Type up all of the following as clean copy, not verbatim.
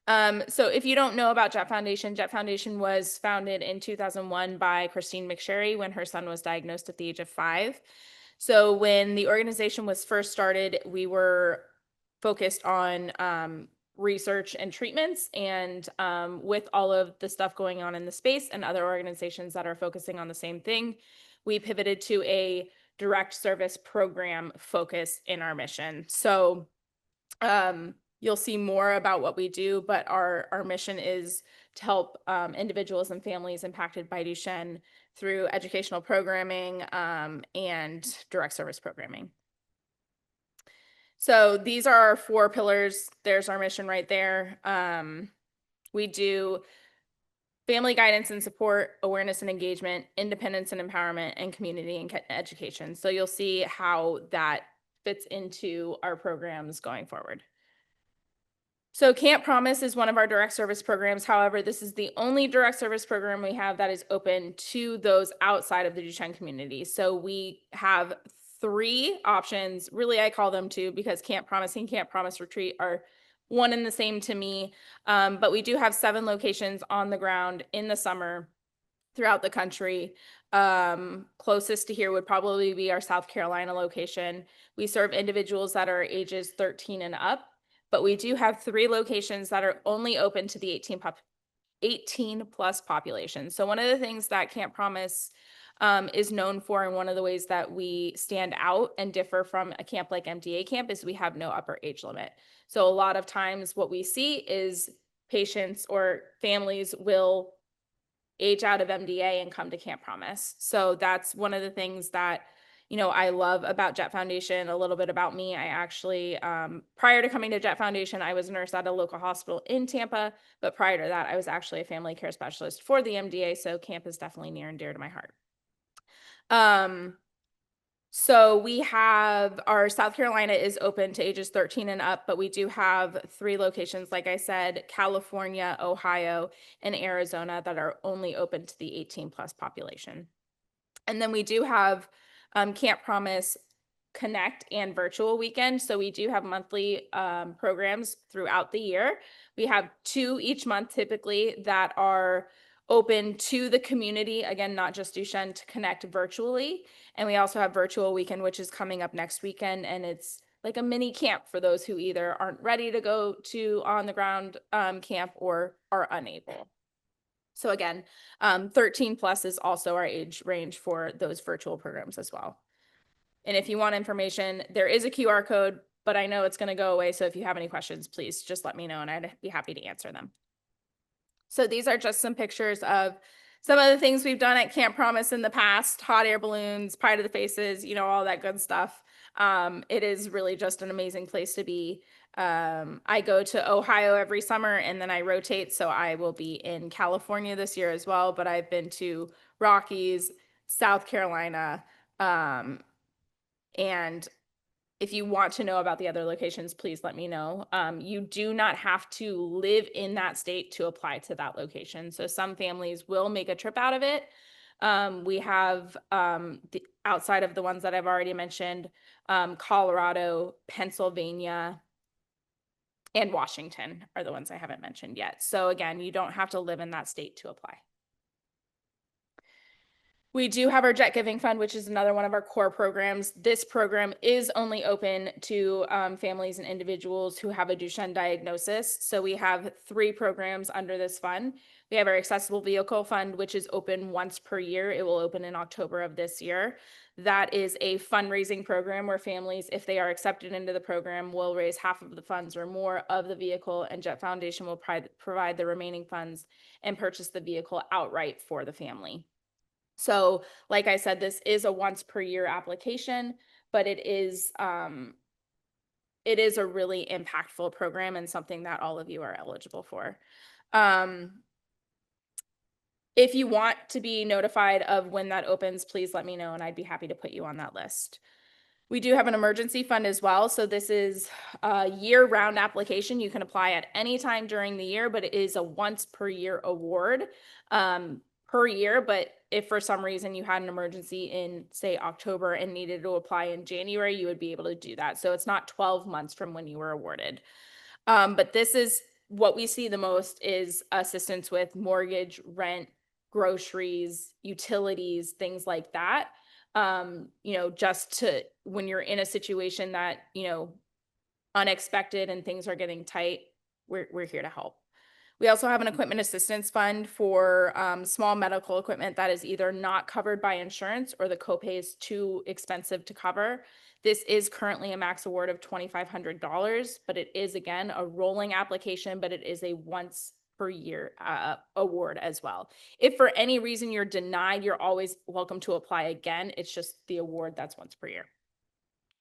So if you don't know about Jett Foundation was founded in 2001 by Christine McSherry when her son was diagnosed at the age of 5. So when the organization was first started, we were focused on research and treatments, and with all of the stuff going on in the space and other organizations that are focusing on the same thing, we pivoted to a direct service program focus in our mission. So you'll see more about what we do, but our mission is to help individuals and families impacted by Duchenne through educational programming and direct service programming. So these are our 4 pillars. There's our mission right there. We do family guidance and support, awareness and engagement, independence and empowerment, and community and education. So you'll see how that fits into our programs going forward. So Camp Promise is one of our direct service programs. However, this is the only direct service program we have that is open to those outside of the Duchenne community. So we have 3 options. Really, I call them 2 because Camp Promise and Camp Promise Retreat are one and the same to me. But we do have 7 locations on the ground in the summer throughout the country. Closest to here would probably be our South Carolina location. We serve individuals that are ages 13 and up, but we do have 3 locations that are only open to the 18 plus population. So one of the things that Camp Promise is known for, and one of the ways that we stand out and differ from a camp like MDA camp, is we have no upper age limit. So a lot of times what we see is patients or families will age out of MDA and come to Camp Promise. So that's one of the things that, I love about Jett Foundation. A little bit about me. I actually, prior to coming to Jett Foundation, I was a nurse at a local hospital in Tampa, but prior to that, I was actually a family care specialist for the MDA. So camp is definitely near and dear to my heart. So we have our South Carolina is open to ages 13 and up, but we do have 3 locations, like I said, California, Ohio, and Arizona, that are only open to the 18 plus population. And then we do have Camp Promise Connect and virtual weekend. So we do have monthly programs throughout the year. We have 2 each month typically that are open to the community, again, not just Duchenne, to connect virtually. And we also have virtual weekend, which is coming up next weekend, and it's like a mini camp for those who either aren't ready to go to on the ground camp or are unable. So again, 13 plus is also our age range for those virtual programs as well. And if you want information, there is a QR code, but I know it's going to go away. So if you have any questions, please just let me know and I'd be happy to answer them. So these are just some pictures of some of the things we've done at Camp Promise in the past: hot air balloons, Pride of the Faces, all that good stuff. It is really just an amazing place to be. I go to Ohio every summer and then I rotate. So I will be in California this year as well, but I've been to Rockies, South Carolina, and if you want to know about the other locations, please let me know. You do not have to live in that state to apply to that location. So some families will make a trip out of it. We have outside of the ones that I've already mentioned, Colorado, Pennsylvania, and Washington are the ones I haven't mentioned yet. So again, you don't have to live in that state to apply. We do have our Jett Giving Fund, which is another one of our core programs. This program is only open to families and individuals who have a Duchenne diagnosis. So we have 3 programs under this fund. We have our Accessible Vehicle Fund, which is open once per year. It will open in October of this year. That is a fundraising program where families, if they are accepted into the program, will raise half of the funds or more of the vehicle, and Jett Foundation will provide the remaining funds and purchase the vehicle outright for the family. So like I said, this is a once per year application, but it is a really impactful program and something that all of you are eligible for. If you want to be notified of when that opens, please let me know and I'd be happy to put you on that list. We do have an emergency fund as well. So this is a year-round application. You can apply at any time during the year, but it is a once per year award per year. But if for some reason you had an emergency in, say, October and needed to apply in January, you would be able to do that. So it's not 12 months from when you were awarded. But this is what we see the most is assistance with mortgage, rent, groceries, utilities, things like that. Just to when you're in a situation that, unexpected and things are getting tight, we're here to help. We also have an equipment assistance fund for small medical equipment that is either not covered by insurance or the copay is too expensive to cover. This is currently a max award of $2,500, but it is, again, a rolling application, but it is a once per year award as well. If for any reason you're denied, you're always welcome to apply again. It's just the award that's once per year.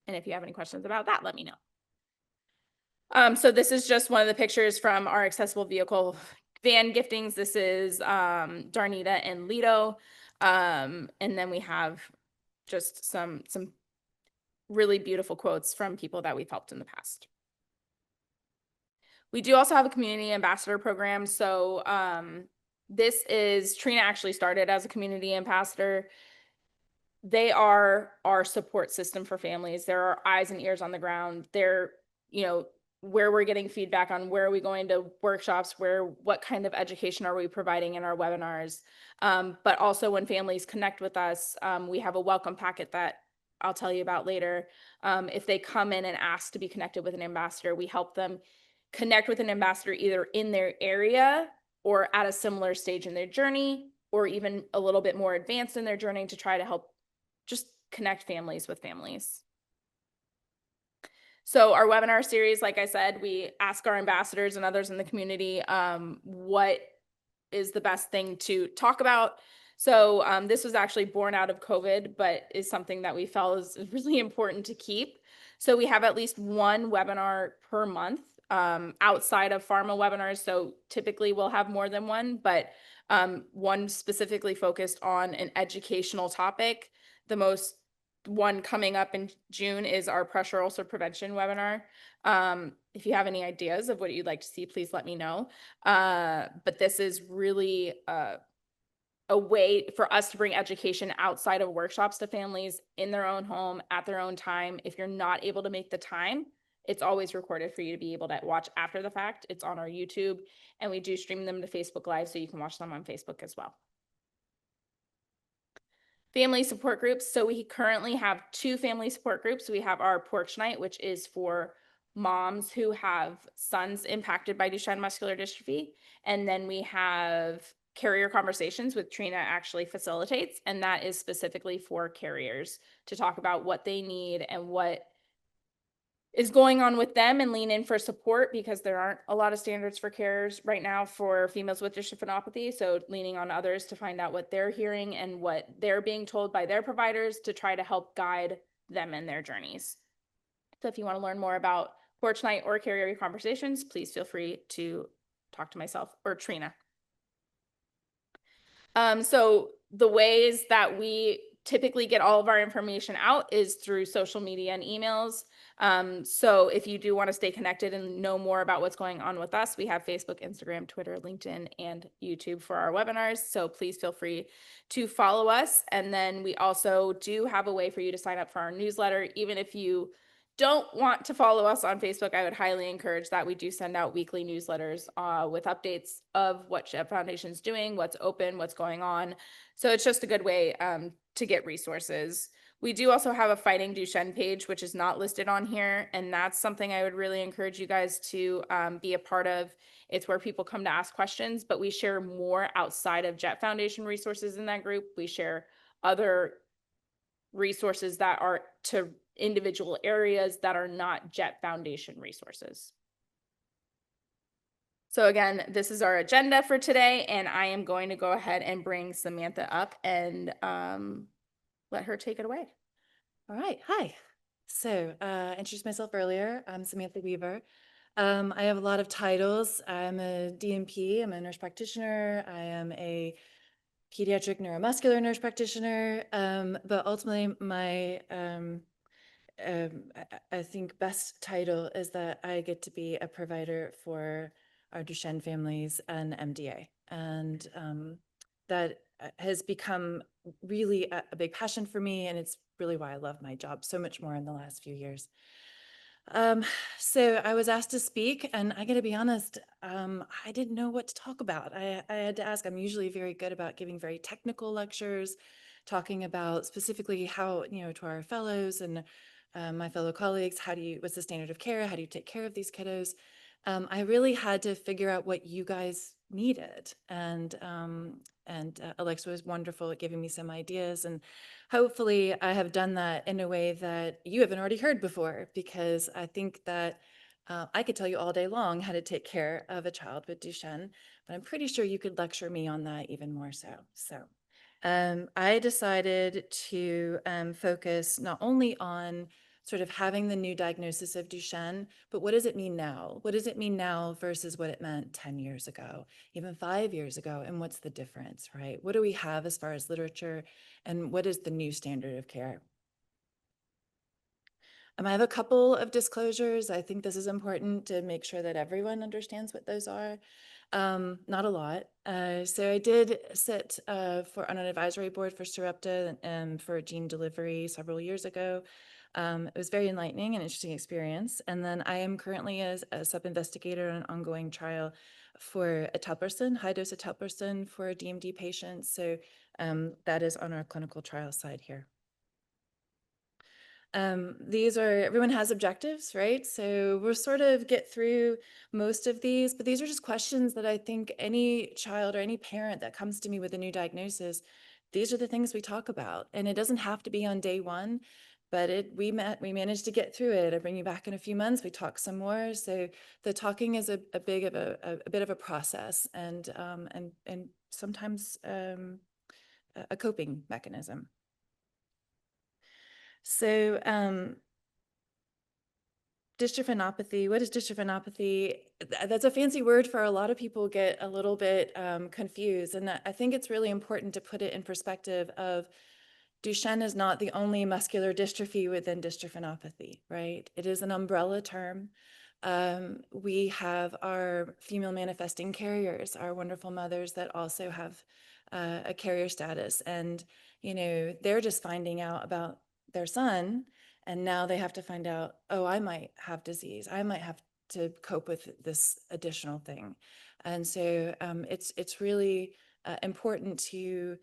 And if you have any questions about that, let me know. So this is just one of the pictures from our accessible vehicle van giftings. This is Darnita and Lido. And then we have just some really beautiful quotes from people that we've helped in the past. We do also have a community ambassador program. So this is, Trina actually started as a community ambassador. They are our support system for families. They're our eyes and ears on the ground. They're, where we're getting feedback on where are we going to workshops, what kind of education are we providing in our webinars. But also when families connect with us, we have a welcome packet that I'll tell you about later. If they come in and ask to be connected with an ambassador, we help them connect with an ambassador either in their area or at a similar stage in their journey, or even a little bit more advanced in their journey to try to help just connect families with families. So our webinar series, like I said, we ask our ambassadors and others in the community what is the best thing to talk about. So this was actually born out of COVID, but is something that we felt is really important to keep. So we have at least one webinar per month outside of pharma webinars. So typically we'll have more than one, but one specifically focused on an educational topic. The most one coming up in June is our pressure ulcer prevention webinar. If you have any ideas of what you'd like to see, please let me know. But this is really a way for us to bring education outside of workshops to families in their own home at their own time. If you're not able to make the time, it's always recorded for you to be able to watch after the fact. It's on our YouTube, and we do stream them to Facebook Live, so you can watch them on Facebook as well. Family support groups. So we currently have 2 family support groups. We have our Porch Night, which is for moms who have sons impacted by Duchenne muscular dystrophy. And then we have Carrier Conversations, with Trina actually facilitates, and that is specifically for carriers to talk about what they need and what is going on with them and lean in for support, because there aren't a lot of standards for carers right now for females with dystrophinopathy. So leaning on others to find out what they're hearing and what they're being told by their providers to try to help guide them in their journeys. So if you want to learn more about Porch Night or Carrier Conversations, please feel free to talk to myself or Trina. So the ways that we typically get all of our information out is through social media and emails. So if you do want to stay connected and know more about what's going on with us, we have Facebook, Instagram, Twitter, LinkedIn, and YouTube for our webinars. So please feel free to follow us. And then we also do have a way for you to sign up for our newsletter. Even if you don't want to follow us on Facebook, I would highly encourage that. We do send out weekly newsletters with updates of what Jett Foundation is doing, what's open, what's going on. So it's just a good way to get resources. We do also have a Fighting Duchenne page, which is not listed on here, and that's something I would really encourage you guys to be a part of. It's where people come to ask questions, but we share more outside of Jett Foundation resources in that group. We share other resources that are to individual areas that are not Jett Foundation resources. So again, this is our agenda for today, and I am going to go ahead and bring Samantha up and let her take it away. All right. Hi. So I introduced myself earlier. I'm Samantha Weaver. I have a lot of titles. I'm a DNP. I'm a nurse practitioner. I am a pediatric neuromuscular nurse practitioner. But ultimately, my I think best title is that I get to be a provider for our Duchenne families and MDA, and that has become really a big passion for me, and it's really why I love my job so much more in the last few years. Um, so I was asked to speak, and I got to be honest, I didn't know what to talk about. I had to ask. I'm usually very good about giving very technical lectures, talking about specifically how, to our fellows and my fellow colleagues, what's the standard of care? How do you take care of these kiddos? I really had to figure out what you guys needed, and Alexa was wonderful at giving me some ideas, and hopefully, I have done that in a way that you haven't already heard before, because I think that I could tell you all day long how to take care of a child with Duchenne, but I'm pretty sure you could lecture me on that even more so. I decided to focus not only on sort of having the new diagnosis of Duchenne, but what does it mean now? What does it mean now versus what it meant 10 years ago, even 5 years ago? And what's the difference, right? What do we have as far as literature, and what is the new standard of care? I have a couple of disclosures. I think this is important to make sure that everyone understands what those are. Not a lot. So I did sit on an advisory board for Sarepta for gene delivery several years ago. It was very enlightening and interesting experience. And then I am currently a sub-investigator on an ongoing trial for eteplirsen, high-dose eteplirsen for DMD patients. So that is on our clinical trial side here. Everyone has objectives, right? So we'll sort of get through most of these, but these are just questions that I think any child or any parent that comes to me with a new diagnosis, these are the things we talk about. And it doesn't have to be on day one, but we managed to get through it. I bring you back in a few months, we talk some more. So the talking is a bit of a process, and sometimes a coping mechanism. So dystrophinopathy. What is dystrophinopathy? That's a fancy word for a lot of people get a little bit confused. And I think it's really important to put it in perspective of Duchenne is not the only muscular dystrophy within dystrophinopathy, right? It is an umbrella term. We have our female manifesting carriers, our wonderful mothers that also have a carrier status. And, they're just finding out about their son, and now they have to find out, oh, I might have disease. I might have to cope with this additional thing. And so it's really important to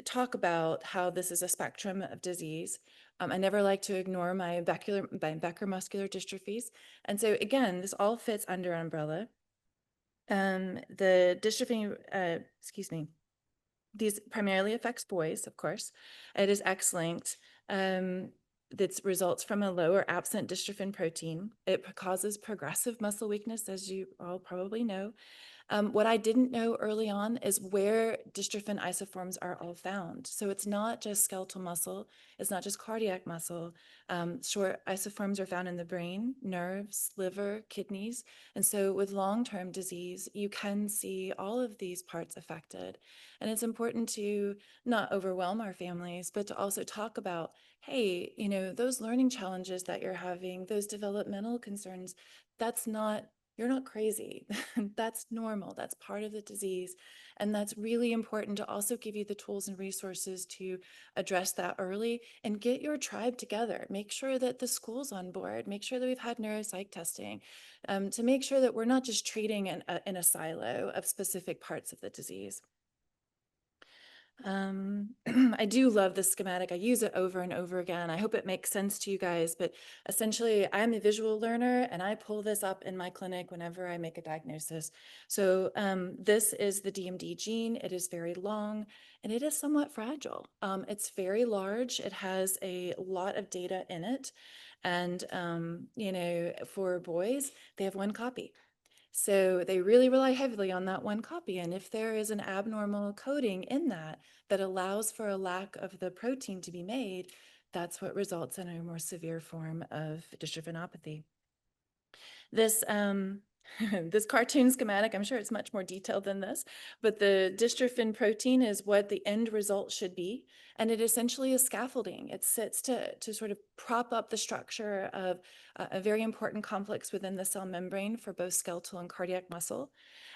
talk about how this is a spectrum of disease. I never like to ignore my Becker muscular dystrophies. And so again, this all fits under umbrella. The dystrophy, these primarily affects boys, of course. It is X-linked. That results from a low or absent dystrophin protein. It causes progressive muscle weakness, as you all probably know. What I didn't know early on is where dystrophin isoforms are all found. So it's not just skeletal muscle, it's not just cardiac muscle. Short isoforms are found in the brain, nerves, liver, kidneys. And so with long-term disease, you can see all of these parts affected. And it's important to not overwhelm our families, but to also talk about, hey, those learning challenges that you're having, those developmental concerns, you're not crazy. That's normal. That's part of the disease. And that's really important to also give you the tools and resources to address that early and get your tribe together. Make sure that the school's on board. Make sure that we've had neuropsych testing to make sure that we're not just treating in a silo of specific parts of the disease. I do love this schematic. I use it over and over again. I hope it makes sense to you guys, but essentially I'm a visual learner and I pull this up in my clinic whenever I make a diagnosis. So this is the DMD gene. It is very long and it is somewhat fragile. It's very large. It has a lot of data in it. And, for boys, they have one copy. So they really rely heavily on that one copy. And if there is an abnormal coding in that allows for a lack of the protein to be made, that's what results in a more severe form of dystrophinopathy. This this cartoon schematic, I'm sure it's much more detailed than this, but the dystrophin protein is what the end result should be. And it essentially is scaffolding. It sits to sort of prop up the structure of a very important complex within the cell membrane for both skeletal and cardiac muscle.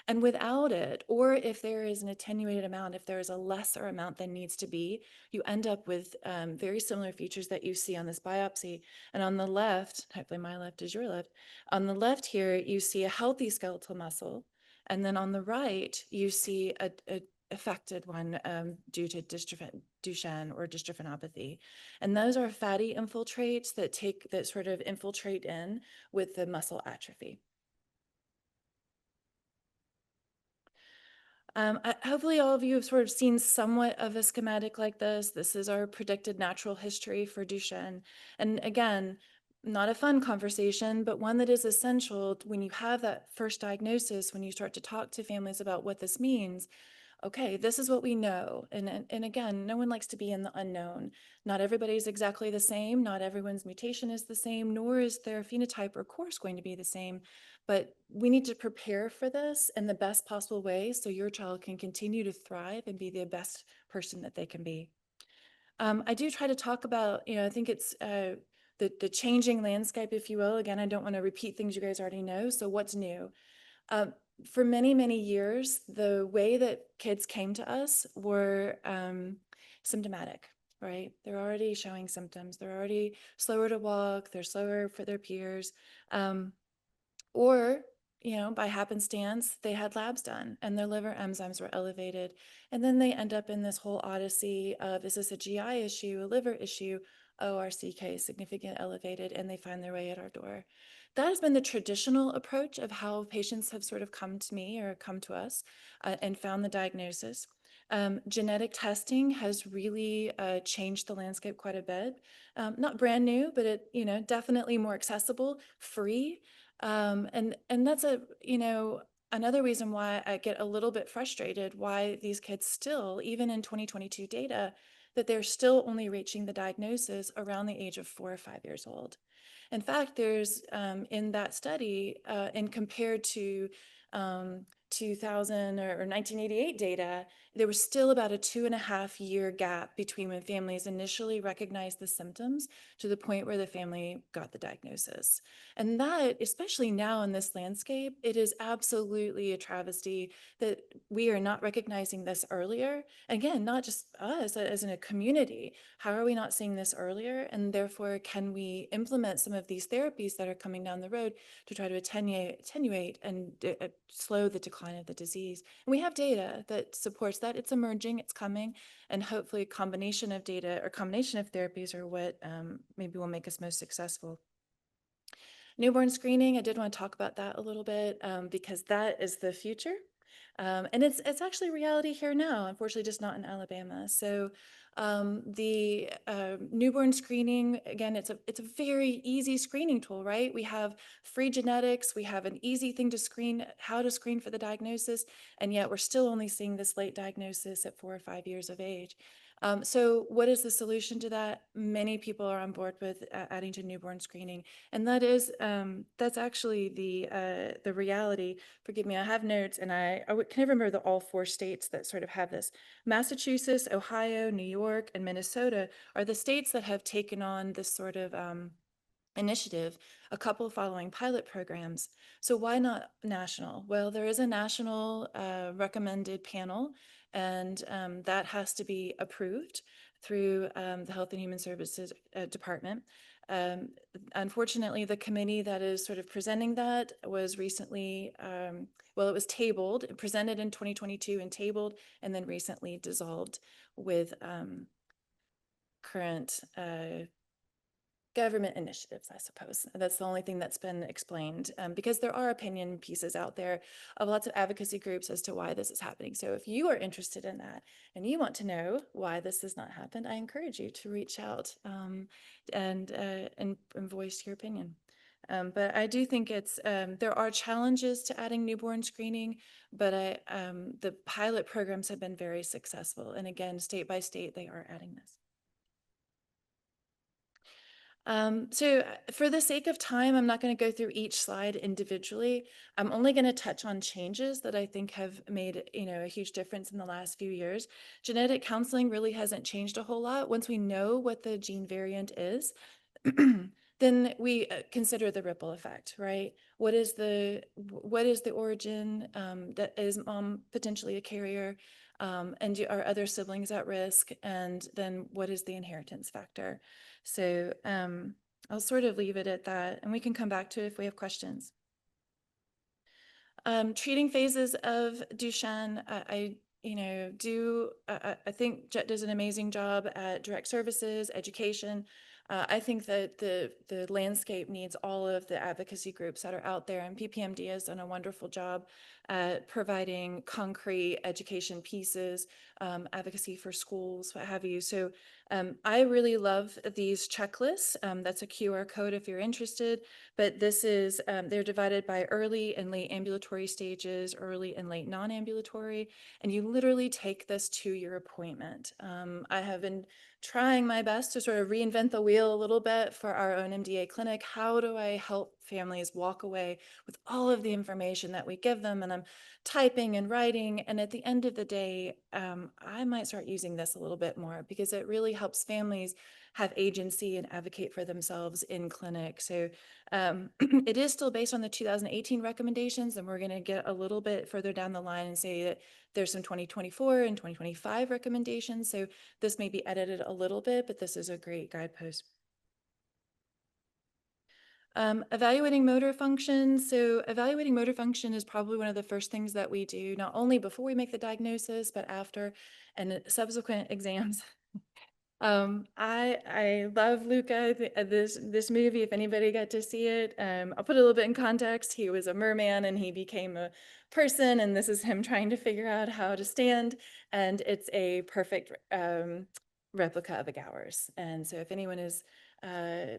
And without it, or if there is an attenuated amount, if there is a lesser amount than needs to be, you end up with very similar features that you see on this biopsy. And on the left, hopefully my left is your left, on the left here, you see a healthy skeletal muscle. And then on the right, you see a affected one due to Duchenne or dystrophinopathy. And those are fatty infiltrates that sort of infiltrate in with the muscle atrophy. Hopefully all of you have sort of seen somewhat of a schematic like this. This is our predicted natural history for Duchenne. And again, not a fun conversation, but one that is essential when you have that first diagnosis, when you start to talk to families about what this means. Okay, this is what we know. And again, no one likes to be in the unknown. Not everybody's exactly the same. Not everyone's mutation is the same, nor is their phenotype or course going to be the same. But we need to prepare for this in the best possible way so your child can continue to thrive and be the best person that they can be. I do try to talk about, I think it's the changing landscape, if you will. Again, I don't want to repeat things you guys already know. So what's new? Um, for many, many years, the way that kids came to us were symptomatic, right? They're already showing symptoms. They're already slower to walk. They're slower for their peers. Or, by happenstance, they had labs done and their liver enzymes were elevated. And then they end up in this whole odyssey of, is this a GI issue, a liver issue? Oh, our CK is significantly elevated, and they find their way at our door. That has been the traditional approach of how patients have sort of come to me or come to us and found the diagnosis. Genetic testing has really changed the landscape quite a bit. Not brand new, but it, definitely more accessible, free. And that's another reason why I get a little bit frustrated why these kids still, even in 2022 data, that they're still only reaching the diagnosis around the age of 4 or 5 years old. In fact, there's in that study, and compared to 2000 or 1988 data, there was still about a 2.5 year gap between when families initially recognized the symptoms to the point where the family got the diagnosis. And that, especially now in this landscape, it is absolutely a travesty that we are not recognizing this earlier. Again, not just us as in a community. How are we not seeing this earlier? And therefore, can we implement some of these therapies that are coming down the road to try to attenuate and slow the decline of the disease? And we have data that supports that. It's emerging, it's coming, and hopefully a combination of data or combination of therapies are what maybe will make us most successful. Newborn screening, I did want to talk about that a little bit because that is the future. And it's actually reality here now, unfortunately, just not in Alabama. So the newborn screening, again, it's a very easy screening tool, right? We have free genetics, we have an easy thing to screen, how to screen for the diagnosis, and yet we're still only seeing this late diagnosis at 4 or 5 years of age. So what is the solution to that? Many people are on board with adding to newborn screening, and that's actually the reality. Forgive me, I have notes, and can never remember all 4 states that sort of have this. Massachusetts, Ohio, New York, and Minnesota are the states that have taken on this sort of initiative, a couple following pilot programs. So why not national? Well, there is a national recommended panel, and that has to be approved through the Health and Human Services Department. Unfortunately, the committee that is sort of presenting that was recently, well, it was tabled, presented in 2022 and tabled, and then recently dissolved with current government initiatives, I suppose. That's the only thing that's been explained because there are opinion pieces out there of lots of advocacy groups as to why this is happening. So if you are interested in that and you want to know why this has not happened, I encourage you to reach out and voice your opinion. But I do think there are challenges to adding newborn screening, but the pilot programs have been very successful. And again, state by state, they are adding this. For the sake of time, I'm not going to go through each slide individually. I'm only going to touch on changes that I think have made, a huge difference in the last few years. Genetic counseling really hasn't changed a whole lot. Once we know what the gene variant is, then we consider the ripple effect, right? What is the origin? That is mom potentially a carrier? And are other siblings at risk? And then what is the inheritance factor? So I'll sort of leave it at that, and we can come back to it if we have questions. Treating phases of Duchenne, I think Jett does an amazing job at direct services, education. I think that the landscape needs all of the advocacy groups that are out there, and PPMD has done a wonderful job at providing concrete education pieces, advocacy for schools, what have you. So I really love these checklists. That's a QR code if you're interested, but this is, they're divided by early and late ambulatory stages, early and late non-ambulatory, and you literally take this to your appointment. I have been trying my best to sort of reinvent the wheel a little bit for our own MDA clinic. How do I help families walk away with all of the information that we give them? And I'm typing and writing, and at the end of the day, I might start using this a little bit more because it really helps families have agency and advocate for themselves in clinic. So it is still based on the 2018 recommendations, and we're going to get a little bit further down the line and say that there's some 2024 and 2025 recommendations. So this may be edited a little bit, but this is a great guidepost. Evaluating motor function. So evaluating motor function is probably one of the first things that we do, not only before we make the diagnosis, but after and subsequent exams. I love Luca. This movie, if anybody got to see it, I'll put a little bit in context. He was a merman and he became a person, and this is him trying to figure out how to stand, and it's a perfect replica of a Gowers. And so if anyone is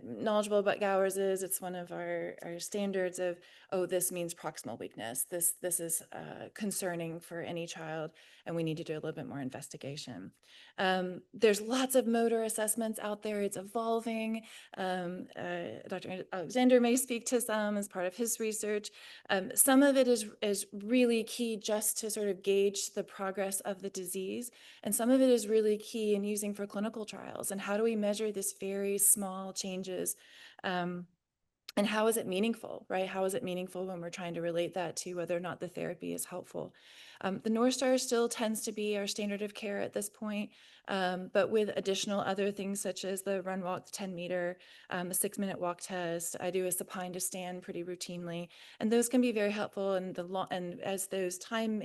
knowledgeable about Gowers, it's one of our standards of, oh, this means proximal weakness. This is concerning for any child, and we need to do a little bit more investigation. There's lots of motor assessments out there. It's evolving. Dr. Alexander may speak to some as part of his research. Some of it is really key just to sort of gauge the progress of the disease. And some of it is really key in using for clinical trials. And how do we measure this very small changes? And how is it meaningful, right? How is it meaningful when we're trying to relate that to whether or not the therapy is helpful? The North Star still tends to be our standard of care at this point, but with additional other things such as the run walk, the 10-meter, a 6-minute walk test. I do a supine to stand pretty routinely, and those can be very helpful. And as those time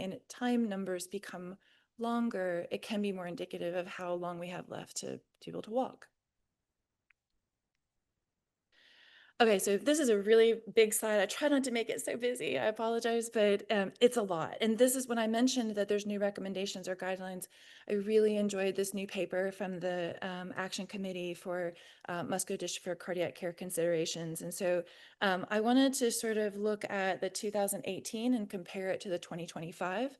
numbers become longer, it can be more indicative of how long we have left to be able to walk. Okay, so this is a really big slide. I try not to make it so busy. I apologize, but it's a lot. And this is when I mentioned that there's new recommendations or guidelines. I really enjoyed this new paper from the Action Committee for Muscular Cardiac Care Considerations. And so I wanted to sort of look at the 2018 and compare it to the 2025.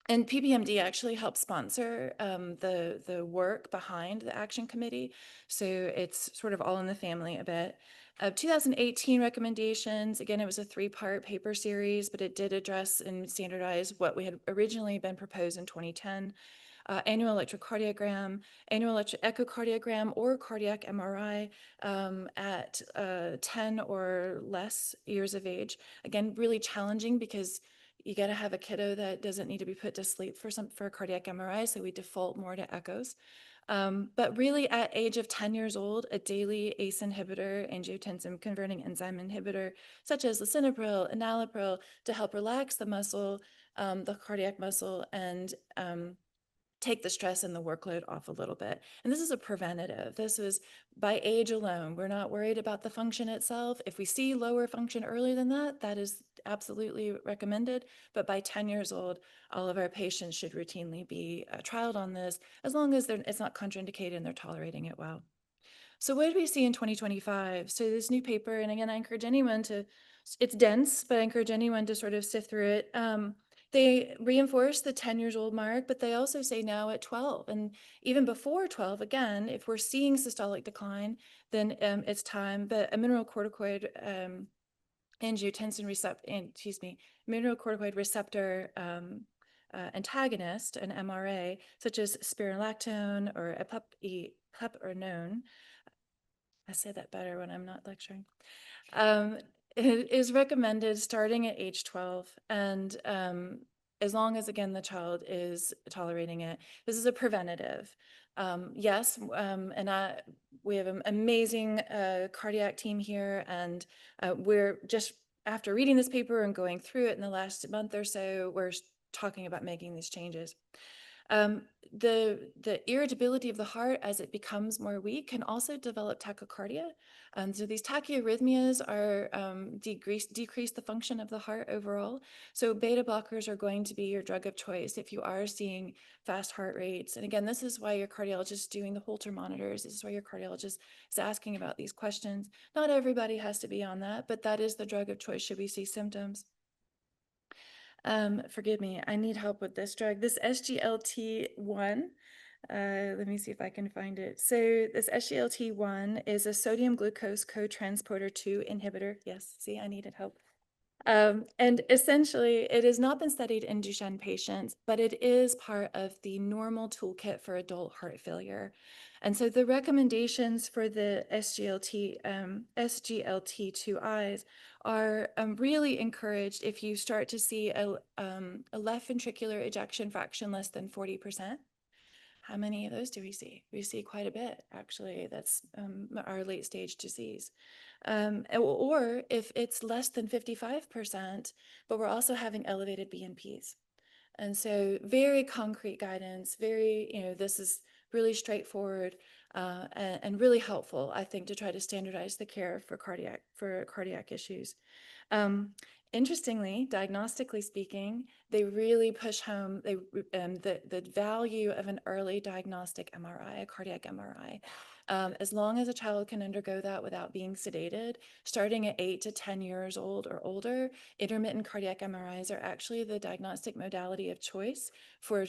And PPMD actually helped sponsor the work behind the Action Committee. So it's sort of all in the family a bit. 2018 recommendations, again, it was a 3-part paper series, but it did address and standardize what we had originally been proposed in 2010. Annual electrocardiogram, annual echocardiogram, or cardiac MRI at 10 or less years of age. Again, really challenging because you got to have a kiddo that doesn't need to be put to sleep for a cardiac MRI, so we default more to echoes. But really at age of 10 years old, a daily ACE inhibitor, angiotensin converting enzyme inhibitor, such as lisinopril, enalapril, to help relax the muscle, the cardiac muscle, and take the stress and the workload off a little bit. And this is a preventative. This is by age alone. We're not worried about the function itself. If we see lower function earlier than that, that is absolutely recommended. But by 10 years old, all of our patients should routinely be trialed on this, as long as it's not contraindicated and they're tolerating it well. So what did we see in 2025? So this new paper, and again, I encourage anyone to, it's dense, but I encourage anyone to sort of sift through it. They reinforce the 10 years old mark, but they also say now at 12. And even before 12, again, if we're seeing systolic decline, then it's time. But a mineralocorticoid angiotensin receptor, mineralocorticoid receptor antagonist, an MRA, such as spironolactone or eplerenone. I say that better when I'm not lecturing. It is recommended starting at age 12, and as long as, again, the child is tolerating it. This is a preventative. Yes, we have an amazing cardiac team here, and we're just, after reading this paper and going through it in the last month or so, we're talking about making these changes. The irritability of the heart as it becomes more weak can also develop tachycardia. So these tachyarrhythmias are decrease the function of the heart overall. So beta blockers are going to be your drug of choice if you are seeing fast heart rates. And again, this is why your cardiologist is doing the Holter monitors. This is why your cardiologist is asking about these questions. Not everybody has to be on that, but that is the drug of choice should we see symptoms. Forgive me, I need help with this drug. This SGLT1, let me see if I can find it. So this SGLT1 is a sodium glucose cotransporter 2 inhibitor. Yes, see, I needed help. And essentially, it has not been studied in Duchenne patients, but it is part of the normal toolkit for adult heart failure. And so the recommendations for the SGLT2Is are really encouraged if you start to see a left ventricular ejection fraction less than 40%. How many of those do we see? We see quite a bit, actually. That's our late stage disease. Or if it's less than 55%, but we're also having elevated BNPs. And so very concrete guidance, this is really straightforward and really helpful, I think, to try to standardize the care for cardiac issues. Interestingly, diagnostically speaking, they really push home the value of an early diagnostic MRI, a cardiac MRI. As long as a child can undergo that without being sedated, starting at 8 to 10 years old or older, intermittent cardiac MRIs are actually the diagnostic modality of choice for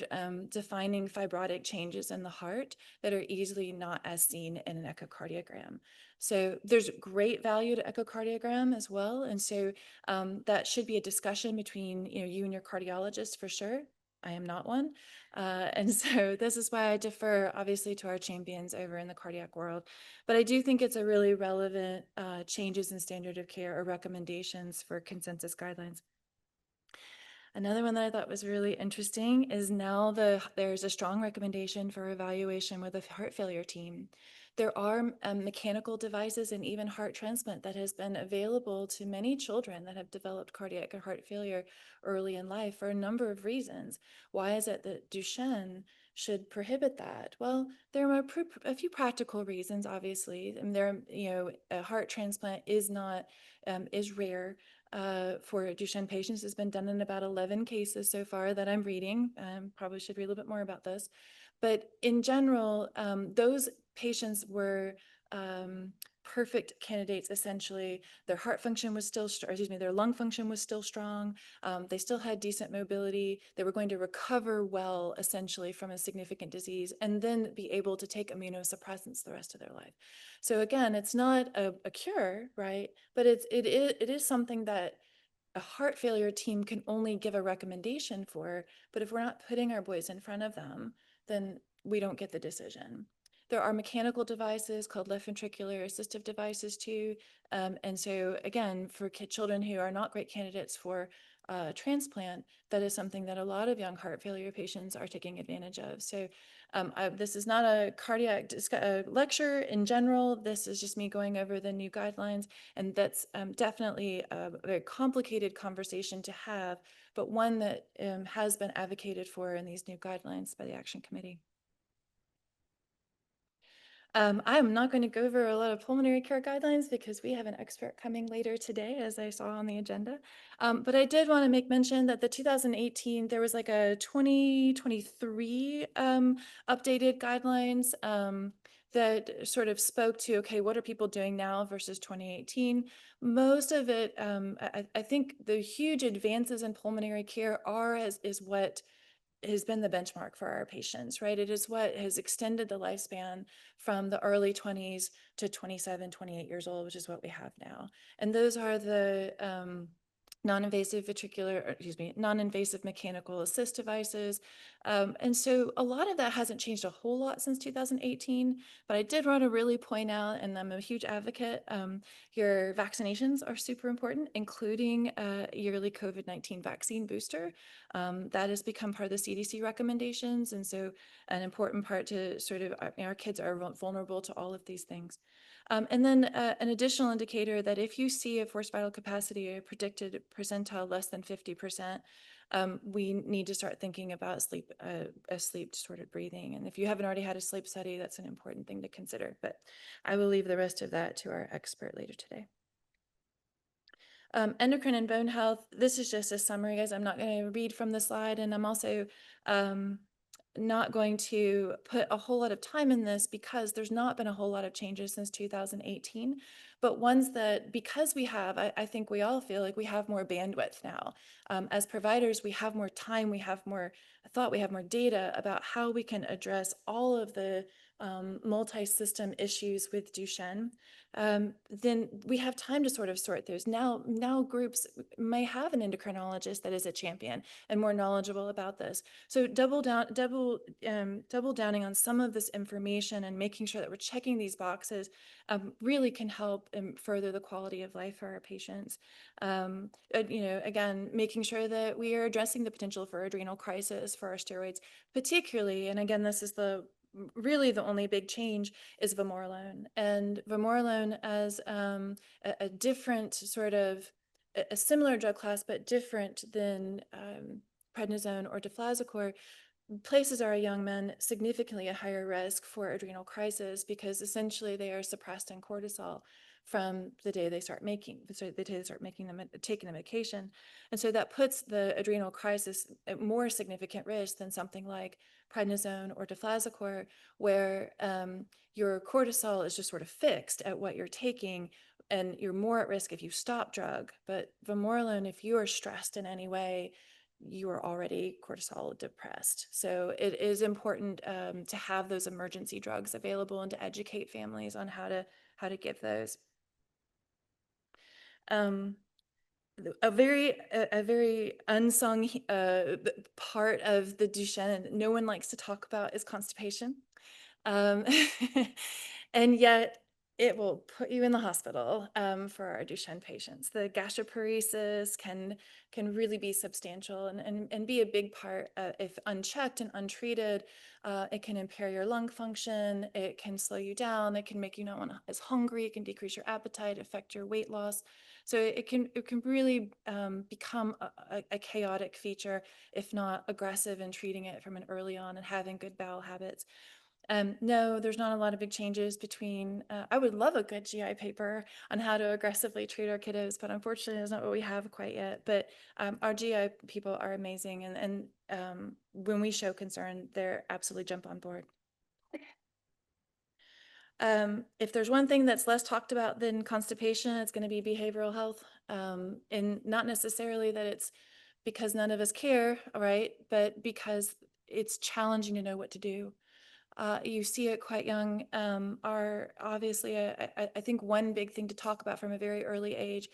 defining fibrotic changes in the heart that are easily not as seen in an echocardiogram. So there's great value to echocardiogram as well. And so that should be a discussion between you and your cardiologist for sure. I am not one. And so this is why I defer, obviously, to our champions over in the cardiac world. But I do think it's a really relevant changes in standard of care or recommendations for consensus guidelines. Another one that I thought was really interesting is now there's a strong recommendation for evaluation with a heart failure team. There are mechanical devices and even heart transplant that has been available to many children that have developed cardiac and heart failure early in life for a number of reasons. Why is it that Duchenne should prohibit that? Well, there are a few practical reasons, obviously. And a heart transplant is rare for Duchenne patients. It's been done in about 11 cases so far that I'm reading. Probably should read a little bit more about this. But in general, those patients were perfect candidates, essentially. Their heart function was still, their lung function was still strong. They still had decent mobility. They were going to recover well, essentially, from a significant disease and then be able to take immunosuppressants the rest of their life. So again, it's not a cure, right? But it is something that a heart failure team can only give a recommendation for. But if we're not putting our boys in front of them, then we don't get the decision. There are mechanical devices called left ventricular assistive devices too. And so again, for children who are not great candidates for transplant, that is something that a lot of young heart failure patients are taking advantage of. So this is not a cardiac lecture in general. This is just me going over the new guidelines. And that's definitely a very complicated conversation to have, but one that has been advocated for in these new guidelines by the Action Committee. I'm not going to go over a lot of pulmonary care guidelines because we have an expert coming later today, as I saw on the agenda. But I did want to make mention that the 2018, there was like a 2023 updated guidelines that sort of spoke to, okay, what are people doing now versus 2018? Most of it, I think the huge advances in pulmonary care is what has been the benchmark for our patients, right? It is what has extended the lifespan from the early 20s to 27, 28 years old, which is what we have now. And those are the non-invasive non-invasive mechanical assist devices. And so a lot of that hasn't changed a whole lot since 2018, but I did want to really point out, and I'm a huge advocate, your vaccinations are super important, including a yearly COVID-19 vaccine booster. That has become part of the CDC recommendations. And so an important part to sort of our kids are vulnerable to all of these things. And then an additional indicator that if you see a forced vital capacity, a predicted percentile less than 50%, we need to start thinking about a sleep disordered breathing. And if you haven't already had a sleep study, that's an important thing to consider. But I will leave the rest of that to our expert later today. Endocrine and bone health, this is just a summary, guys. I'm not going to read from the slide, and I'm also not going to put a whole lot of time in this because there's not been a whole lot of changes since 2018, but ones that, because we have, I think we all feel like we have more bandwidth now. As providers, we have more time, we have more thought, we have more data about how we can address all of the multi-system issues with Duchenne. Then we have time to sort of sort those. Now groups may have an endocrinologist that is a champion and more knowledgeable about this. So double downing on some of this information and making sure that we're checking these boxes really can help further the quality of life for our patients. Again, making sure that we are addressing the potential for adrenal crisis for our steroids, particularly, and again, this is really the only big change is vamorolone. And vamorolone as a different sort of, a similar drug class, but different than prednisone or deflazacort, places our young men significantly at higher risk for adrenal crisis because essentially they are suppressed in cortisol from the day they start taking the medication. And so that puts the adrenal crisis at more significant risk than something like prednisone or deflazacort, where your cortisol is just sort of fixed at what you're taking, and you're more at risk if you stop drug. But vamorolone, if you are stressed in any way, you are already cortisol depressed. So it is important to have those emergency drugs available and to educate families on how to give those. A very unsung part of the Duchenne no one likes to talk about is constipation. Um, and yet it will put you in the hospital for our Duchenne patients. The gastroparesis can really be substantial and be a big part. If unchecked and untreated, it can impair your lung function, it can slow you down, it can make you not want to as hungry, it can decrease your appetite, affect your weight loss. So it can really become a chaotic feature if not aggressive in treating it from an early on and having good bowel habits. No, there's not a lot of big changes between, I would love a good GI paper on how to aggressively treat our kiddos, but unfortunately that's not what we have quite yet. But our GI people are amazing, and when we show concern, they're absolutely jump on board. If there's one thing that's less talked about than constipation, it's going to be behavioral health. And not necessarily that it's because none of us care, right? But because it's challenging to know what to do. You see it quite young. Are obviously, I think one big thing to talk about from a very early age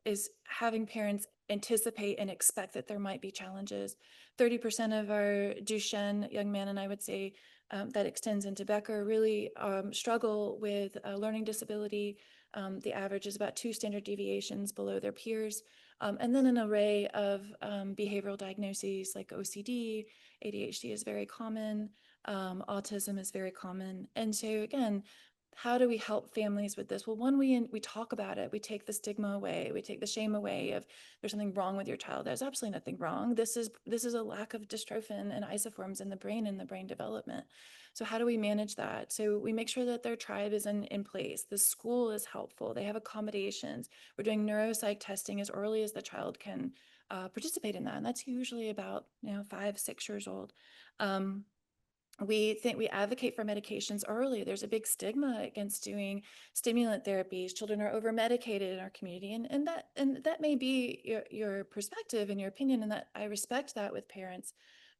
is having parents anticipate and expect that there might be challenges. 30% of our Duchenne young men, and I would say that extends into Becker, really struggle with a learning disability. The average is about 2 standard deviations below their peers. And then an array of behavioral diagnoses like OCD, ADHD is very common. Autism is very common. And so again, how do we help families with this? Well, one, we talk about it. We take the stigma away. We take the shame away of there's something wrong with your child. There's absolutely nothing wrong. This is a lack of dystrophin and isoforms in the brain and the brain development. So how do we manage that? So we make sure that their tribe is in place. The school is helpful. They have accommodations. We're doing neuropsych testing as early as the child can participate in that. And that's usually about 5, 6 years old. we advocate for medications early. There's a big stigma against doing stimulant therapies. Children are over medicated in our community, and that may be your perspective and your opinion, and that I respect that with parents.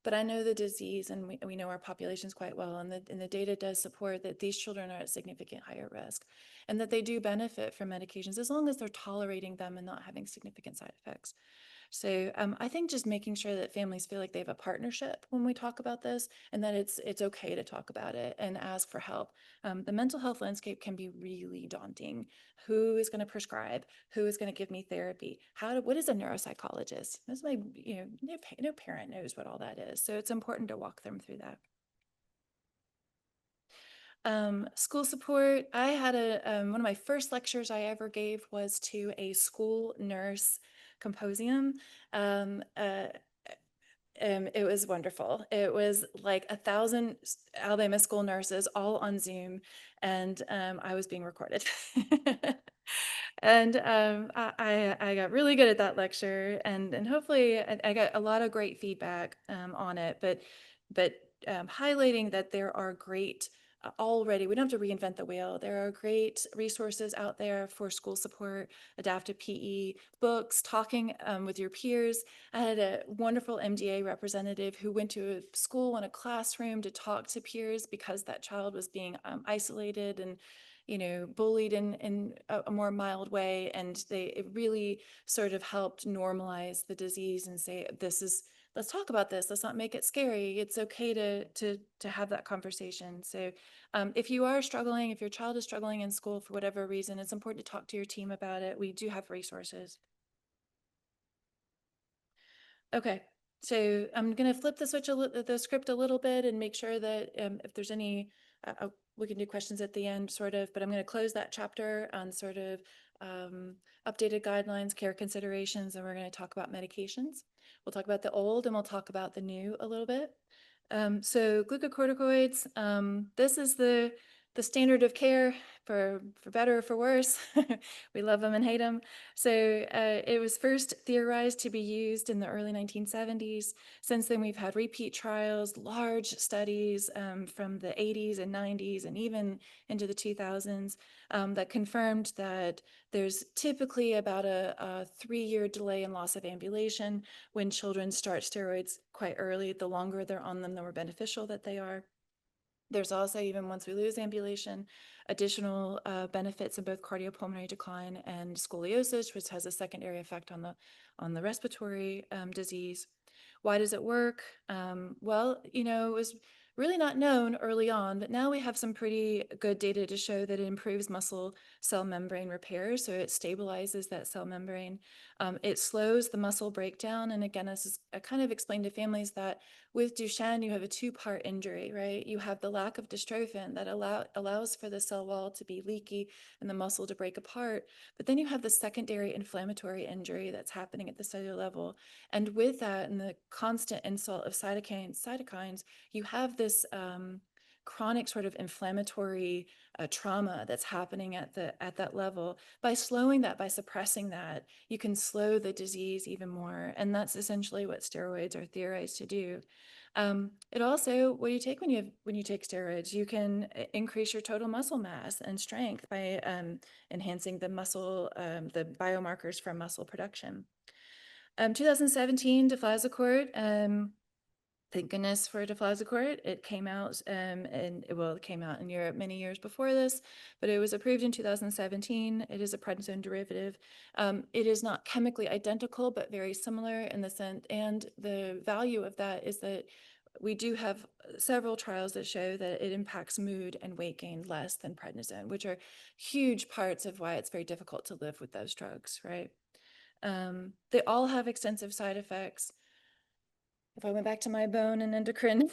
But I know the disease, and we know our populations quite well, and the data does support that these children are at significant higher risk, and that they do benefit from medications as long as they're tolerating them and not having significant side effects. So I think just making sure that families feel like they have a partnership when we talk about this, and that it's okay to talk about it and ask for help. The mental health landscape can be really daunting. Who is going to prescribe? Who is going to give me therapy? What is a neuropsychologist? That's my, no parent knows what all that is. So it's important to walk them through that. School support. I had one of my first lectures I ever gave was to a school nurse symposium. Um, uh, it was wonderful. It was like 1,000 Alabama school nurses all on Zoom, and I was being recorded. And I got really good at that lecture, and hopefully I got a lot of great feedback on it. But highlighting that there are great already, we don't have to reinvent the wheel. There are great resources out there for school support, adaptive PE, books, talking with your peers. I had a wonderful MDA representative who went to a school and a classroom to talk to peers because that child was being isolated and bullied in a more mild way. And it really sort of helped normalize the disease and say, let's talk about this. Let's not make it scary. It's okay to have that conversation. So if you are struggling, if your child is struggling in school for whatever reason, it's important to talk to your team about it. We do have resources. Okay, so I'm going to flip the script a little bit and make sure that if there's any, we can do questions at the end, sort of, but I'm going to close that chapter on sort of updated guidelines, care considerations, and we're going to talk about medications. We'll talk about the old and we'll talk about the new a little bit. So glucocorticoids, this is the standard of care for better or for worse. We love them and hate them. So it was first theorized to be used in the early 1970s. Since then, we've had repeat trials, large studies from the 80s and 90s and even into the 2000s that confirmed that there's typically about a 3-year delay in loss of ambulation when children start steroids quite early. The longer they're on them, the more beneficial that they are. There's also, even once we lose ambulation, additional benefits in both cardiopulmonary decline and scoliosis, which has a secondary effect on the respiratory disease. Why does it work? Well, it was really not known early on, but now we have some pretty good data to show that it improves muscle cell membrane repair. So it stabilizes that cell membrane. It slows the muscle breakdown. And again, this is I kind of explained to families that with Duchenne, you have a two-part injury, right? You have the lack of dystrophin that allows for the cell wall to be leaky and the muscle to break apart. But then you have the secondary inflammatory injury that's happening at the cellular level. And with that and the constant insult of cytokines, you have this chronic sort of inflammatory trauma that's happening at that level. By slowing that, by suppressing that, you can slow the disease even more. And that's essentially what steroids are theorized to do. It also, what do you take when you take steroids? You can increase your total muscle mass and strength by enhancing the the biomarkers for muscle production. 2017, deflazacort. Thank goodness for deflazacort. It came out, it came out in Europe many years before this, but it was approved in 2017. It is a prednisone derivative. It is not chemically identical, but very similar in the sense, and the value of that is that we do have several trials that show that it impacts mood and weight gain less than prednisone, which are huge parts of why it's very difficult to live with those drugs, right? They all have extensive side effects. If I went back to my bone and endocrine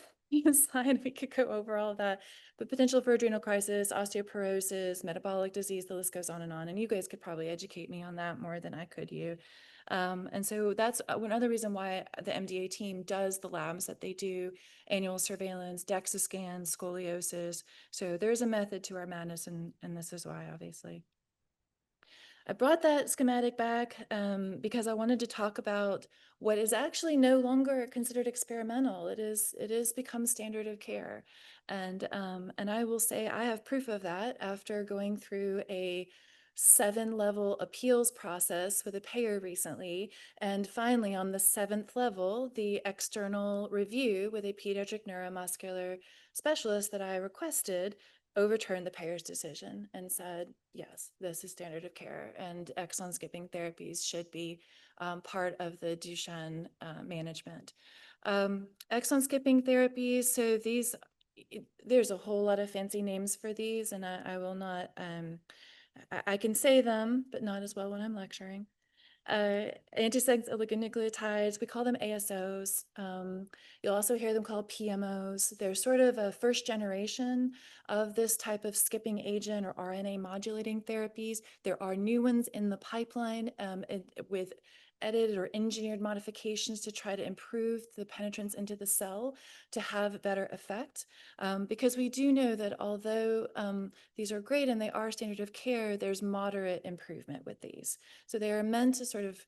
slide, we could go over all of that. But potential for adrenal crisis, osteoporosis, metabolic disease, the list goes on. And you guys could probably educate me on that more than I could you. And so that's another reason why the MDA team does the labs that they do, annual surveillance, DEXA scans, scoliosis. So there's a method to our madness, and this is why, obviously. I brought that schematic back because I wanted to talk about what is actually no longer considered experimental. It is become standard of care, and I will say I have proof of that after going through a 7-level appeals process with a payer recently, and finally on the 7th level, the external review with a pediatric neuromuscular specialist that I requested overturned the payer's decision and said, yes, this is standard of care, and exon skipping therapies should be part of the Duchenne management. Exon skipping therapies, so there's a whole lot of fancy names for these, and I will not, I can say them, but not as well when I'm lecturing. Antisense oligonucleotides, we call them ASOs. You'll also hear them called PMOs. They're sort of a first generation of this type of skipping agent or RNA modulating therapies. There are new ones in the pipeline with edited or engineered modifications to try to improve the penetrance into the cell to have better effect. Because we do know that although these are great and they are standard of care, there's moderate improvement with these. So they are meant to sort of,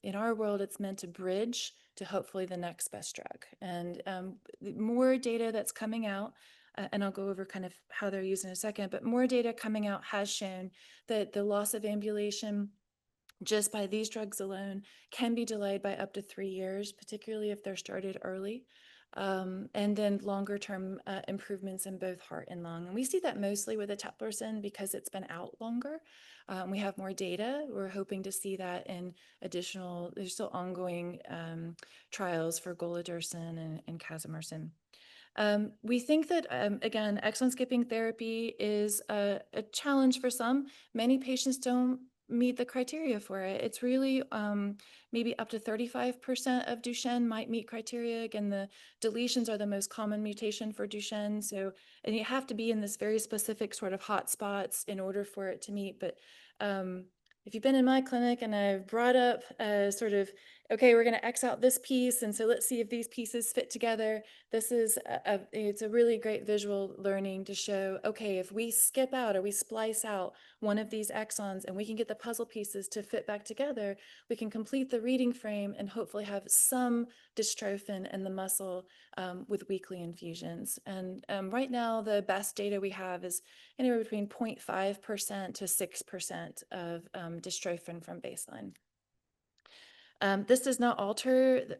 in our world, it's meant to bridge to hopefully the next best drug. And more data that's coming out, and I'll go over kind of how they're used in a second, but more data coming out has shown that the loss of ambulation just by these drugs alone can be delayed by up to 3 years, particularly if they're started early. And then longer term improvements in both heart and lung. And we see that mostly with eteplirsen because it's been out longer. We have more data. We're hoping to see that in additional, there's still ongoing trials for golodirsen and casimersen. We think that, again, exon skipping therapy is a challenge for some. Many patients don't meet the criteria for it. It's really maybe up to 35% of Duchenne might meet criteria. Again, the deletions are the most common mutation for Duchenne. So, and you have to be in this very specific sort of hot spots in order for it to meet. But if you've been in my clinic and I've brought up sort of, okay, we're going to X out this piece, and so let's see if these pieces fit together. This is it's a really great visual learning to show, okay, if we skip out or we splice out one of these exons and we can get the puzzle pieces to fit back together, we can complete the reading frame and hopefully have some dystrophin in the muscle with weekly infusions. And right now, the best data we have is anywhere between 0.5% to 6% of dystrophin from baseline. This does not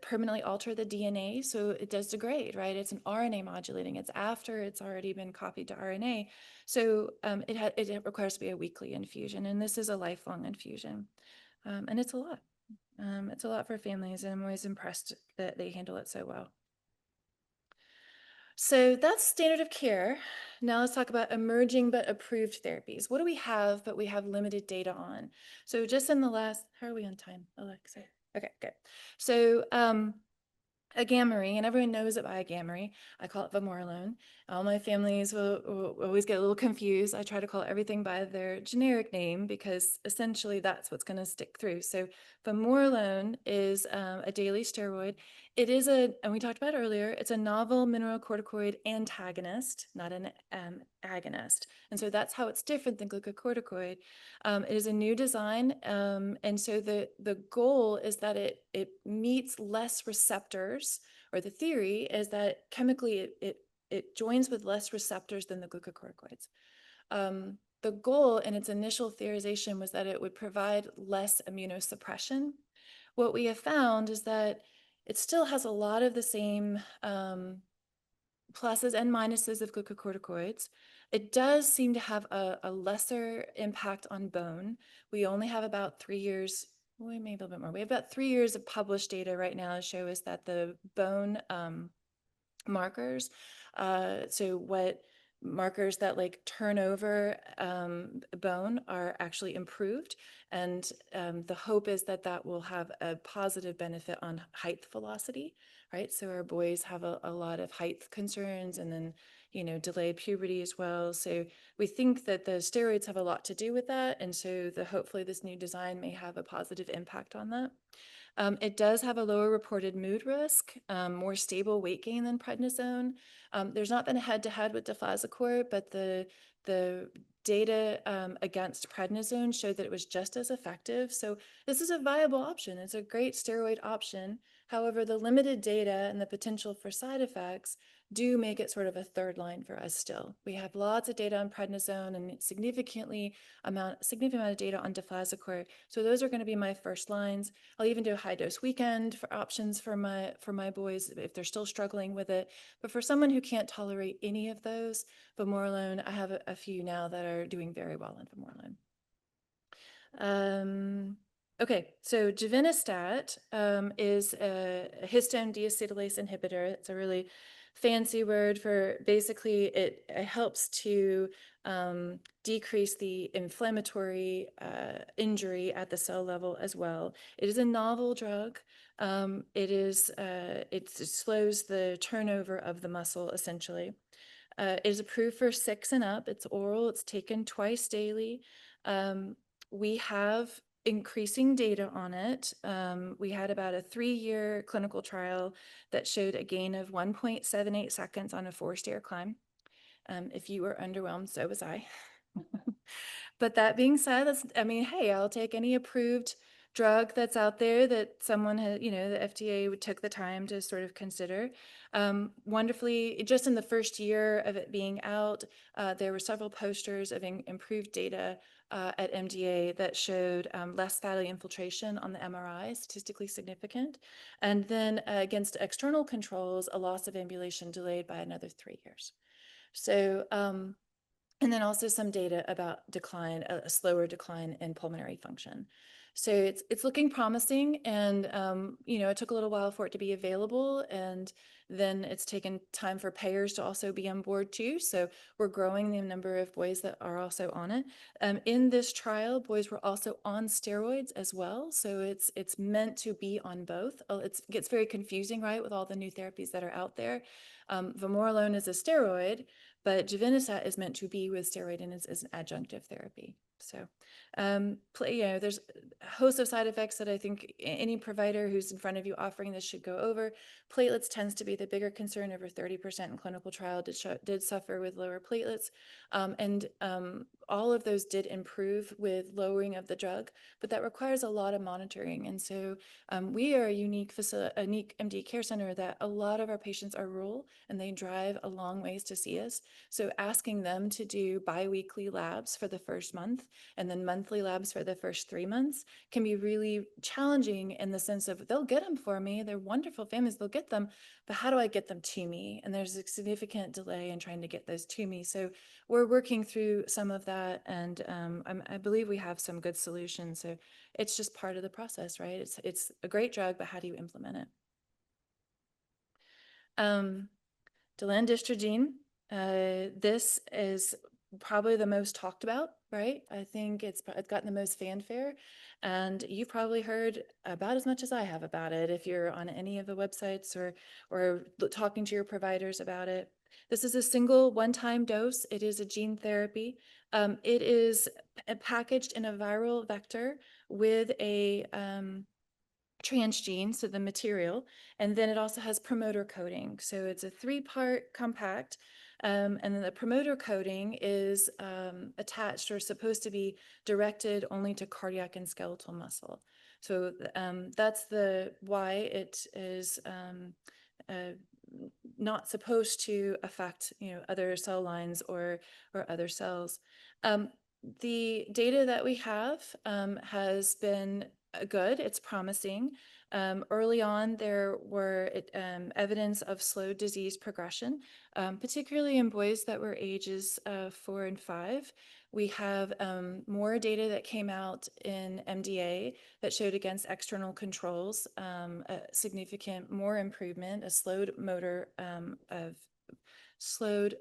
permanently alter the DNA, so it does degrade, right? It's an RNA modulating. It's after it's already been copied to RNA. So it requires to be a weekly infusion, and this is a lifelong infusion. And it's a lot. It's a lot for families, and I'm always impressed that they handle it so well. So that's standard of care. Now let's talk about emerging but approved therapies. What do we have, but we have limited data on? So just in the last, how are we on time, Alexa? Okay, good. So Agamree, and everyone knows it by Agamree. I call it vamorolone. All my families will always get a little confused. I try to call everything by their generic name because essentially that's what's going to stick through. So vamorolone is a daily steroid. It is and we talked about earlier, it's a novel mineralocorticoid antagonist, not an agonist. And so that's how it's different than glucocorticoid. It is a new design, and so the goal is that it meets less receptors, or the theory is that chemically it joins with less receptors than the glucocorticoids. The goal in its initial theorization was that it would provide less immunosuppression. What we have found is that it still has a lot of the same pluses and minuses of glucocorticoids. It does seem to have a lesser impact on bone. We only have about 3 years, well, maybe a little bit more. We have about 3 years of published data right now to show us that the bone markers, so what markers that like turn over bone are actually improved. And the hope is that that will have a positive benefit on height velocity, right? So our boys have a lot of height concerns, and then, delayed puberty as well. So we think that the steroids have a lot to do with that. And so hopefully this new design may have a positive impact on that. It does have a lower reported mood risk, more stable weight gain than prednisone. There's not been a head-to-head with deflazacort, but the data against prednisone showed that it was just as effective. So this is a viable option. It's a great steroid option. However, the limited data and the potential for side effects do make it sort of a third line for us still. We have lots of data on prednisone and significant amount of data on deflazacort. So those are going to be my first lines. I'll even do a high dose weekend for options for my boys if they're still struggling with it. But for someone who can't tolerate any of those, vamorolone, I have a few now that are doing very well on vamorolone. Okay, so givinostat is a histone deacetylase inhibitor. It's a really fancy word for basically it helps to decrease the inflammatory injury at the cell level as well. It is a novel drug. It slows the turnover of the muscle essentially. It is approved for 6 and up. It's oral. It's taken twice daily. We have increasing data on it. We had about a 3-year clinical trial that showed a gain of 1.78 seconds on a 4-stair climb. If you were underwhelmed, so was I. But that being said, hey, I'll take any approved drug that's out there that someone had, the FDA took the time to sort of consider. Wonderfully, just in the first year of it being out, there were several posters of improved data at MDA that showed less fatty infiltration on the MRI, statistically significant. And then against external controls, a loss of ambulation delayed by another 3 years. So, and then also some data about decline, a slower decline in pulmonary function. So it's looking promising, and it took a little while for it to be available, and then it's taken time for payers to also be on board too. So we're growing the number of boys that are also on it. In this trial, boys were also on steroids as well. So it's meant to be on both. It gets very confusing, right, with all the new therapies that are out there. Vamorolone is a steroid, but givinostat is meant to be with steroid and is an adjunctive therapy. So, there's a host of side effects that I think any provider who's in front of you offering this should go over. Platelets tends to be the bigger concern. Over 30% in clinical trial did suffer with lower platelets. All of those did improve with lowering of the drug, but that requires a lot of monitoring. And so we are a unique MD care center that a lot of our patients are rural and they drive a long ways to see us. So asking them to do biweekly labs for the first month and then monthly labs for the first 3 months can be really challenging in the sense of they'll get them for me. They're wonderful families, they'll get them, but how do I get them to me? And there's a significant delay in trying to get those to me. So we're working through some of that, and I believe we have some good solutions. So it's just part of the process, right? It's a great drug, but how do you implement it? Delandistrogene, this is probably the most talked about, right? I think it's gotten the most fanfare, and you've probably heard about as much as I have about it if you're on any of the websites or talking to your providers about it. This is a single one-time dose. It is a gene therapy. It is packaged in a viral vector with a transgene, so the material, and then it also has promoter coating. So it's a 3-part compact, and then the promoter coating is attached or supposed to be directed only to cardiac and skeletal muscle. So that's why it is not supposed to affect other cell lines or other cells. The data that we have has been good. It's promising. Early on, there were evidence of slow disease progression, particularly in boys that were ages 4 and 5. We have more data that came out in MDA that showed against external controls a significant more improvement, a slowed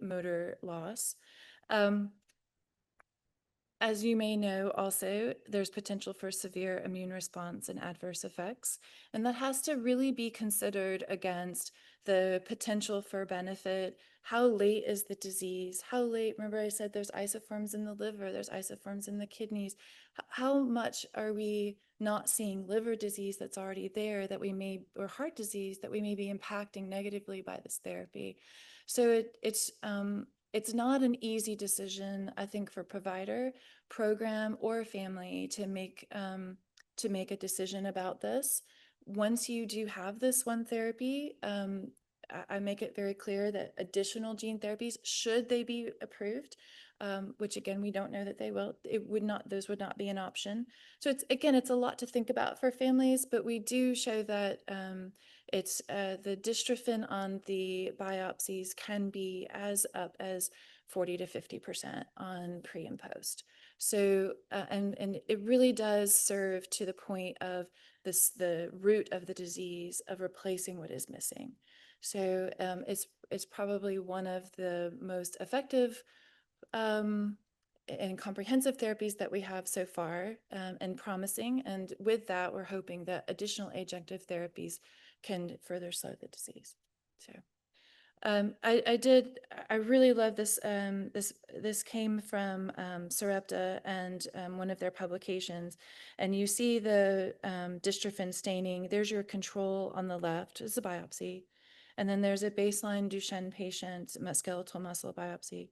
motor loss. As you may know, also, there's potential for severe immune response and adverse effects, and that has to really be considered against the potential for benefit. How late is the disease? How late? Remember I said there's isoforms in the liver, there's isoforms in the kidneys. How much are we not seeing liver disease that's already there or heart disease that we may be impacting negatively by this therapy? So it's not an easy decision, I think, for provider, program, or family to make a decision about this. Once you do have this one therapy, I make it very clear that additional gene therapies, should they be approved, which again, we don't know that they will, those would not be an option. So it's a lot to think about for families, but we do show that it's the dystrophin on the biopsies can be as up as 40 to 50% on pre and post. So, and it really does serve to the point of the root of the disease, of replacing what is missing. So it's probably one of the most effective and comprehensive therapies that we have so far, and promising. And with that, we're hoping that additional adjunctive therapies can further slow the disease. So I really love this. This came from Sarepta and one of their publications. And you see the dystrophin staining. There's your control on the left. It's a biopsy. And then there's a baseline Duchenne patient skeletal muscle biopsy.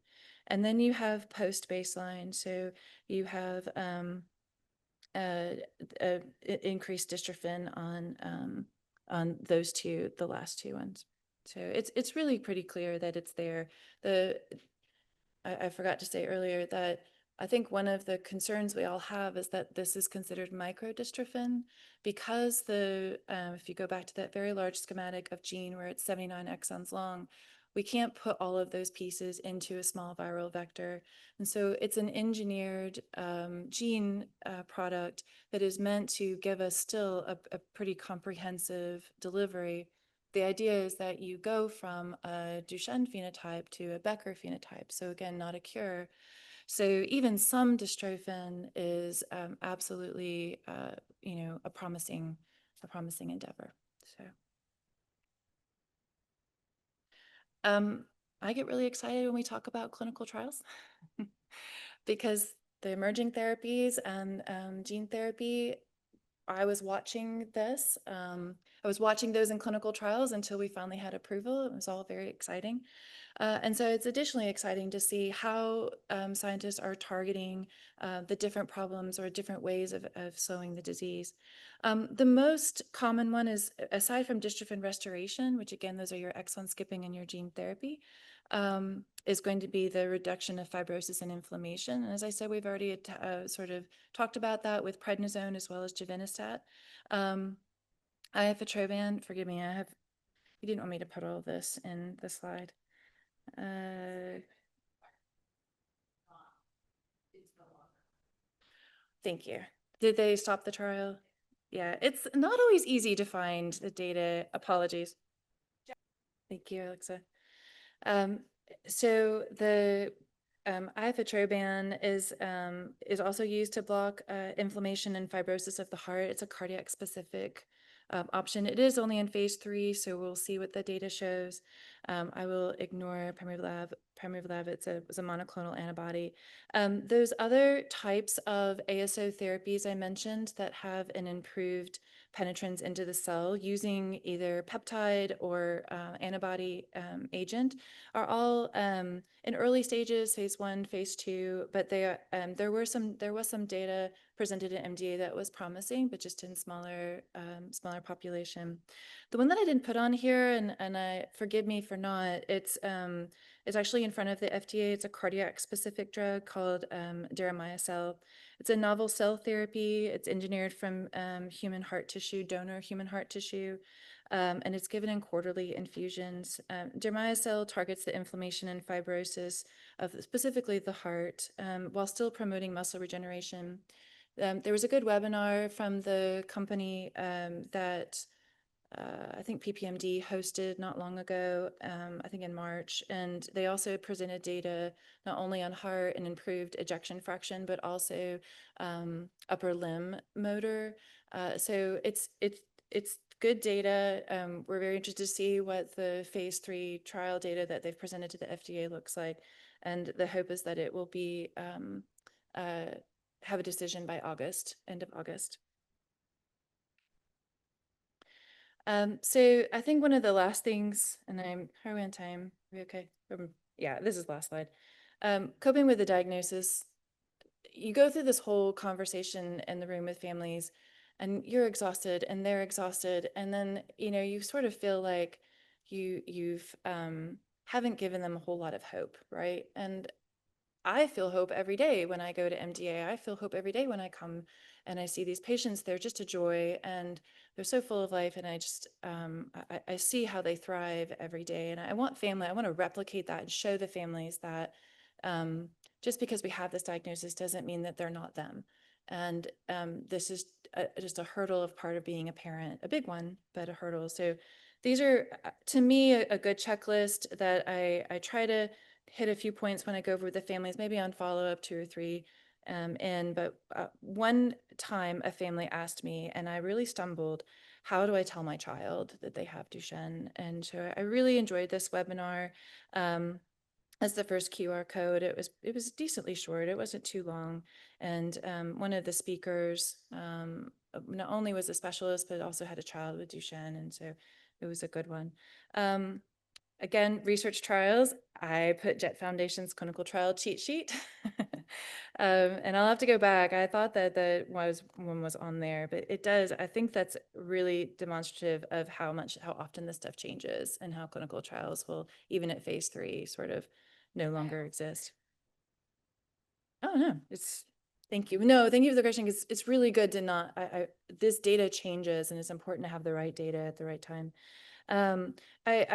And then you have post-baseline. So you have increased dystrophin on those two, the last two ones. So it's really pretty clear that it's there. I forgot to say earlier that I think one of the concerns we all have is that this is considered microdystrophin, because if you go back to that very large schematic of gene where it's 79 exons long, we can't put all of those pieces into a small viral vector. And so it's an engineered gene product that is meant to give us still a pretty comprehensive delivery. The idea is that you go from a Duchenne phenotype to a Becker phenotype. So again, not a cure. So even some dystrophin is absolutely, a promising endeavor. So I get really excited when we talk about clinical trials because the emerging therapies and gene therapy, I was watching this. I was watching those in clinical trials until we finally had approval. It was all very exciting. And so it's additionally exciting to see how scientists are targeting the different problems or different ways of slowing the disease. The most common one is, aside from dystrophin restoration, which again, those are your exon skipping and your gene therapy, is going to be the reduction of fibrosis and inflammation. And as I said, we've already sort of talked about that with prednisone as well as givinostat. Ifetroban, forgive me, you didn't want me to put all of this in the slide. Thank you. Did they stop the trial? Yeah, it's not always easy to find the data. Apologies. Thank you, Alexa. So the ifetroban is also used to block inflammation and fibrosis of the heart. It's a cardiac specific option. It is only in phase 3, so we'll see what the data shows. I will ignore pemivibulab. Pemivibulab, it's a monoclonal antibody. Those other types of ASO therapies I mentioned that have an improved penetrance into the cell using either peptide or antibody agent are all in early stages, phase 1, phase 2, but there was some data presented at MDA that was promising, but just in smaller population. The one that I didn't put on here, and I forgive me for not, it's actually in front of the FDA. It's a cardiac specific drug called deramiocel. It's a novel cell therapy. It's engineered from human heart tissue, donor human heart tissue. And it's given in quarterly infusions. Deramiocel targets the inflammation and fibrosis of specifically the heart, while still promoting muscle regeneration. There was a good webinar from the company that I think PPMD hosted not long ago, I think in March, and they also presented data not only on heart and improved ejection fraction, but also upper limb motor. So it's good data. We're very interested to see what the phase 3 trial data that they've presented to the FDA looks like, and the hope is that it will be have a decision by August, end of August. So I think one of the last things, and how are we on time? Are we okay? Yeah, this is the last slide. Coping with the diagnosis, you go through this whole conversation in the room with families, and you're exhausted and they're exhausted, and then you sort of feel like you've haven't given them a whole lot of hope, right? And I feel hope every day when I go to MDA. I feel hope every day when I come and I see these patients. They're just a joy and they're so full of life. And I just, I see how they thrive every day. And I want family, I want to replicate that and show the families that um, just because we have this diagnosis doesn't mean that they're not them. And this is just a hurdle of part of being a parent, a big one, but a hurdle. So these are, to me, a good checklist that I try to hit a few points when I go over with the families, maybe on follow-up 2 or 3 in. But one time a family asked me, and I really stumbled, how do I tell my child that they have Duchenne? And so I really enjoyed this webinar. As the first QR code, it was decently short. It wasn't too long. And one of the speakers not only was a specialist, but also had a child with Duchenne. And so it was a good one. Again, research trials, I put Jett Foundation's clinical trial cheat sheet. And I'll have to go back. I thought that one was on there, but it does. I think that's really demonstrative of how often this stuff changes and how clinical trials will, even at phase 3, sort of no longer exist. Oh, no, thank you. No, thank you for the question. It's really good to not, this data changes and it's important to have the right data at the right time. I'm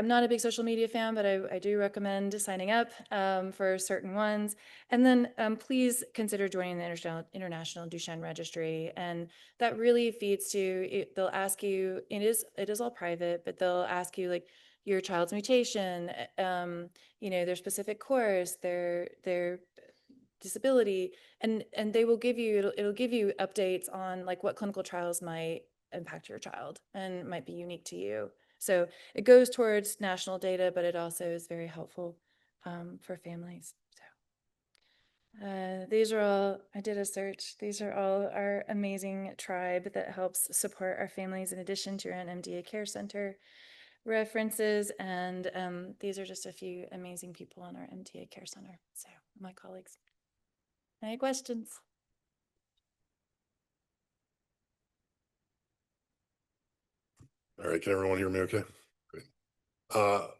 not a big social media fan, but I do recommend signing up for certain ones. And then please consider joining the International Duchenne Registry. And that really feeds to, they'll ask you, it is all private, but they'll ask you like your child's mutation, their specific course, their disability, and they will give you, it'll give you updates on like what clinical trials might impact your child and might be unique to you. So it goes towards national data, but it also is very helpful for families. So these are all, I did a search. These are all our amazing tribe that helps support our families in addition to our MDA Care Center references. And these are just a few amazing people on our MDA Care Center. So my colleagues. Any questions? All right, can everyone hear me okay? Great.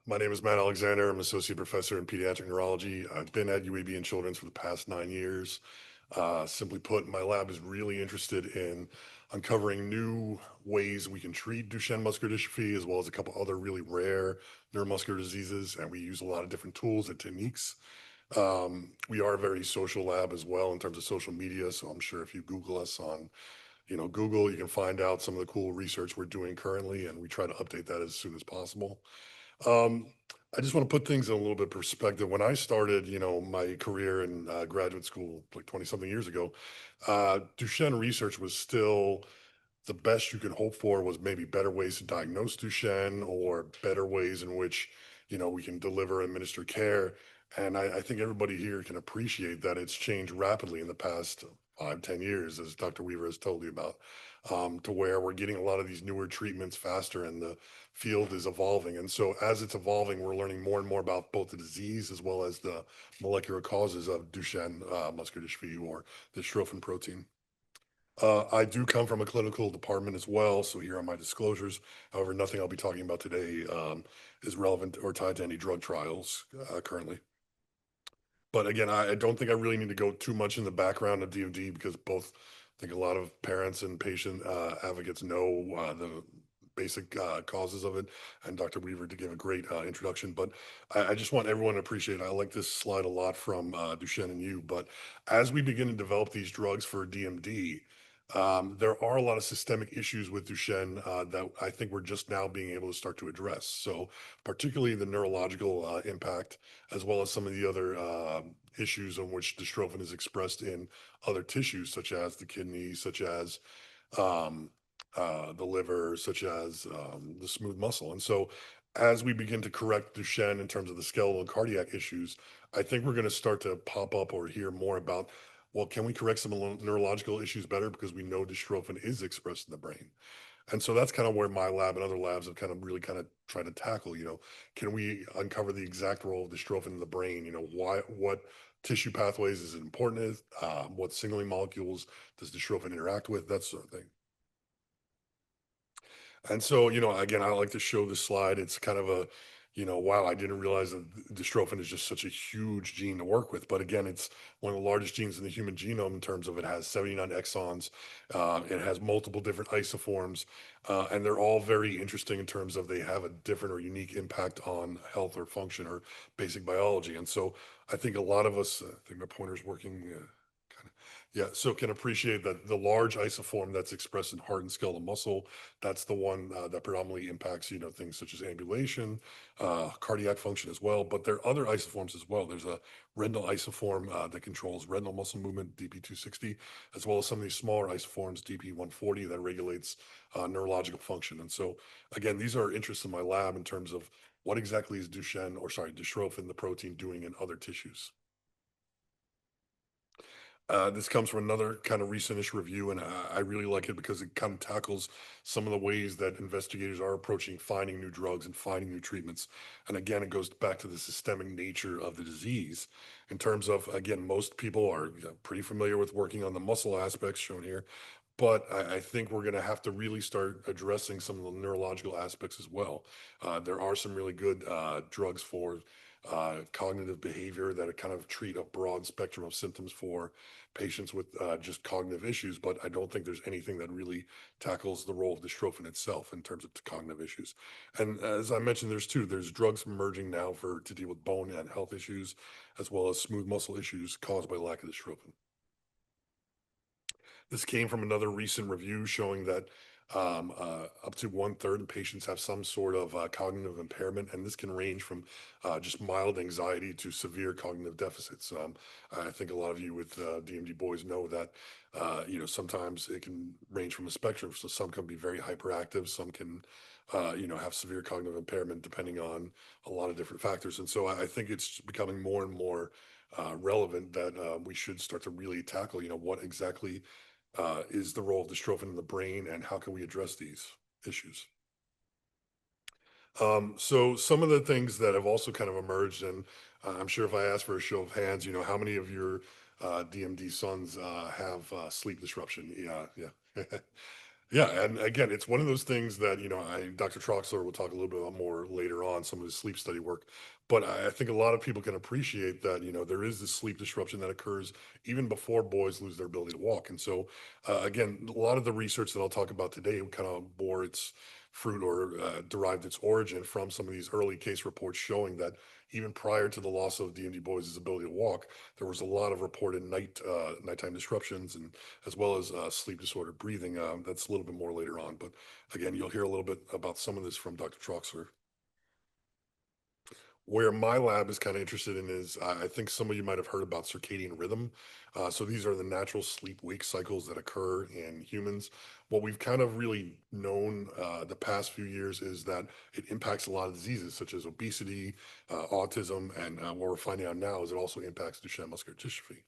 My name is Matt Alexander. I'm associate professor in pediatric neurology. I've been at UAB in children's for the past 9 years. Simply put, my lab is really interested in uncovering new ways we can treat Duchenne muscular dystrophy, as well as a couple other really rare neuromuscular diseases. And we use a lot of different tools and techniques. We are a very social lab as well in terms of social media. So I'm sure if you Google us on Google, you can find out some of the cool research we're doing currently, and we try to update that as soon as possible. Um, I just want to put things in a little bit of perspective. When I started, my career in graduate school like 20 something years ago, Duchenne research was still the best you could hope for was maybe better ways to diagnose Duchenne or better ways in which, we can deliver, administer care. And I think everybody here can appreciate that it's changed rapidly in the past 5, 10 years, as Dr. Weaver has told you about, to where we're getting a lot of these newer treatments faster and the field is evolving. And so as it's evolving, we're learning more and more about both the disease as well as the molecular causes of Duchenne muscular dystrophy or the dystrophin protein. I do come from a clinical department as well, so here are my disclosures. However, nothing I'll be talking about today is relevant or tied to any drug trials currently. But again, I don't think I really need to go too much in the background of DMD because both I think a lot of parents and patient advocates know the basic causes of it, and Dr. Weaver to give a great introduction. But I just want everyone to appreciate. I like this slide a lot from Duchenne and you. But as we begin to develop these drugs for DMD, there are a lot of systemic issues with Duchenne that I think we're just now being able to start to address. So, particularly the neurological impact, as well as some of the other issues on which dystrophin is expressed in other tissues, such as the kidney, such as um, the liver, such as the smooth muscle. And so, as we begin to correct Duchenne in terms of the skeletal and cardiac issues, I think we're going to start to pop up or hear more about, well, can we correct some neurological issues better because we know dystrophin is expressed in the brain? And so that's kind of where my lab and other labs have kind of really kind of tried to tackle, can we uncover the exact role of dystrophin in the brain? What tissue pathways is it important is, what signaling molecules does dystrophin interact with, that sort of thing. And so, again, I like to show this slide. It's kind of wow, I didn't realize that dystrophin is just such a huge gene to work with. But again, it's one of the largest genes in the human genome in terms of it has 79 exons. It has multiple different isoforms, and they're all very interesting in terms of they have a different or unique impact on health or function or basic biology. And so I think a lot of us, I think my pointer's working. Kind of, yeah, so can appreciate that the large isoform that's expressed in heart and skeletal muscle, that's the one that predominantly impacts, things such as ambulation, cardiac function as well. But there are other isoforms as well. There's a retinal isoform that controls retinal muscle movement, DP260, as well as some of these smaller isoforms, DP140, that regulates neurological function. And so, again, these are interests in my lab in terms of what exactly is Duchenne, or sorry, dystrophin, the protein, doing in other tissues. This comes from another kind of recentish review, and I really like it because it kind of tackles some of the ways that investigators are approaching finding new drugs and finding new treatments. And again, it goes back to the systemic nature of the disease in terms of, again, most people are pretty familiar with working on the muscle aspects shown here, but I think we're going to have to really start addressing some of the neurological aspects as well. There are some really good drugs for cognitive behavior that kind of treat a broad spectrum of symptoms for patients with just cognitive issues, but I don't think there's anything that really tackles the role of dystrophin itself in terms of the cognitive issues. And as I mentioned, there's drugs emerging now to deal with bone and health issues, as well as smooth muscle issues caused by lack of dystrophin. This came from another recent review showing that up to one third of patients have some sort of cognitive impairment, and this can range from just mild anxiety to severe cognitive deficits. I think a lot of you with DMD boys know that sometimes it can range from a spectrum. So some can be very hyperactive, some can have severe cognitive impairment depending on a lot of different factors. And so I think it's becoming more and more relevant that we should start to really tackle, what exactly is the role of dystrophin in the brain and how can we address these issues. So some of the things that have also kind of emerged, and I'm sure if I ask for a show of hands, how many of your DMD sons have sleep disruption? Yeah, yeah. Yeah, and again, it's one of those things that, Dr. Troxler will talk a little bit about more later on, some of his sleep study work. But I think a lot of people can appreciate that, there is this sleep disruption that occurs even before boys lose their ability to walk. And so, again, a lot of the research that I'll talk about today kind of bore its fruit or derived its origin from some of these early case reports showing that even prior to the loss of DMD boys' ability to walk, there was a lot of reported nighttime disruptions and as well as sleep disordered breathing. That's a little bit more later on. But again, you'll hear a little bit about some of this from Dr. Troxler. Where my lab is kind of interested in is I think some of you might have heard about circadian rhythm. So these are the natural sleep-wake cycles that occur in humans. What we've kind of really known the past few years is that it impacts a lot of diseases such as obesity, autism, and what we're finding out now is it also impacts Duchenne muscular dystrophy.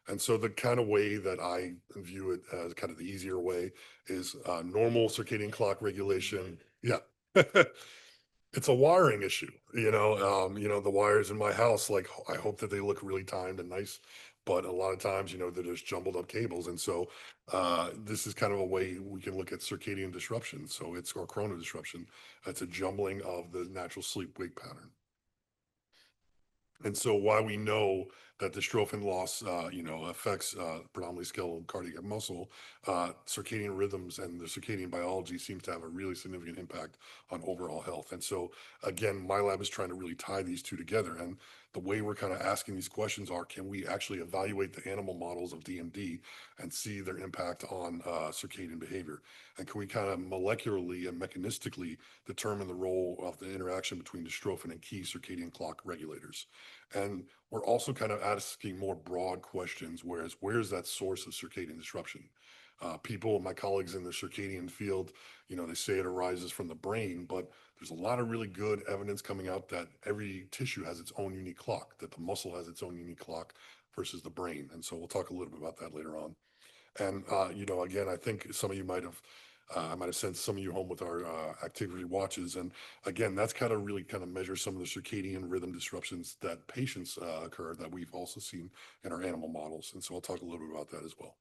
And so the kind of way that I view it as kind of the easier way is normal circadian clock regulation. Yeah. It's a wiring issue, the wires in my house, like I hope that they look really timed and nice, but a lot of times, they're just jumbled up cables. And so this is kind of a way we can look at circadian disruption. So it's or chrono disruption. It's a jumbling of the natural sleep wake pattern. And so why we know that dystrophin loss, affects predominantly skeletal and cardiac muscle, circadian rhythms and the circadian biology seems to have a really significant impact on overall health. And so again, my lab is trying to really tie these two together. And the way we're kind of asking these questions are, can we actually evaluate the animal models of DMD and see their impact on circadian behavior? And can we kind of molecularly and mechanistically determine the role of the interaction between dystrophin and key circadian clock regulators? And we're also kind of asking more broad questions, where's that source of circadian disruption? People, my colleagues in the circadian field, they say it arises from the brain, but there's a lot of really good evidence coming out that every tissue has its own unique clock, that the muscle has its own unique clock versus the brain. And so we'll talk a little bit about that later on. And, again, I think some of you might have I might have sent some of you home with our activity watches. And again, that's kind of really kind of measure some of the circadian rhythm disruptions that patients occur that we've also seen in our animal models. And so I'll talk a little bit about that as well.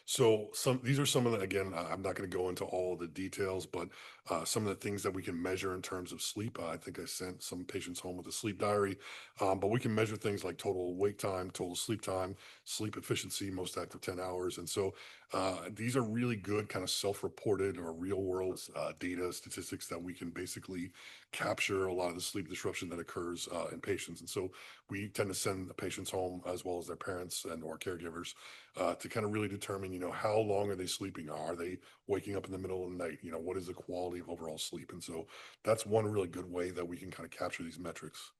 So these are some of the, again, I'm not going to go into all the details, but some of the things that we can measure in terms of sleep. I think I sent some patients home with a sleep diary, but we can measure things like total wake time, total sleep efficiency, most active 10 hours. And so these are really good kind of self-reported or real world data statistics that we can basically capture a lot of the sleep disruption that occurs in patients. And so we tend to send the patients home as well as their parents and or caregivers to kind of really determine, how long are they sleeping? Are they waking up in the middle of the night? What is the quality of overall sleep? And so that's one really good way that we can kind of capture these metrics.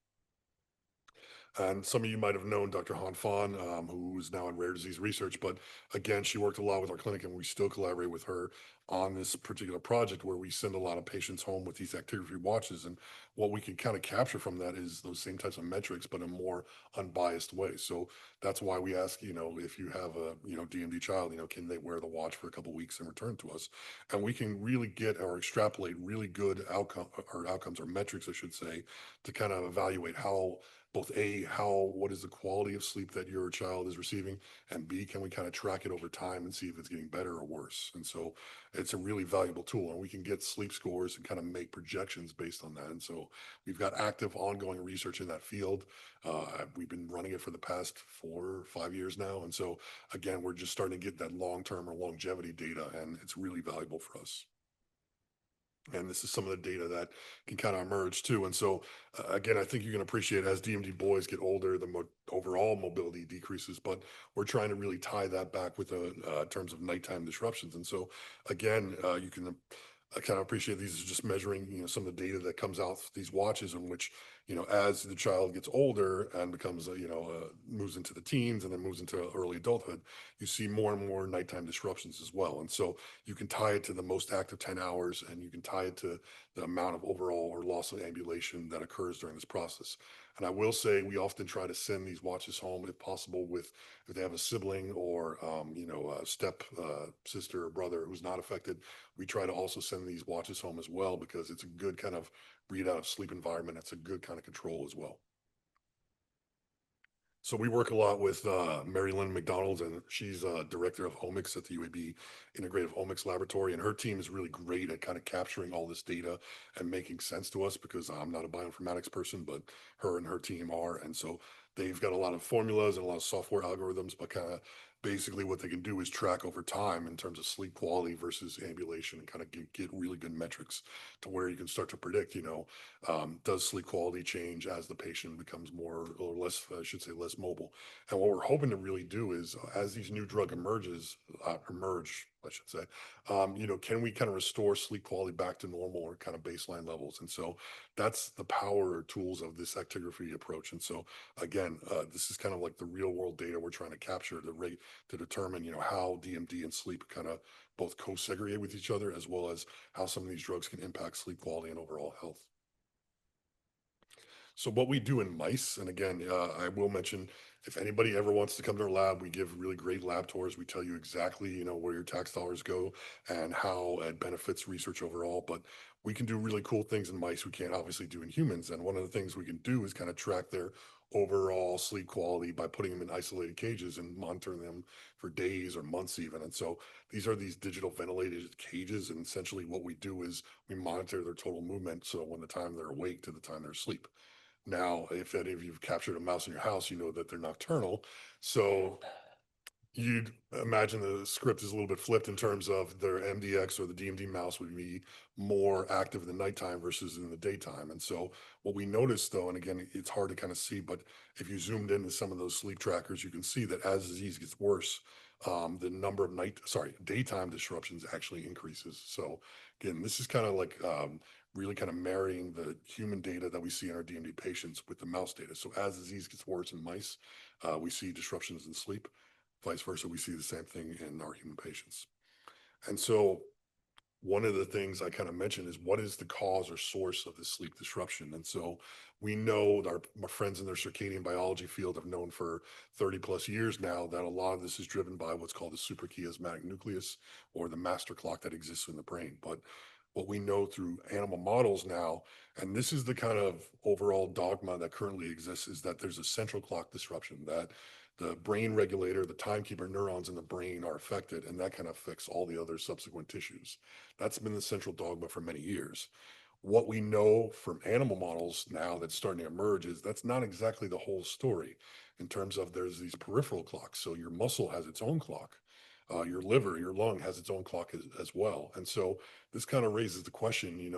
And some of you might have known Dr. Han Fan, who is now in rare disease research. But again, she worked a lot with our clinic, and we still collaborate with her on this particular project where we send a lot of patients home with these activity watches. And what we can kind of capture from that is those same types of metrics, but in a more unbiased way. So that's why we ask, if you have a, DMD child, can they wear the watch for a couple weeks and return to us? And we can really get or extrapolate really good outcomes or metrics, I should say, to kind of evaluate how both what is the quality of sleep that your child is receiving, and B, can we kind of track it over time and see if it's getting better or worse? And so it's a really valuable tool, and we can get sleep scores and kind of make projections based on that. And so we've got active ongoing research in that field. We've been running it for the past 4 or 5 years now. And so again, we're just starting to get that long-term or longevity data, and it's really valuable for us. And this is some of the data that can kind of emerge too. And so, again, I think you can appreciate as DMD boys get older, the overall mobility decreases. But we're trying to really tie that back with terms of nighttime disruptions. And so, again, you can kind of appreciate these are just measuring, some of the data that comes out these watches in which, as the child gets older and becomes, moves into the teens and then moves into early adulthood, you see more and more nighttime disruptions as well. And so you can tie it to the most active 10 hours, and you can tie it to the amount of overall or loss of ambulation that occurs during this process. And I will say we often try to send these watches home if possible with if they have a sibling or a step sister or brother who's not affected. We try to also send these watches home as well because it's a good kind of readout of sleep environment. It's a good kind of control as well. So we work a lot with Mary Lynn McDonald, and she's director of omics at the UAB Integrative Omics Laboratory. And her team is really great at kind of capturing all this data and making sense to us because I'm not a bioinformatics person, but her and her team are. And so they've got a lot of formulas and a lot of software algorithms, but kind of basically what they can do is track over time in terms of sleep quality versus ambulation and kind of get really good metrics to where you can start to predict, does sleep quality change as the patient becomes more or less, I should say, less mobile? And what we're hoping to really do is, as these new drug emerge, I should say, can we kind of restore sleep quality back to normal or kind of baseline levels? And so that's the power or tools of this actigraphy approach. And so again, this is kind of like the real world data we're trying to capture the rate to determine, how DMD and sleep kind of both co-segregate with each other, as well as how some of these drugs can impact sleep quality and overall health. So what we do in mice, and again, I will mention, if anybody ever wants to come to our lab, we give really great lab tours. We tell you exactly, where your tax dollars go and how it benefits research overall. But we can do really cool things in mice we can't obviously do in humans. And one of the things we can do is kind of track their overall sleep quality by putting them in isolated cages and monitoring them for days or months even. And so these are these digital ventilated cages. And essentially what we do is we monitor their total movement. So when the time they're awake to the time they're asleep. Now, if any of you've captured a mouse in your house, you know that they're nocturnal. So you'd imagine the script is a little bit flipped in terms of their MDX or the DMD mouse would be more active in the nighttime versus in the daytime. And so what we noticed though, and again, it's hard to kind of see, but if you zoomed into some of those sleep trackers, you can see that as disease gets worse, the number of daytime disruptions actually increases. So again, this is kind of like really kind of marrying the human data that we see in our DMD patients with the mouse data. So as disease gets worse in mice, we see disruptions in sleep. Vice versa, we see the same thing in our human patients. And so one of the things I kind of mentioned is what is the cause or source of this sleep disruption? And so we know our friends in their circadian biology field have known for 30 plus years now that a lot of this is driven by what's called the suprachiasmatic nucleus or the master clock that exists in the brain. But what we know through animal models now, and this is the kind of overall dogma that currently exists, is that there's a central clock disruption, that the brain regulator, the timekeeper neurons in the brain are affected, and that kind of affects all the other subsequent tissues. That's been the central dogma for many years. What we know from animal models now that's starting to emerge is that's not exactly the whole story in terms of there's these peripheral clocks. So your muscle has its own clock. Your liver, your lung has its own clock as well. And so this kind of raises the question,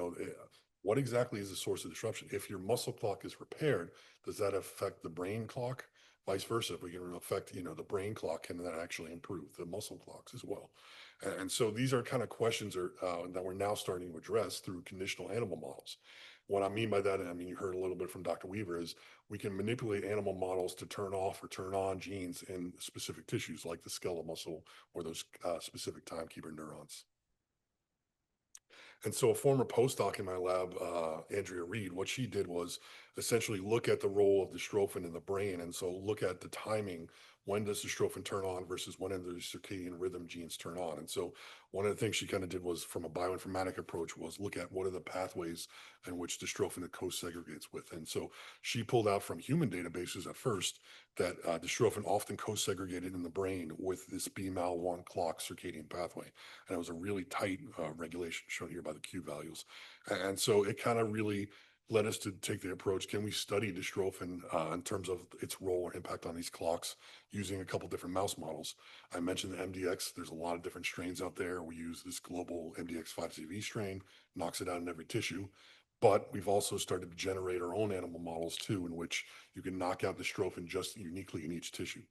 what exactly is the source of disruption? If your muscle clock is repaired, does that affect the brain clock? Vice versa, if we can affect, the brain clock, can that actually improve the muscle clocks as well? And so these are kind of questions that we're now starting to address through conditional animal models. What I mean by that, and I mean, you heard a little bit from Dr. Weaver, is we can manipulate animal models to turn off or turn on genes in specific tissues like the skeletal muscle or those specific timekeeper neurons. And so a former postdoc in my lab, Andrea Reed, what she did was essentially look at the role of dystrophin in the brain. And so look at the timing. When does dystrophin turn on versus when do the circadian rhythm genes turn on? And so one of the things she kind of did was from a bioinformatic approach was look at what are the pathways in which dystrophin co-segregates with. And so she pulled out from human databases at first that dystrophin often co-segregated in the brain with this BMAL1 clock circadian pathway. And it was a really tight regulation shown here by the Q values. And so it kind of really led us to take the approach, can we study dystrophin in terms of its role or impact on these clocks using a couple different mouse models? I mentioned the MDX, there's a lot of different strains out there. We use this global MDX5CV strain, knocks it out in every tissue. But we've also started to generate our own animal models too, in which you can knock out dystrophin just uniquely in each tissue.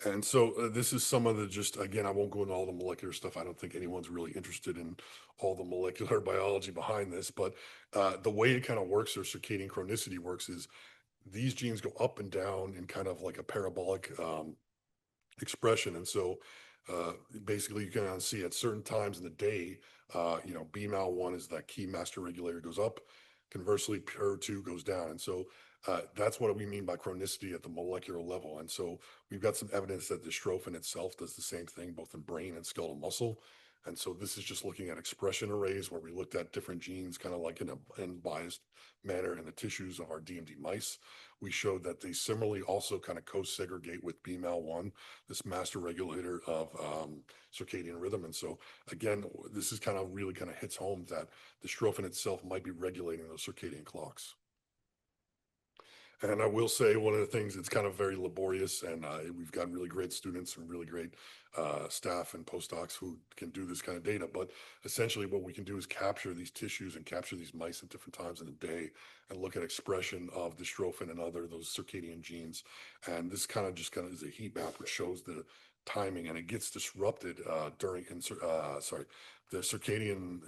And so this is some of the just, again, I won't go into all the molecular stuff. I don't think anyone's really interested in all the molecular biology behind this, but the way it kind of works or circadian chronicity works is these genes go up and down in kind of like a parabolic expression. And so basically you can see at certain times in the day, BMAL1 is that key master regulator goes up. Conversely, PIR2 goes down. And so that's what we mean by chronicity at the molecular level. And so we've got some evidence that dystrophin itself does the same thing, both in brain and skeletal muscle. And so this is just looking at expression arrays where we looked at different genes kind of like in a biased manner in the tissues of our DMD mice. We showed that they similarly also kind of co-segregate with BMAL1, this master regulator of circadian rhythm. And so again, this is kind of really kind of hits home that dystrophin itself might be regulating those circadian clocks. And I will say one of the things, it's kind of very laborious, and we've got really great students and really great staff and postdocs who can do this kind of data. But essentially, what we can do is capture these tissues and capture these mice at different times in the day and look at expression of dystrophin and other those circadian genes. And this kind of is a heat map which shows the timing, and it gets disrupted the circadian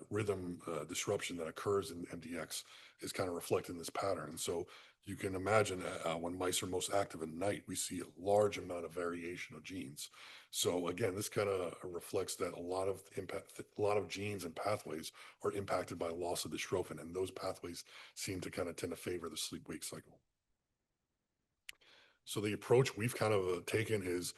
rhythm disruption that occurs in MDX is kind of reflected in this pattern. And so you can imagine when mice are most active at night, we see a large amount of variation of genes. So again, this kind of reflects that a lot of genes and pathways are impacted by loss of dystrophin, and those pathways seem to kind of tend to favor the sleep-wake cycle. So the approach we've kind of taken is,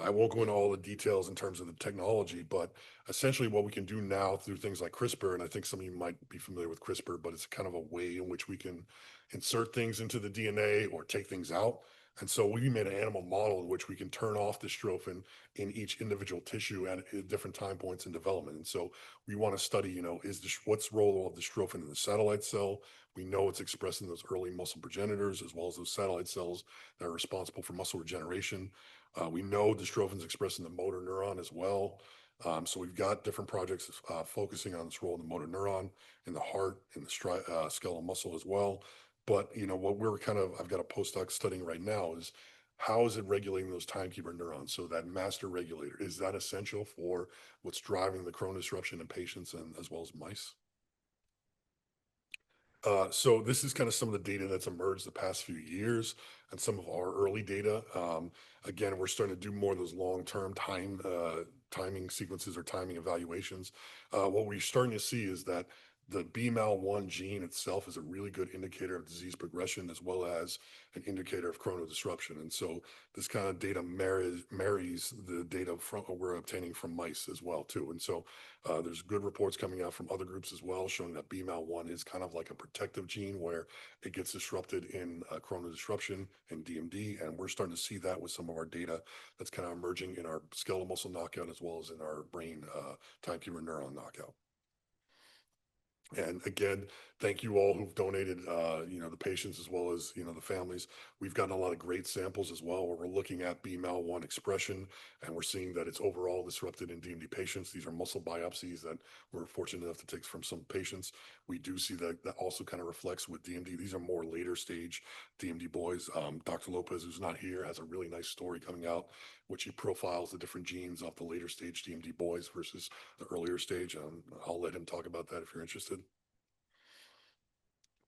I won't go into all the details in terms of the technology, but essentially what we can do now through things like CRISPR, and I think some of you might be familiar with CRISPR, but it's kind of a way in which we can insert things into the DNA or take things out. And so we made an animal model in which we can turn off dystrophin in each individual tissue at different time points in development. And so we want to study, what's the role of dystrophin in the satellite cell? We know it's expressed in those early muscle progenitors as well as those satellite cells that are responsible for muscle regeneration. We know dystrophin is expressed in the motor neuron as well. So we've got different projects focusing on this role in the motor neuron, in the heart, in the skeletal muscle as well. But what I've got a postdoc studying right now is how is it regulating those timekeeper neurons? So that master regulator, is that essential for what's driving the chron disruption in patients and as well as mice? So this is kind of some of the data that's emerged the past few years and some of our early data. Again, we're starting to do more of those long-term timing sequences or timing evaluations. What we're starting to see is that the BMAL1 gene itself is a really good indicator of disease progression as well as an indicator of chronal disruption. And so this kind of data marries the data we're obtaining from mice as well too. And so there's good reports coming out from other groups as well showing that BMAL1 is kind of like a protective gene where it gets disrupted in chronal disruption and DMD. And we're starting to see that with some of our data that's kind of emerging in our skeletal muscle knockout as well as in our brain timekeeper neuron knockout. And again, thank you all who've donated, the patients as well as, the families. We've gotten a lot of great samples as well where we're looking at BMAL1 expression and we're seeing that it's overall disrupted in DMD patients. These are muscle biopsies that we're fortunate enough to take from some patients. We do see that also kind of reflects with DMD. These are more later stage DMD boys. Dr. Lopez, who's not here, has a really nice story coming out, which he profiles the different genes of the later stage DMD boys versus the earlier stage. I'll let him talk about that if you're interested.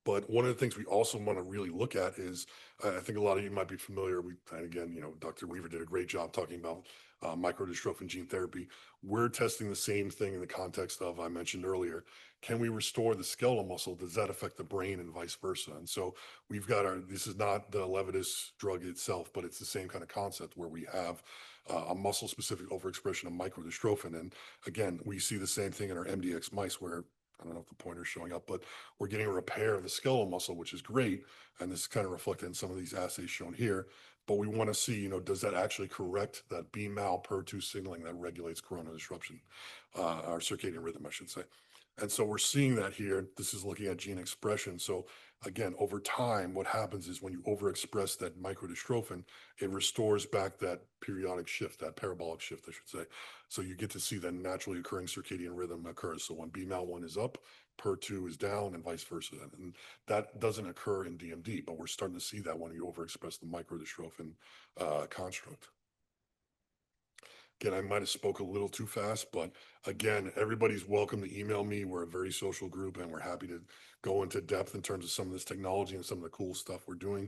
But one of the things we also want to really look at is, I think a lot of you might be familiar. And again, Dr. Weaver did a great job talking about microdystrophin gene therapy. We're testing the same thing in the context of, I mentioned earlier, can we restore the skeletal muscle? Does that affect the brain and vice versa? And so we've got this is not the Levitus drug itself, but it's the same kind of concept where we have a muscle specific overexpression of microdystrophin. And again, we see the same thing in our MDX mice where I don't know if the pointer's showing up, but we're getting a repair of the skeletal muscle, which is great. And this is kind of reflected in some of these assays shown here. But we want to see, does that actually correct that BMAL PER2 signaling that regulates coronal disruption, or circadian rhythm, I should say. And so we're seeing that here. This is looking at gene expression. So again, over time, what happens is when you overexpress that microdystrophin, it restores back that periodic shift, that parabolic shift, I should say. So you get to see that naturally occurring circadian rhythm occurs. So when BMAL1 is up, PER2 is down and vice versa. And that doesn't occur in DMD, but we're starting to see that when you overexpress the microdystrophin construct. Again, I might have spoke a little too fast, but again, everybody's welcome to email me. We're a very social group and we're happy to go into depth in terms of some of this technology and some of the cool stuff we're doing.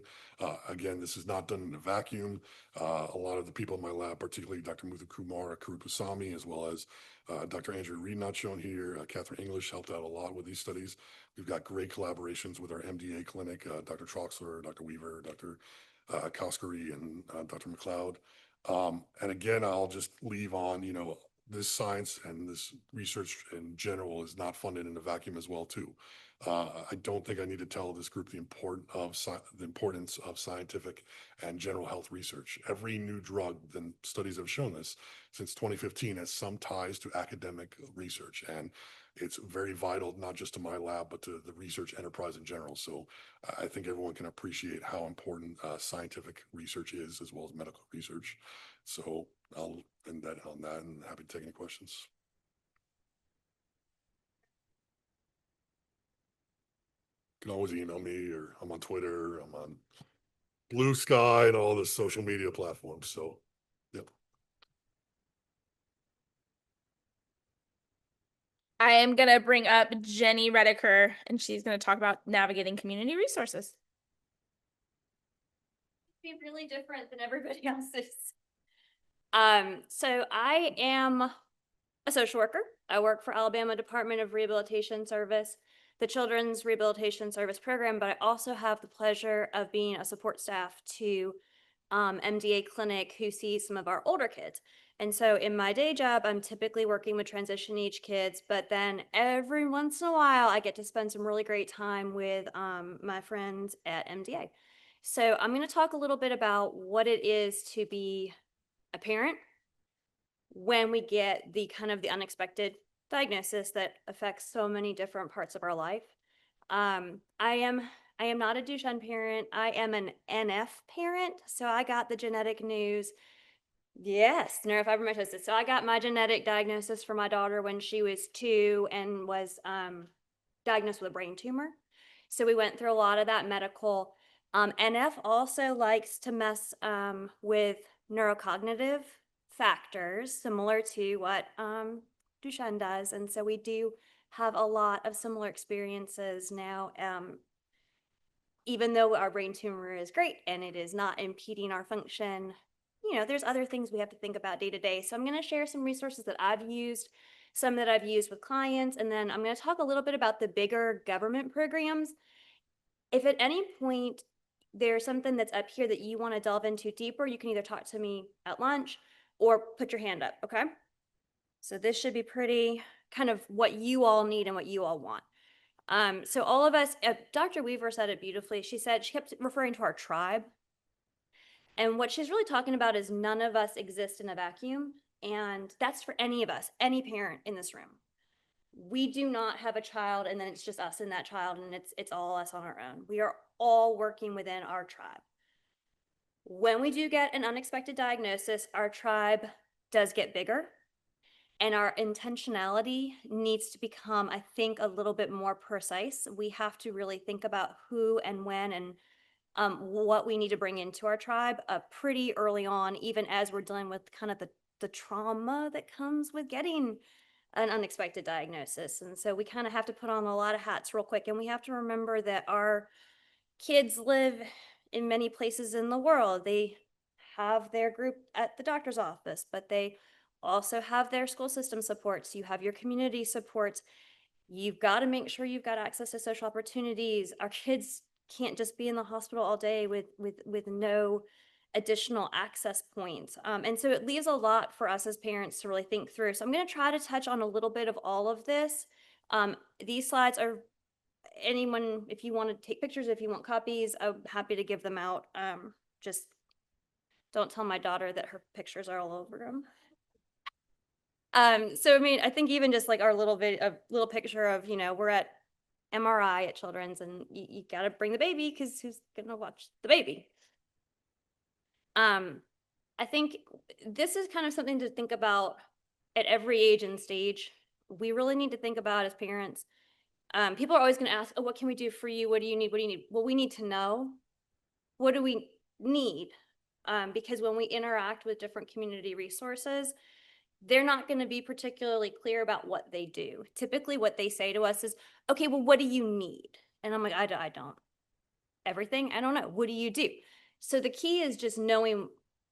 Again, this is not done in a vacuum. A lot of the people in my lab, particularly Dr. Muthu Kumar Karupasamy, as well as Dr. Andrew Reed, not shown here, Catherine English helped out a lot with these studies. We've got great collaborations with our MDA clinic, Dr. Troxler, Dr. Weaver, Dr. Koskari, and Dr. McLeod. And again, I'll just leave on, this science and this research in general is not funded in a vacuum as well too. I don't think I need to tell this group the importance of scientific and general health research. Every new drug, and studies have shown this since 2015, has some ties to academic research. And it's very vital, not just to my lab, but to the research enterprise in general. So I think everyone can appreciate how important scientific research is as well as medical research. So I'll end that on that and happy to take any questions. You can always email me or I'm on Twitter, I'm on Blue Sky and all the social media platforms. So, yep. I am going to bring up Jenny Redeker, and she's going to talk about navigating community resources. Be really different than everybody else's. So I am a social worker. I work for Alabama Department of Rehabilitation Service, the Children's Rehabilitation Service Program, but I also have the pleasure of being a support staff to MDA clinic who sees some of our older kids. And so in my day job, I'm typically working with transition age kids, but then every once in a while, I get to spend some really great time with my friends at MDA. So I'm going to talk a little bit about what it is to be a parent when we get the kind of the unexpected diagnosis that affects so many different parts of our life. I am not a Duchenne parent. I am an NF parent. So I got the genetic news. Yes, neurofibromatosis. So I got my genetic diagnosis for my daughter when she was 2 and was diagnosed with a brain tumor. So we went through a lot of that medical. NF also likes to mess with neurocognitive factors, similar to what Duchenne does. And so we do have a lot of similar experiences now, even though our brain tumor is great and it is not impeding our function there's other things we have to think about day to day. So I'm going to share some resources that I've used, some that I've used with clients, and then I'm going to talk a little bit about the bigger government programs. If at any point there's something that's up here that you want to delve into deeper, you can either talk to me at lunch or put your hand up, okay? So this should be pretty kind of what you all need and what you all want. So all of us, Dr. Weaver said it beautifully. She kept referring to our tribe. And what she's really talking about is none of us exist in a vacuum. And that's for any of us, any parent in this room. We do not have a child and then it's just us and that child and it's all us on our own. We are all working within our tribe. When we do get an unexpected diagnosis, our tribe does get bigger and our intentionality needs to become, I think, a little bit more precise. We have to really think about who and when and what we need to bring into our tribe pretty early on, even as we're dealing with kind of the trauma that comes with getting an unexpected diagnosis. And so we kind of have to put on a lot of hats real quick. And we have to remember that our kids live in many places in the world. They have their group at the doctor's office, but they also have their school system supports. You have your community supports. You've got to make sure you've got access to social opportunities. Our kids can't just be in the hospital all day with no additional access points. And so it leaves a lot for us as parents to really think through. So I'm going to try to touch on a little bit of all of this. These slides are anyone, if you want to take pictures, if you want copies, I'm happy to give them out. Just don't tell my daughter that her pictures are all over them. So I mean, I think even just like our little little picture of, we're at MRI at Children's and you got to bring the baby because who's going to watch the baby? I think this is kind of something to think about at every age and stage. We really need to think about as parents. People are always going to ask, oh, what can we do for you? What do you need? What do you need? Well, we need to know, what do we need? Because when we interact with different community resources, they're not going to be particularly clear about what they do. Typically what they say to us is, okay, well, what do you need? And I'm like, I don't. Everything? I don't know. What do you do? So the key is just knowing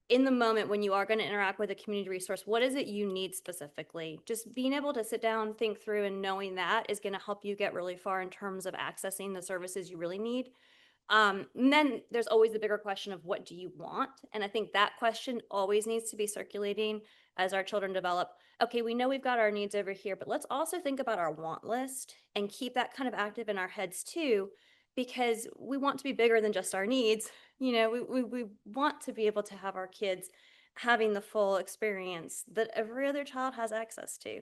in the moment when you are going to interact with a community resource, what is it you need specifically? Just being able to sit down, think through, and knowing that is going to help you get really far in terms of accessing the services you really need. And then there's always the bigger question of what do you want? And I think that question always needs to be circulating as our children develop. Okay, we know we've got our needs over here, but let's also think about our want list and keep that kind of active in our heads too, because we want to be bigger than just our needs. We want to be able to have our kids having the full experience that every other child has access to.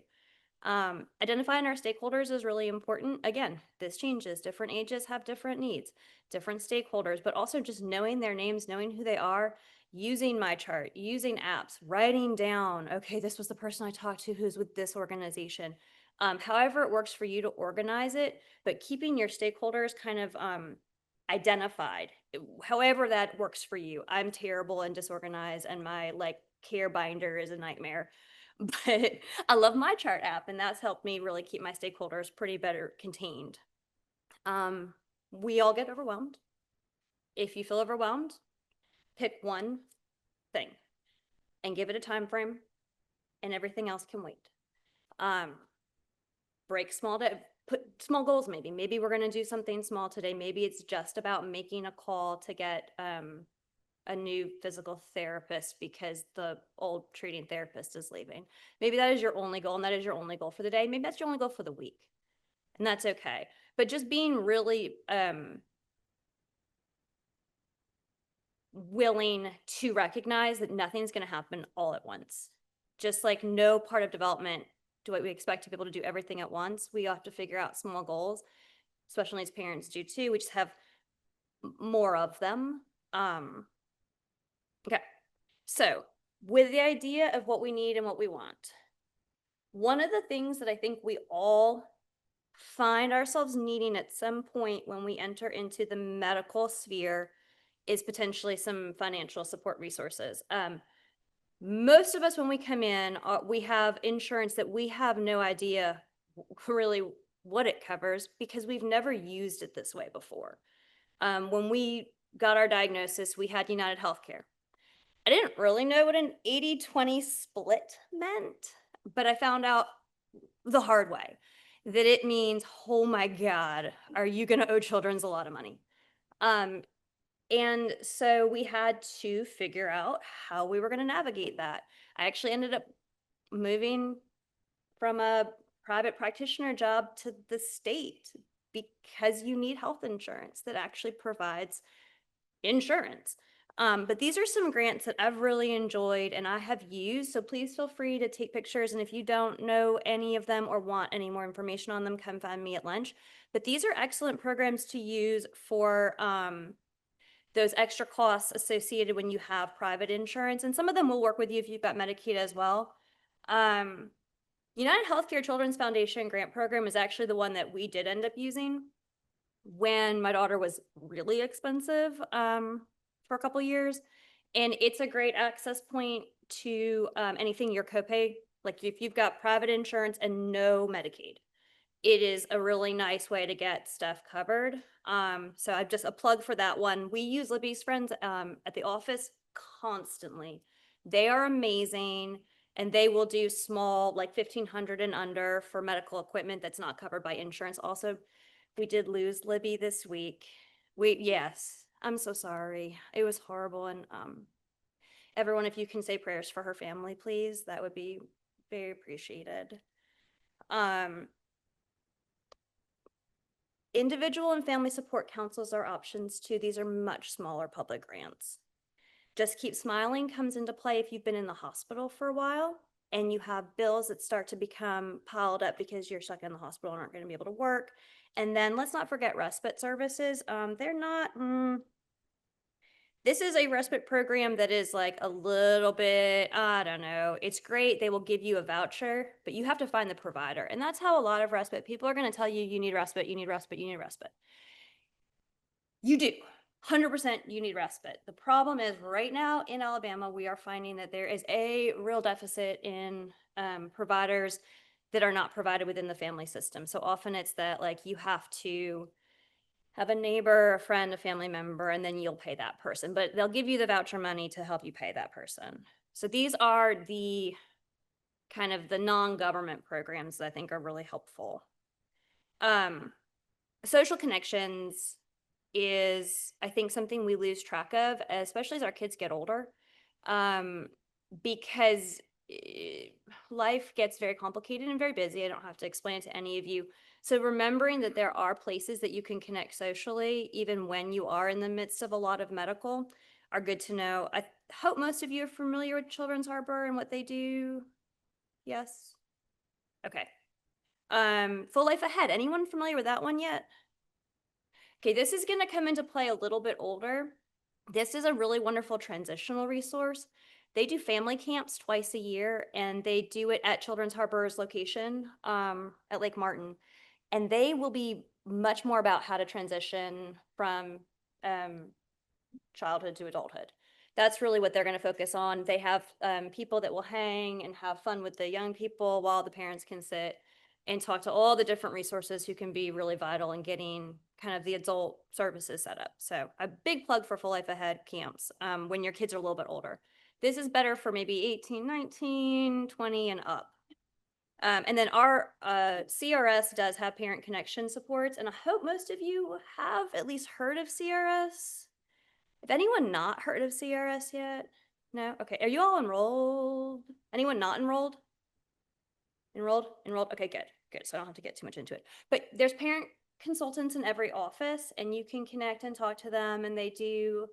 Identifying our stakeholders is really important. Again, this changes. Different ages have different needs, different stakeholders, but also just knowing their names, knowing who they are, using my chart, using apps, writing down, okay, this was the person I talked to who's with this organization. However it works for you to organize it, but keeping your stakeholders kind of identified, however that works for you. I'm terrible and disorganized and my care binder is a nightmare. But I love my chart app and that's helped me really keep my stakeholders pretty better contained. We all get overwhelmed. If you feel overwhelmed, pick one thing and give it a time frame and everything else can wait. Put small goals maybe. Maybe we're going to do something small today. Maybe it's just about making a call to get a new physical therapist because the old treating therapist is leaving. Maybe that is your only goal and that is your only goal for the day. Maybe that's your only goal for the week and that's okay. But just being really willing to recognize that nothing's going to happen all at once. Just like no part of development do we expect people to do everything at once. We have to figure out small goals, especially as parents do too. We just have more of them. Okay, so with the idea of what we need and what we want, one of the things that I think we all find ourselves needing at some point when we enter into the medical sphere is potentially some financial support resources. Most of us, when we come in, we have insurance that we have no idea really what it covers because we've never used it this way before. When we got our diagnosis, we had United Healthcare. I didn't really know what an 80-20 split meant, but I found out the hard way that it means, oh my God, are you going to owe children's a lot of money? Um, and so we had to figure out how we were going to navigate that. I actually ended up moving from a private practitioner job to the state because you need health insurance that actually provides insurance. But these are some grants that I've really enjoyed and I have used. So please feel free to take pictures. And if you don't know any of them or want any more information on them, come find me at lunch. But these are excellent programs to use for those extra costs associated when you have private insurance. And some of them will work with you if you've got Medicaid as well. United Healthcare Children's Foundation grant program is actually the one that we did end up using when my daughter was really expensive for a couple years. And it's a great access point to anything your copay, like if you've got private insurance and no Medicaid, it is a really nice way to get stuff covered. So I've just a plug for that one. We use Libby's friends at the office constantly. They are amazing and they will do small, like 1,500 and under for medical equipment that's not covered by insurance. Also, we did lose Libby this week. Yes, I'm so sorry. It was horrible. And everyone, if you can say prayers for her family, please, that would be very appreciated. Individual and family support councils are options too. These are much smaller public grants. Just Keep Smiling comes into play if you've been in the hospital for a while and you have bills that start to become piled up because you're stuck in the hospital and aren't going to be able to work. And then let's not forget respite services. They're not, this is a respite program that is like a little bit, I don't know. It's great. They will give you a voucher, but you have to find the provider. And that's how a lot of respite people are going to tell you, you need respite, you need respite, you need respite. You do. 100% you need respite. The problem is right now in Alabama, we are finding that there is a real deficit in providers that are not provided within the family system. So often it's that like you have to have a neighbor, a friend, a family member, and then you'll pay that person. But they'll give you the voucher money to help you pay that person. So these are the kind of the non-government programs that I think are really helpful. Social connections is, I think, something we lose track of, especially as our kids get older, because life gets very complicated and very busy. I don't have to explain it to any of you. So remembering that there are places that you can connect socially, even when you are in the midst of a lot of medical, are good to know. I hope most of you are familiar with Children's Harbor and what they do. Yes? Okay. Full Life Ahead. Anyone familiar with that one yet? Okay, this is going to come into play a little bit older. This is a really wonderful transitional resource. They do family camps twice a year, and they do it at Children's Harbor's location at Lake Martin. And they will be much more about how to transition from childhood to adulthood. That's really what they're going to focus on. They have people that will hang and have fun with the young people while the parents can sit and talk to all the different resources who can be really vital in getting kind of the adult services set up. So a big plug for Full Life Ahead camps when your kids are a little bit older. This is better for maybe 18, 19, 20 and up. And then our CRS does have parent connection supports, and I hope most of you have at least heard of CRS. If anyone not heard of CRS yet? No? Okay. Are you all enrolled? Anyone not enrolled? Enrolled? Enrolled? Okay, good. Good. So I don't have to get too much into it. But there's parent consultants in every office, and you can connect and talk to them, and they do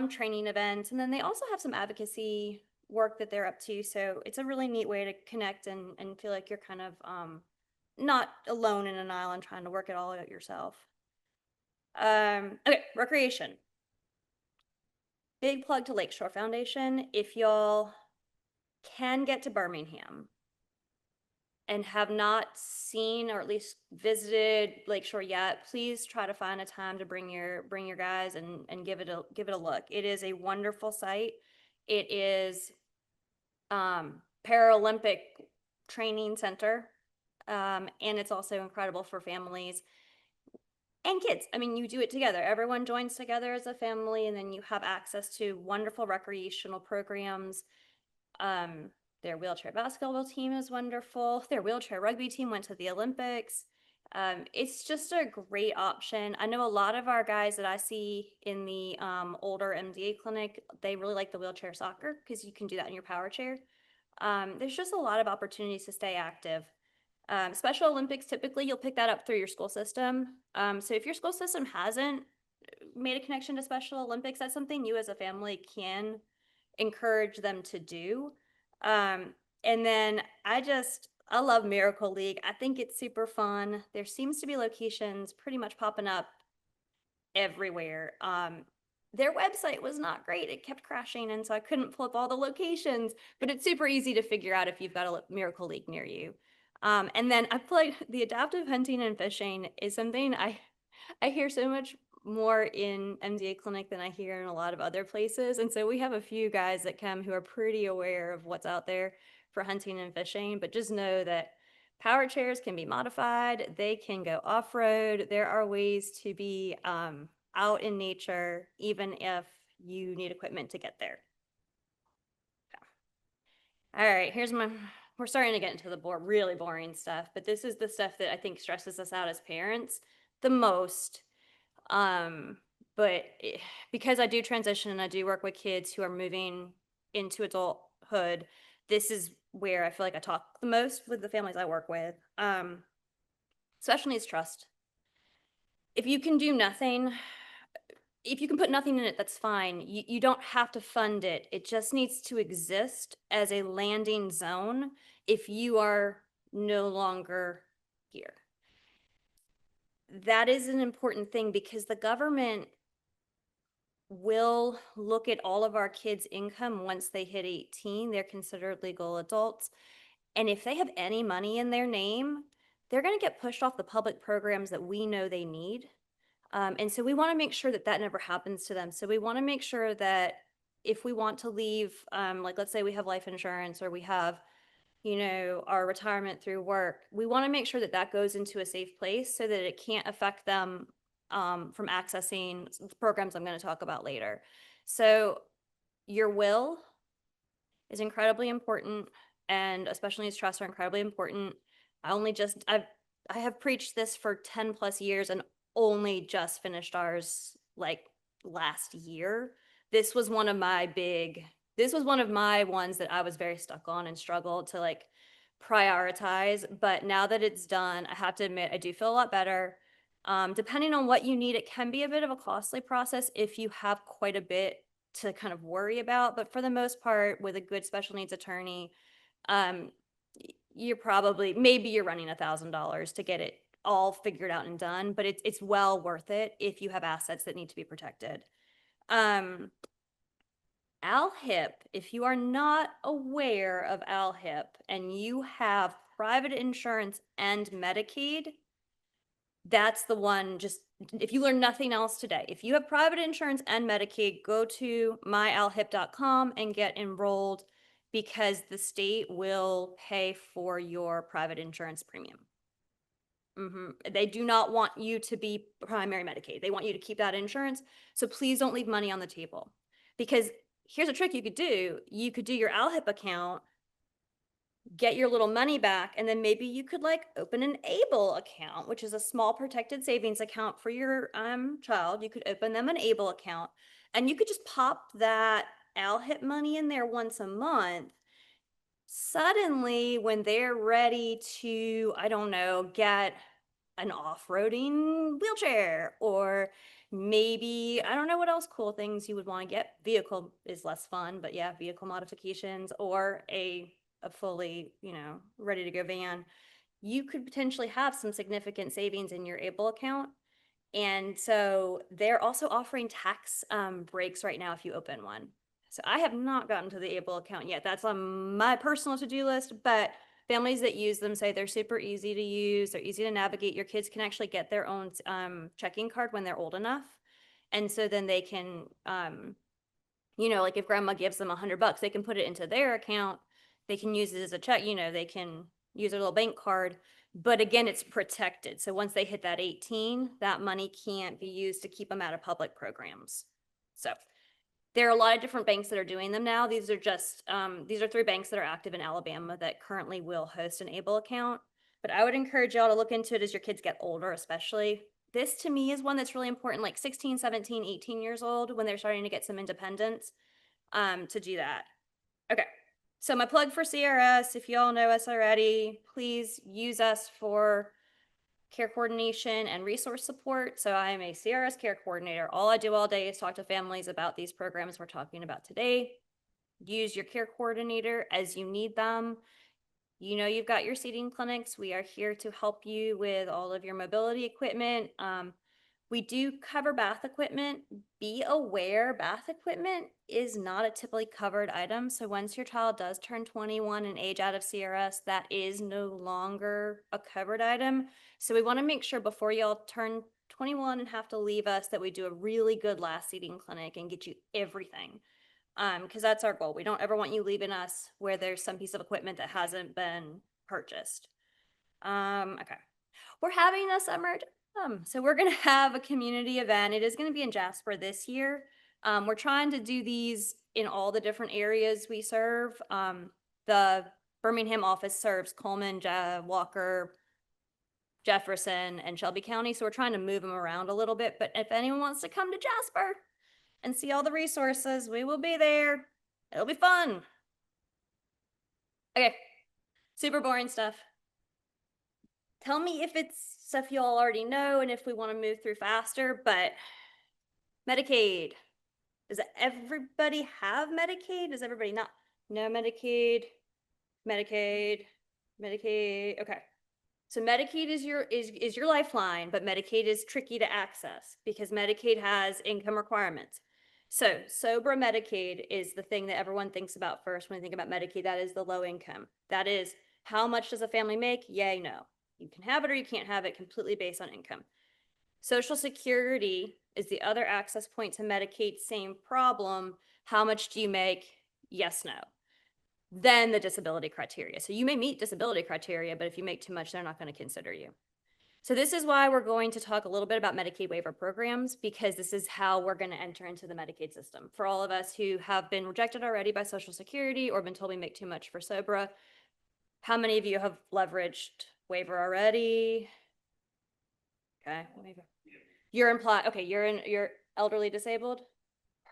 training events. And then they also have some advocacy work that they're up to. So it's a really neat way to connect and feel like you're kind of not alone in an island trying to work it all out yourself. Okay, recreation. Big plug to Lakeshore Foundation. If y'all can get to Birmingham and have not seen or at least visited Lakeshore yet, please try to find a time to bring your guys and give it a look. It is a wonderful site. It is Paralympic training center, and it's also incredible for families. and kids. I mean, you do it together. Everyone joins together as a family, and then you have access to wonderful recreational programs. Um, their wheelchair basketball team is wonderful. Their wheelchair rugby team went to the Olympics. It's just a great option. I know a lot of our guys that I see in the older MDA clinic, they really like the wheelchair soccer because you can do that in your power chair. There's just a lot of opportunities to stay active. Special Olympics, typically you'll pick that up through your school system. So if your school system hasn't made a connection to Special Olympics, that's something you as a family can encourage them to do. And then I love Miracle League. I think it's super fun. There seems to be locations pretty much popping up everywhere. Their website was not great. It kept crashing, and so I couldn't pull up all the locations, but it's super easy to figure out if you've got a Miracle League near you. And then I played the adaptive hunting and fishing is something I hear so much more in MDA clinic than I hear in a lot of other places. And so we have a few guys that come who are pretty aware of what's out there for hunting and fishing, but just know that power chairs can be modified. They can go off-road. There are ways to be out in nature, even if you need equipment to get there. All right, we're starting to get into the really boring stuff, but this is the stuff that I think stresses us out as parents the most. But because I do transition and I do work with kids who are moving into adulthood, this is where I feel like I talk the most with the families I work with. Special needs trust. If you can do nothing, if you can put nothing in it, that's fine. You don't have to fund it. It just needs to exist as a landing zone if you are no longer here. That is an important thing because the government will look at all of our kids' income once they hit 18. They're considered legal adults. And if they have any money in their name, they're going to get pushed off the public programs that we know they need. And so we want to make sure that that never happens to them. So we want to make sure that if we want to leave, like let's say we have life insurance or we have, our retirement through work, we want to make sure that that goes into a safe place so that it can't affect them from accessing the programs I'm going to talk about later. So your will is incredibly important, and especially as trusts are incredibly important. I have preached this for 10 plus years and only just finished ours like last year. This was one of my ones that I was very stuck on and struggled to like prioritize. But now that it's done, I have to admit, I do feel a lot better. Depending on what you need, it can be a bit of a costly process if you have quite a bit to kind of worry about. But for the most part, with a good special needs attorney, maybe you're running $1,000 to get it all figured out and done, but it's well worth it if you have assets that need to be protected. ALHIP, if you are not aware of ALHIP and you have private insurance and Medicaid, that's the one. Just if you learn nothing else today, if you have private insurance and Medicaid, go to myalhip.com and get enrolled because the state will pay for your private insurance premium. They do not want you to be primary Medicaid. They want you to keep that insurance. So please don't leave money on the table, because here's a trick you could do. You could do your ALHIP account, get your little money back, and then maybe you could like open an ABLE account, which is a small protected savings account for your child. You could open them an ABLE account, and you could just pop that ALHIP money in there once a month. Suddenly, when they're ready to, I don't know, get an off-roading wheelchair, or maybe, I don't know what else cool things you would want to get. Vehicle is less fun, but yeah, vehicle modifications, or a fully, ready to go van. You could potentially have some significant savings in your ABLE account. And so they're also offering tax breaks right now if you open one. So I have not gotten to the ABLE account yet. That's on my personal to-do list, but families that use them say they're super easy to use. They're easy to navigate. Your kids can actually get their own checking card when they're old enough. And so then they can, like if grandma gives them $100, they can put it into their account. They can use it as a check, they can use a little bank card. But again, it's protected. So once they hit that 18, that money can't be used to keep them out of public programs. So there are a lot of different banks that are doing them now. These are just, these are 3 banks that are active in Alabama that currently will host an ABLE account. But I would encourage y'all to look into it as your kids get older, especially. This to me is one that's really important, like 16, 17, 18 years old, when they're starting to get some independence, to do that. Okay. So my plug for CRS, if y'all know us already, please use us for care coordination and resource support. So I am a CRS care coordinator. All I do all day is talk to families about these programs we're talking about today. Use your care coordinator as you need them. You know, you've got your seating clinics. We are here to help you with all of your mobility equipment. We do cover bath equipment. Be aware, bath equipment is not a typically covered item. So once your child does turn 21 and age out of CRS, that is no longer a covered item. So we want to make sure before y'all turn 21 and have to leave us that we do a really good last seating clinic and get you everything. Because that's our goal. We don't ever want you leaving us where there's some piece of equipment that hasn't been purchased. Okay. We're having a summer so we're going to have a community event. It is going to be in Jasper this year. We're trying to do these in all the different areas we serve. The Birmingham office serves Coleman, Walker, Jefferson, and Shelby County. So we're trying to move them around a little bit. But if anyone wants to come to Jasper and see all the resources, we will be there. It'll be fun. Okay. Super boring stuff. Tell me if it's stuff you all already know and if we want to move through faster, but Medicaid. Does everybody have Medicaid? Does everybody not know Medicaid? Medicaid. Okay. So Medicaid is your lifeline, but Medicaid is tricky to access because Medicaid has income requirements. So SOBRA Medicaid is the thing that everyone thinks about first when they think about Medicaid. That is the low income. That is how much does a family make? Yay, no. You can have it or you can't have it, completely based on income. Social Security is the other access point to Medicaid, same problem. How much do you make? Yes, no. Then the disability criteria. So you may meet disability criteria, but if you make too much, they're not going to consider you. So this is why we're going to talk a little bit about Medicaid waiver programs, because this is how we're going to enter into the Medicaid system. For all of us who have been rejected already by Social Security or been told we make too much for SOBRA, how many of you have leveraged waiver already? Okay. You're implied. Okay. You're elderly disabled.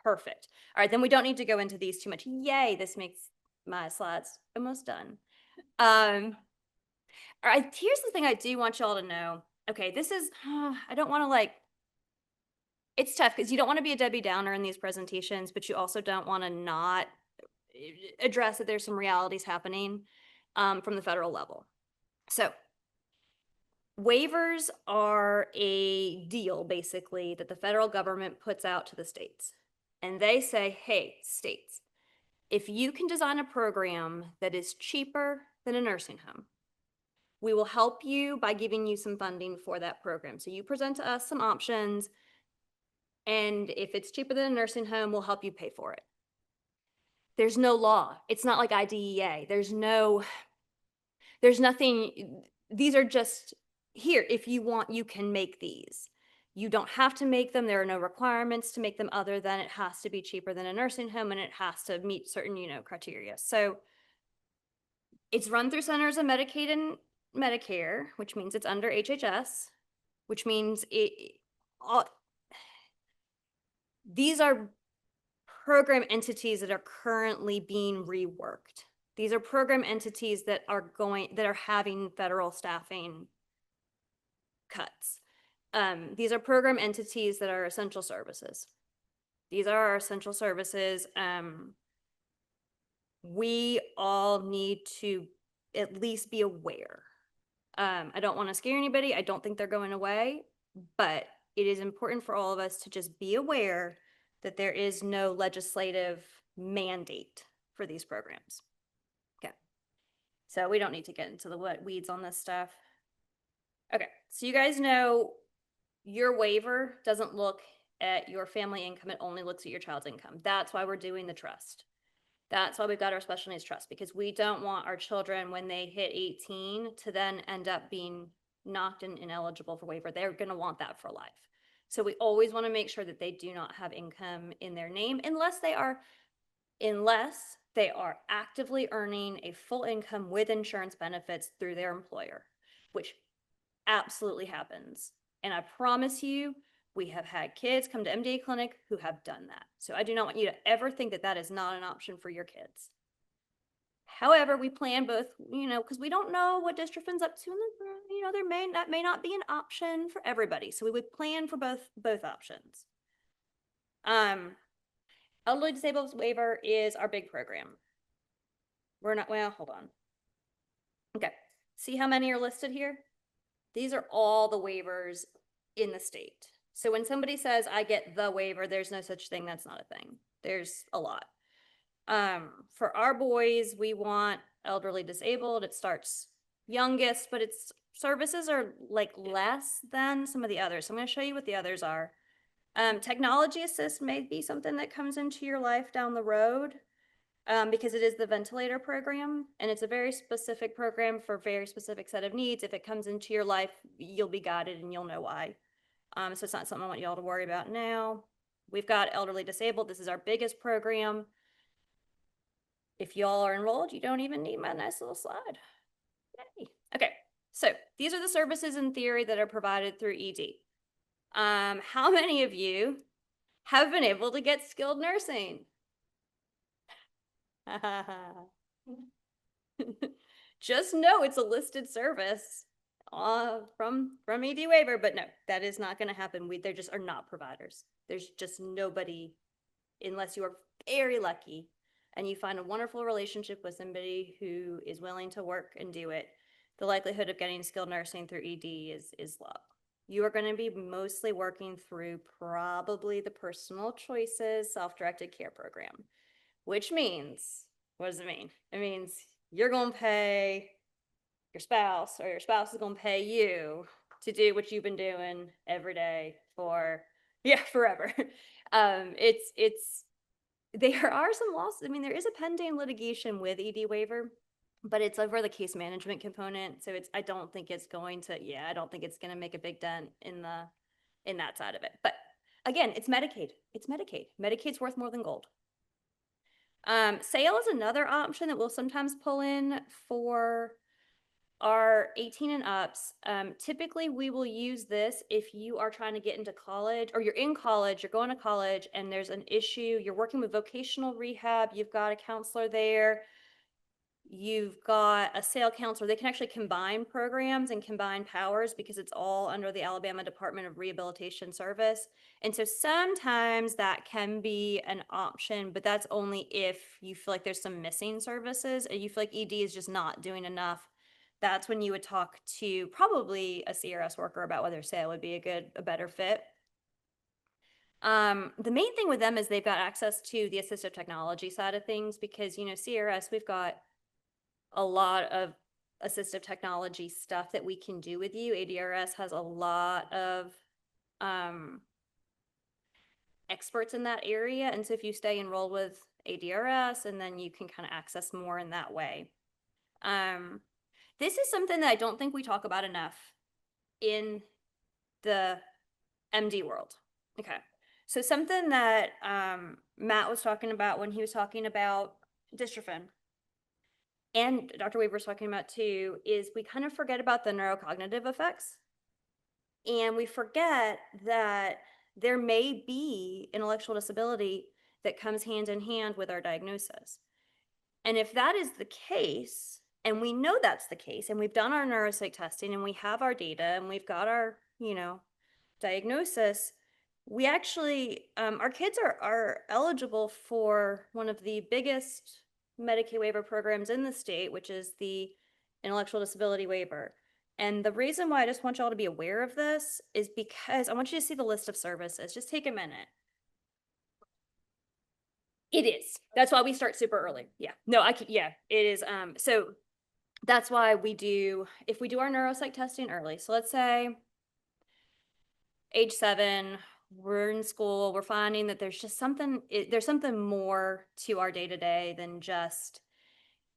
Perfect. All right. Then we don't need to go into these too much. Yay. This makes my slides almost done. All right. Here's the thing I do want y'all to know. Okay. This is, I don't want to it's tough because you don't want to be a Debbie Downer in these presentations, but you also don't want to not address that there's some realities happening from the federal level. So waivers are a deal, basically, that the federal government puts out to the states. And they say, hey, states, if you can design a program that is cheaper than a nursing home, we will help you by giving you some funding for that program. So you present to us some options, and if it's cheaper than a nursing home, we'll help you pay for it. There's no law. It's not like IDEA. There's nothing. These are just here. If you want, you can make these. You don't have to make them. There are no requirements to make them other than it has to be cheaper than a nursing home and it has to meet certain, criteria. So it's run through Centers of Medicaid and Medicare, which means it's under HHS, which means these are program entities that are currently being reworked. These are program entities that are having federal staffing cuts. These are program entities that are essential services. These are our essential services. We all need to at least be aware. I don't want to scare anybody. I don't think they're going away, but it is important for all of us to just be aware that there is no legislative mandate for these programs. Okay. So we don't need to get into the weeds on this stuff. Okay. So you guys know your waiver doesn't look at your family income. It only looks at your child's income. That's why we're doing the trust. That's why we've got our special needs trust, because we don't want our children, when they hit 18, to then end up being knocked and ineligible for waiver. They're going to want that for life. So we always want to make sure that they do not have income in their name unless they are actively earning a full income with insurance benefits through their employer, which absolutely happens. And I promise you, we have had kids come to MDA clinic who have done that. So I do not want you to ever think that that is not an option for your kids. However, we plan both, because we don't know what dystrophin's up to, and that may not be an option for everybody. So we would plan for both options. Elderly disabled waiver is our big program. Hold on. Okay, see how many are listed here? These are all the waivers in the state. So when somebody says, I get the waiver, there's no such thing. That's not a thing. There's a lot. For our boys, we want elderly disabled. It starts youngest, but its services are like less than some of the others. So I'm going to show you what the others are. Technology assist may be something that comes into your life down the road, because it is the ventilator program, and it's a very specific program for a very specific set of needs. If it comes into your life, you'll be guided and you'll know why. So it's not something I want y'all to worry about now. We've got elderly disabled. This is our biggest program. If y'all are enrolled, you don't even need my nice little slide. Yay. Okay, so these are the services in theory that are provided through ED. How many of you have been able to get skilled nursing? Just know it's a listed service from ED waiver, but no, that is not going to happen. There just are not providers. There's just nobody, unless you are very lucky and you find a wonderful relationship with somebody who is willing to work and do it. The likelihood of getting skilled nursing through ED is low. You are going to be mostly working through probably the personal choices self-directed care program, which means, what does it mean? It means you're going to pay your spouse, or your spouse is going to pay you to do what you've been doing every day for, forever. There are some losses. I mean, there is a pending litigation with ED waiver, but it's over the case management component. So I don't think it's going to make a big dent in that side of it. But again, it's Medicaid. It's Medicaid. Medicaid's worth more than gold. Sale is another option that we'll sometimes pull in for our 18 and ups. Typically we will use this if you are trying to get into college, or you're in college, you're going to college and there's an issue, you're working with vocational rehab, you've got a counselor there, you've got a SAIL counselor. They can actually combine programs and combine powers because it's all under the Alabama Department of Rehabilitation Service. And so sometimes that can be an option, but that's only if you feel like there's some missing services and you feel like ED is just not doing enough. That's when you would talk to probably a CRS worker about whether SAIL would be a better fit. The main thing with them is they've got access to the assistive technology side of things because, CRS, we've got a lot of assistive technology stuff that we can do with you. ADRS has a lot of experts in that area. And so if you stay enrolled with ADRS, and then you can kind of access more in that way. This is something that I don't think we talk about enough in the MD world. Okay. So something that Matt was talking about when he was talking about dystrophin, and Dr. Weaver was talking about too, is we kind of forget about the neurocognitive effects. And we forget that there may be intellectual disability that comes hand in hand with our diagnosis. And if that is the case, and we know that's the case, and we've done our neuropsych testing, and we have our data, and we've got our, diagnosis, we actually, our kids are eligible for one of the biggest Medicaid waiver programs in the state, which is the intellectual disability waiver. And the reason why I just want y'all to be aware of this is because I want you to see the list of services. Just take a minute. It is. That's why we start super early. Yeah. No, it is. So that's why if we do our neuropsych testing early, so let's say age 7, we're in school, we're finding that there's just something, there's something more to our day to day than just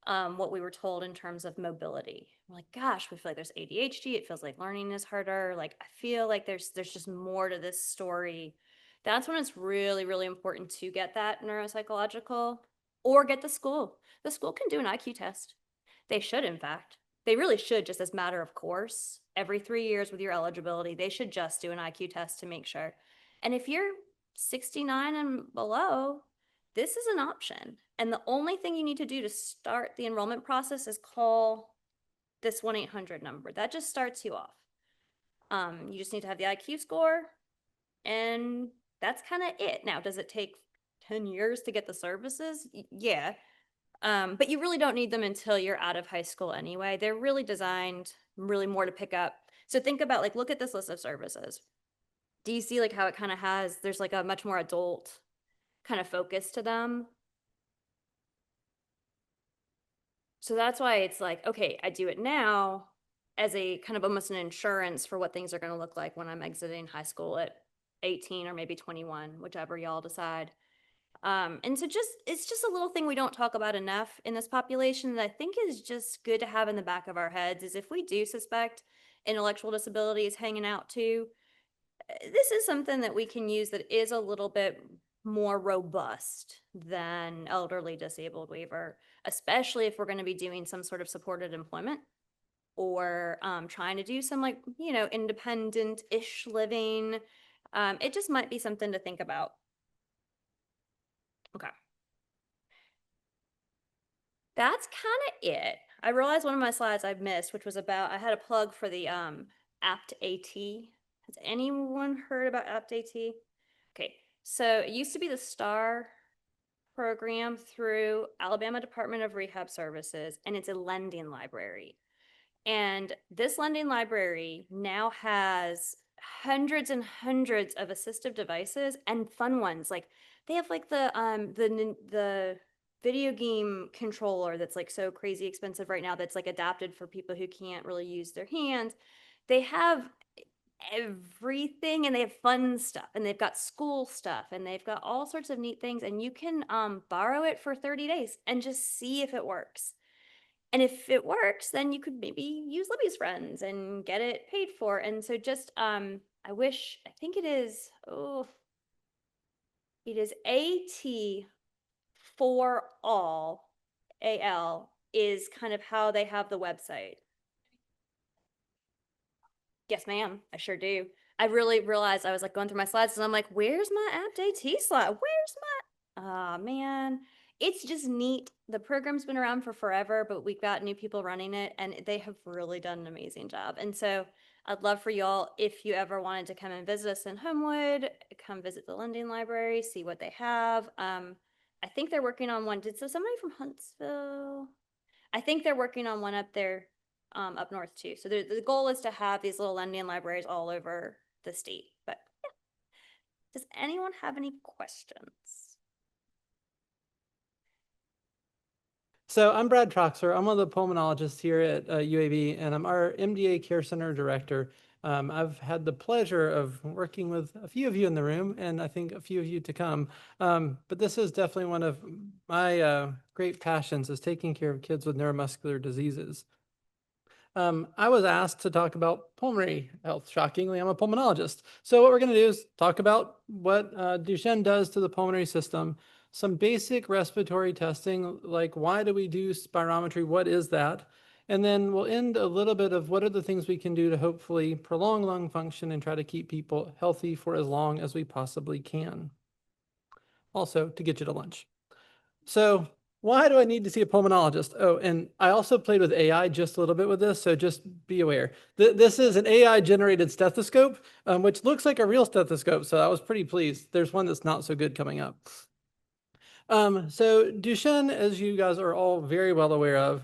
what we were told in terms of mobility. We're like, gosh, we feel like there's ADHD. It feels like learning is harder. Like, I feel like there's just more to this story. That's when it's really, really important to get that neuropsychological or get the school. The school can do an IQ test. They should, in fact. They really should, just as matter of course. Every 3 years with your eligibility, they should just do an IQ test to make sure. And if you're 69 and below, this is an option. And the only thing you need to do to start the enrollment process is call this 1-800 number. That just starts you off. You just need to have the IQ score, and that's kind of it. Now, does it take 10 years to get the services? Yeah. But you really don't need them until you're out of high school anyway. They're really designed really more to pick up. So think about, like, look at this list of services. Do you see like how it kind of has, there's like a much more adult kind of focus to them? So that's why it's like, okay, I do it now as a kind of almost an insurance for what things are going to look like when I'm exiting high school at 18 or maybe 21, whichever y'all decide. And so it's just a little thing we don't talk about enough in this population that I think is just good to have in the back of our heads is if we do suspect intellectual disabilities hanging out too, this is something that we can use that is a little bit more robust than elderly disabled waiver, especially if we're going to be doing some sort of supported employment or trying to do some, like, you know, independent-ish living. It just might be something to think about. Okay. That's kind of it. I realized one of my slides I've missed, which was about, I had a plug for the APT AT. Has anyone heard about APT AT? Okay, so it used to be the STAR program through Alabama Department of Rehab Services, and it's a lending library. And this lending library now has hundreds and hundreds of assistive devices and fun ones. Like they have like the video game controller that's like so crazy expensive right now that's like adapted for people who can't really use their hands. They have everything, and they have fun stuff, and they've got school stuff, and they've got all sorts of neat things, and you can borrow it for 30 days and just see if it works. And if it works, then you could maybe use Libby's friends and get it paid for. And so just I think it is, it is AT for all. AL is kind of how they have the website. Yes, ma'am. I sure do. I really realized I was like going through my slides and I'm like, where's my APT AT slide? Where's my, ah, man. It's just neat. The program's been around for forever, but we've got new people running it and they have really done an amazing job. And so I'd love for y'all, if you ever wanted to come and visit us in Homewood, come visit the lending library, see what they have. I think they're working on one. Did somebody from Huntsville? I think they're working on one up there, up north too. So the goal is to have these little lending libraries all over the state. But yeah, does anyone have any questions? So I'm Brad Troxler. I'm one of the pulmonologists here at UAB, and I'm our MDA Care Center Director. I've had the pleasure of working with a few of you in the room, and I think a few of you to come. But this is definitely one of my great passions, is taking care of kids with neuromuscular diseases. I was asked to talk about pulmonary health. Shockingly, I'm a pulmonologist. So what we're going to do is talk about what Duchenne does to the pulmonary system, some basic respiratory testing, like why do we do spirometry? What is that? And then we'll end a little bit of what are the things we can do to hopefully prolong lung function and try to keep people healthy for as long as we possibly can. Also, to get you to lunch. So why do I need to see a pulmonologist? Oh, and I also played with AI just a little bit with this, so just be aware. This is an AI-generated stethoscope, which looks like a real stethoscope, so I was pretty pleased. There's one that's not so good coming up. So Duchenne, as you guys are all very well aware of,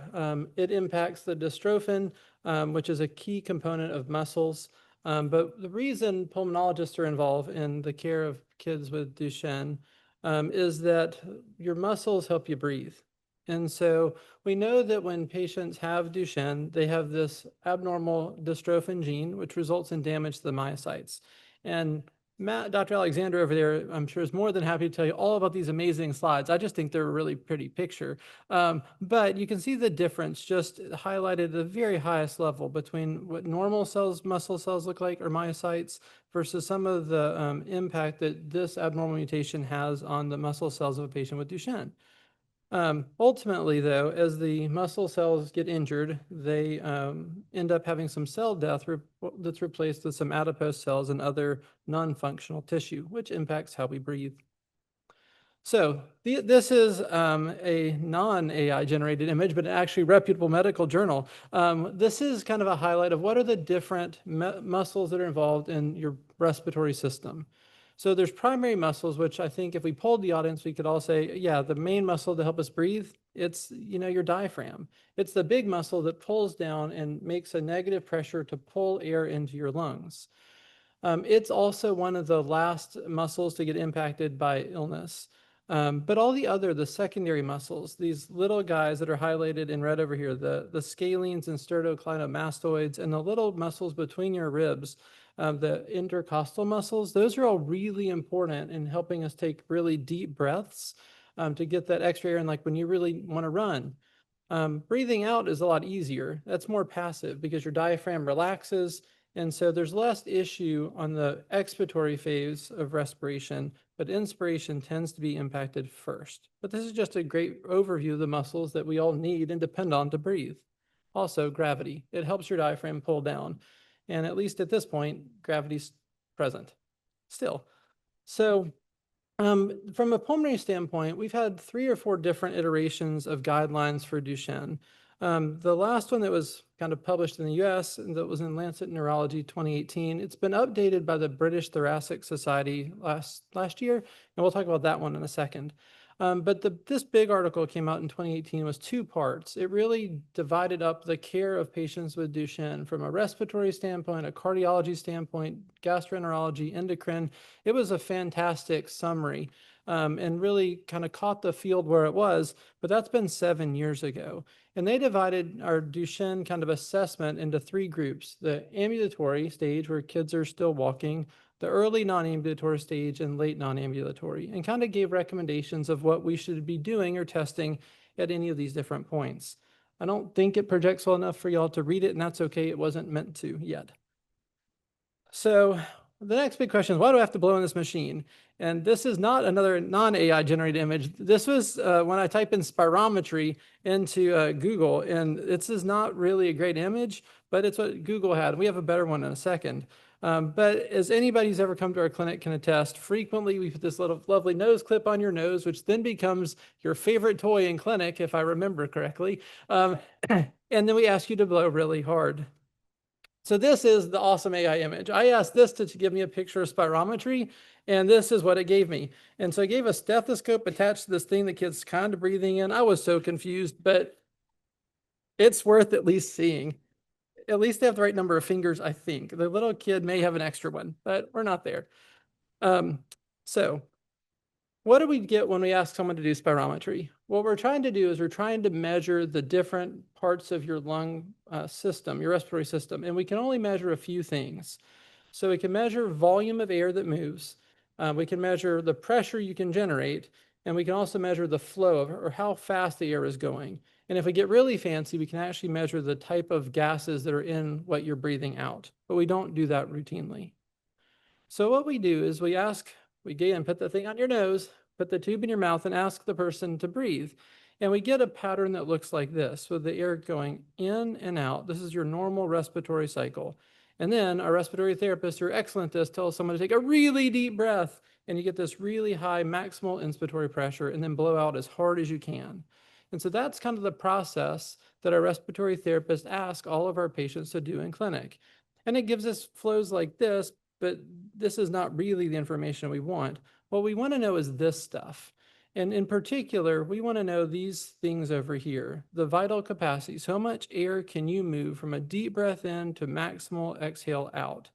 it impacts the dystrophin, which is a key component of muscles. But the reason pulmonologists are involved in the care of kids with Duchenne is that your muscles help you breathe. And so we know that when patients have Duchenne, they have this abnormal dystrophin gene, which results in damage to the myocytes. And Dr. Alexander over there, I'm sure is more than happy to tell you all about these amazing slides. I just think they're a really pretty picture. But you can see the difference just highlighted at the very highest level between what normal cells, muscle cells look like, or myocytes, versus some of the impact that this abnormal mutation has on the muscle cells of a patient with Duchenne. Ultimately, though, as the muscle cells get injured, they end up having some cell death that's replaced with some adipose cells and other non-functional tissue, which impacts how we breathe. So this is a non-AI generated image, but an actually reputable medical journal. This is kind of a highlight of what are the different muscles that are involved in your respiratory system. So there's primary muscles, which I think if we polled the audience, we could all say, yeah, the main muscle to help us breathe, it's, your diaphragm. It's the big muscle that pulls down and makes a negative pressure to pull air into your lungs. It's also one of the last muscles to get impacted by illness. But all the secondary muscles, these little guys that are highlighted in red over here, the scalenes and sternocleidomastoids, and the little muscles between your ribs, the intercostal muscles, those are all really important in helping us take really deep breaths to get that extra air in, like when you really want to run. Breathing out is a lot easier. That's more passive because your diaphragm relaxes. And so there's less issue on the expiratory phase of respiration, but inspiration tends to be impacted first. But this is just a great overview of the muscles that we all need and depend on to breathe. Also, gravity. It helps your diaphragm pull down. And at least at this point, gravity's present still. So from a pulmonary standpoint, we've had 3 or 4 different iterations of guidelines for Duchenne. The last one that was kind of published in the US, and that was in Lancet Neurology 2018, it's been updated by the British Thoracic Society last year, and we'll talk about that one in a second. But this big article came out in 2018 was 2 parts. It really divided up the care of patients with Duchenne from a respiratory standpoint, a cardiology standpoint, gastroenterology, endocrine. It was a fantastic summary and really kind of caught the field where it was, but that's been 7 years ago. And they divided our Duchenne kind of assessment into 3 groups: the ambulatory stage, where kids are still walking, the early non-ambulatory stage, and late non-ambulatory, and kind of gave recommendations of what we should be doing or testing at any of these different points. I don't think it projects well enough for y'all to read it, and that's okay. It wasn't meant to yet. So the next big question is, why do I have to blow in this machine? And this is not another non-AI generated image. This was when I type in spirometry into Google, and this is not really a great image, but it's what Google had. We have a better one in a second. But as anybody who's ever come to our clinic can attest, frequently we put this little lovely nose clip on your nose, which then becomes your favorite toy in clinic, if I remember correctly. And then we ask you to blow really hard. So this is the awesome AI image. I asked this to give me a picture of spirometry, and this is what it gave me. And so I gave a stethoscope attached to this thing the kid's kind of breathing in. I was so confused, but it's worth at least seeing. At least they have the right number of fingers, I think. The little kid may have an extra one, but we're not there. So what do we get when we ask someone to do spirometry? What we're trying to do is we're trying to measure the different parts of your lung system, your respiratory system, and we can only measure a few things. So we can measure volume of air that moves. We can measure the pressure you can generate, and we can also measure the flow of, or how fast the air is going. And if we get really fancy, we can actually measure the type of gases that are in what you're breathing out, but we don't do that routinely. So what we do is we again, put the thing on your nose, put the tube in your mouth, and ask the person to breathe. And we get a pattern that looks like this, with the air going in and out. This is your normal respiratory cycle. And then our respiratory therapists who are excellent at this tell someone to take a really deep breath, and you get this really high maximal inspiratory pressure, and then blow out as hard as you can. And so that's kind of the process that our respiratory therapists ask all of our patients to do in clinic. And it gives us flows like this, but this is not really the information we want. What we want to know is this stuff. And in particular, we want to know these things over here, the vital capacities. How much air can you move from a deep breath in to maximal exhale out?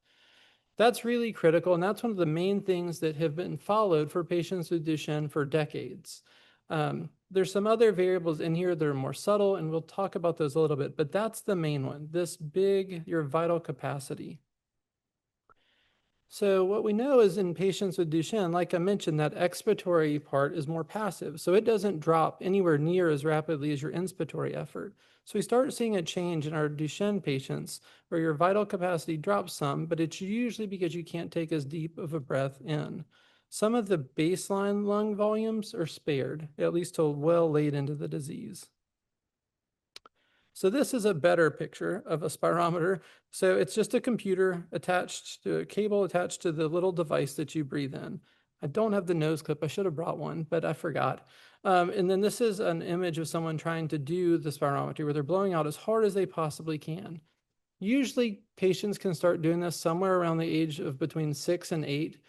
That's really critical, and that's one of the main things that have been followed for patients with Duchenne for decades. There's some other variables in here that are more subtle, and we'll talk about those a little bit, but that's the main one, this big, your vital capacity. So what we know is in patients with Duchenne, like I mentioned, that expiratory part is more passive. So it doesn't drop anywhere near as rapidly as your inspiratory effort. So we start seeing a change in our Duchenne patients where your vital capacity drops some, but it's usually because you can't take as deep of a breath in. Some of the baseline lung volumes are spared, at least till well late into the disease. So this is a better picture of a spirometer. So it's just a computer attached to a cable attached to the little device that you breathe in. I don't have the nose clip. I should have brought one, but I forgot. And then this is an image of someone trying to do the spirometry where they're blowing out as hard as they possibly can. Usually patients can start doing this somewhere around the age of between 6 and 8.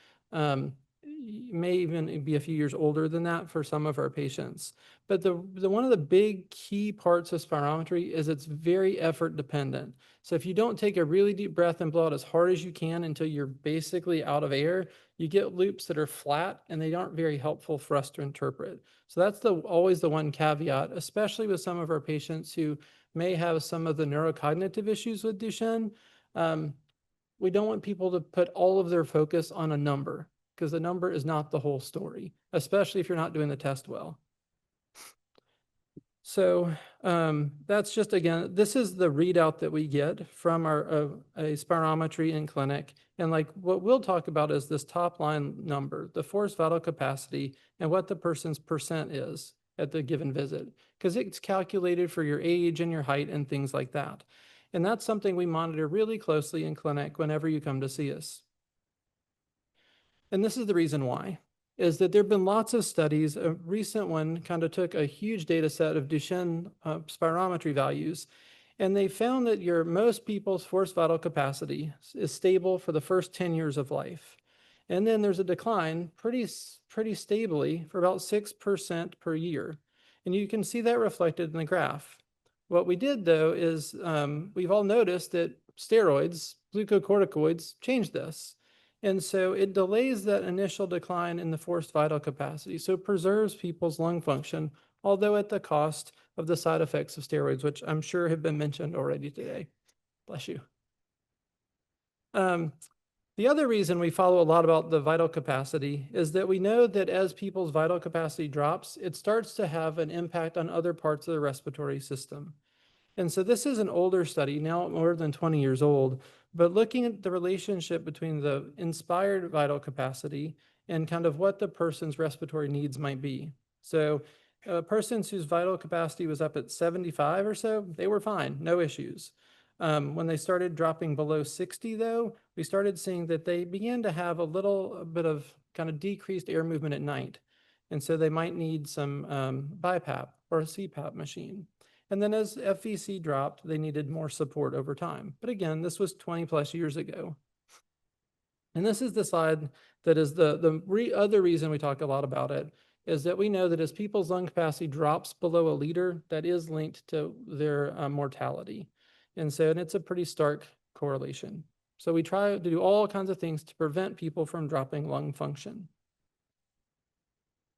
May even be a few years older than that for some of our patients. But the one of the big key parts of spirometry is it's very effort dependent. So if you don't take a really deep breath and blow out as hard as you can until you're basically out of air, you get loops that are flat and they aren't very helpful for us to interpret. So that's always the one caveat, especially with some of our patients who may have some of the neurocognitive issues with Duchenne. We don't want people to put all of their focus on a number because the number is not the whole story, especially if you're not doing the test well. So that's just, again, this is the readout that we get from our a spirometry in clinic. And like what we'll talk about is this top line number, the forced vital capacity, and what the person's percent is at the given visit, because it's calculated for your age and your height and things like that. And that's something we monitor really closely in clinic whenever you come to see us. And this is the reason why, is that there have been lots of studies. A recent one kind of took a huge data set of Duchenne spirometry values, and they found that most people's forced vital capacity is stable for the first 10 years of life. And then there's a decline pretty stably for about 6% per year. And you can see that reflected in the graph. What we did, though, is we've all noticed that steroids, glucocorticoids, change this. And so it delays that initial decline in the forced vital capacity. So it preserves people's lung function, although at the cost of the side effects of steroids, which I'm sure have been mentioned already today. Bless you. The other reason we follow a lot about the vital capacity is that we know that as people's vital capacity drops, it starts to have an impact on other parts of the respiratory system. And so this is an older study, now more than 20 years old, but looking at the relationship between the inspired vital capacity and kind of what the person's respiratory needs might be. So persons whose vital capacity was up at 75 or so, they were fine, no issues. When they started dropping below 60 though, we started seeing that they began to have a little bit of kind of decreased air movement at night. And so they might need some BiPAP or a CPAP machine. And then as FVC dropped, they needed more support over time. But again, this was 20 plus years ago. And this is the slide that is the other reason we talk a lot about it, is that we know that as people's lung capacity drops below a liter, that is linked to their mortality. And it's a pretty stark correlation. So we try to do all kinds of things to prevent people from dropping lung function.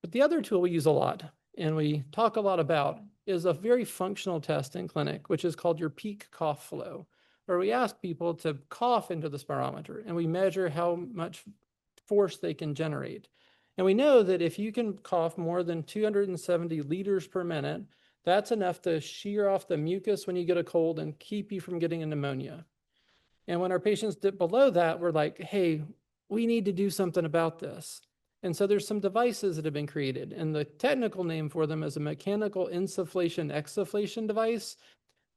But the other tool we use a lot, and we talk a lot about, is a very functional test in clinic, which is called your peak cough flow, where we ask people to cough into the spirometer and we measure how much force they can generate. And we know that if you can cough more than 270 liters per minute, that's enough to shear off the mucus when you get a cold and keep you from getting a pneumonia. And when our patients dip below that, we're like, hey, we need to do something about this. And so there's some devices that have been created, and the technical name for them is a mechanical insufflation-exsufflation device.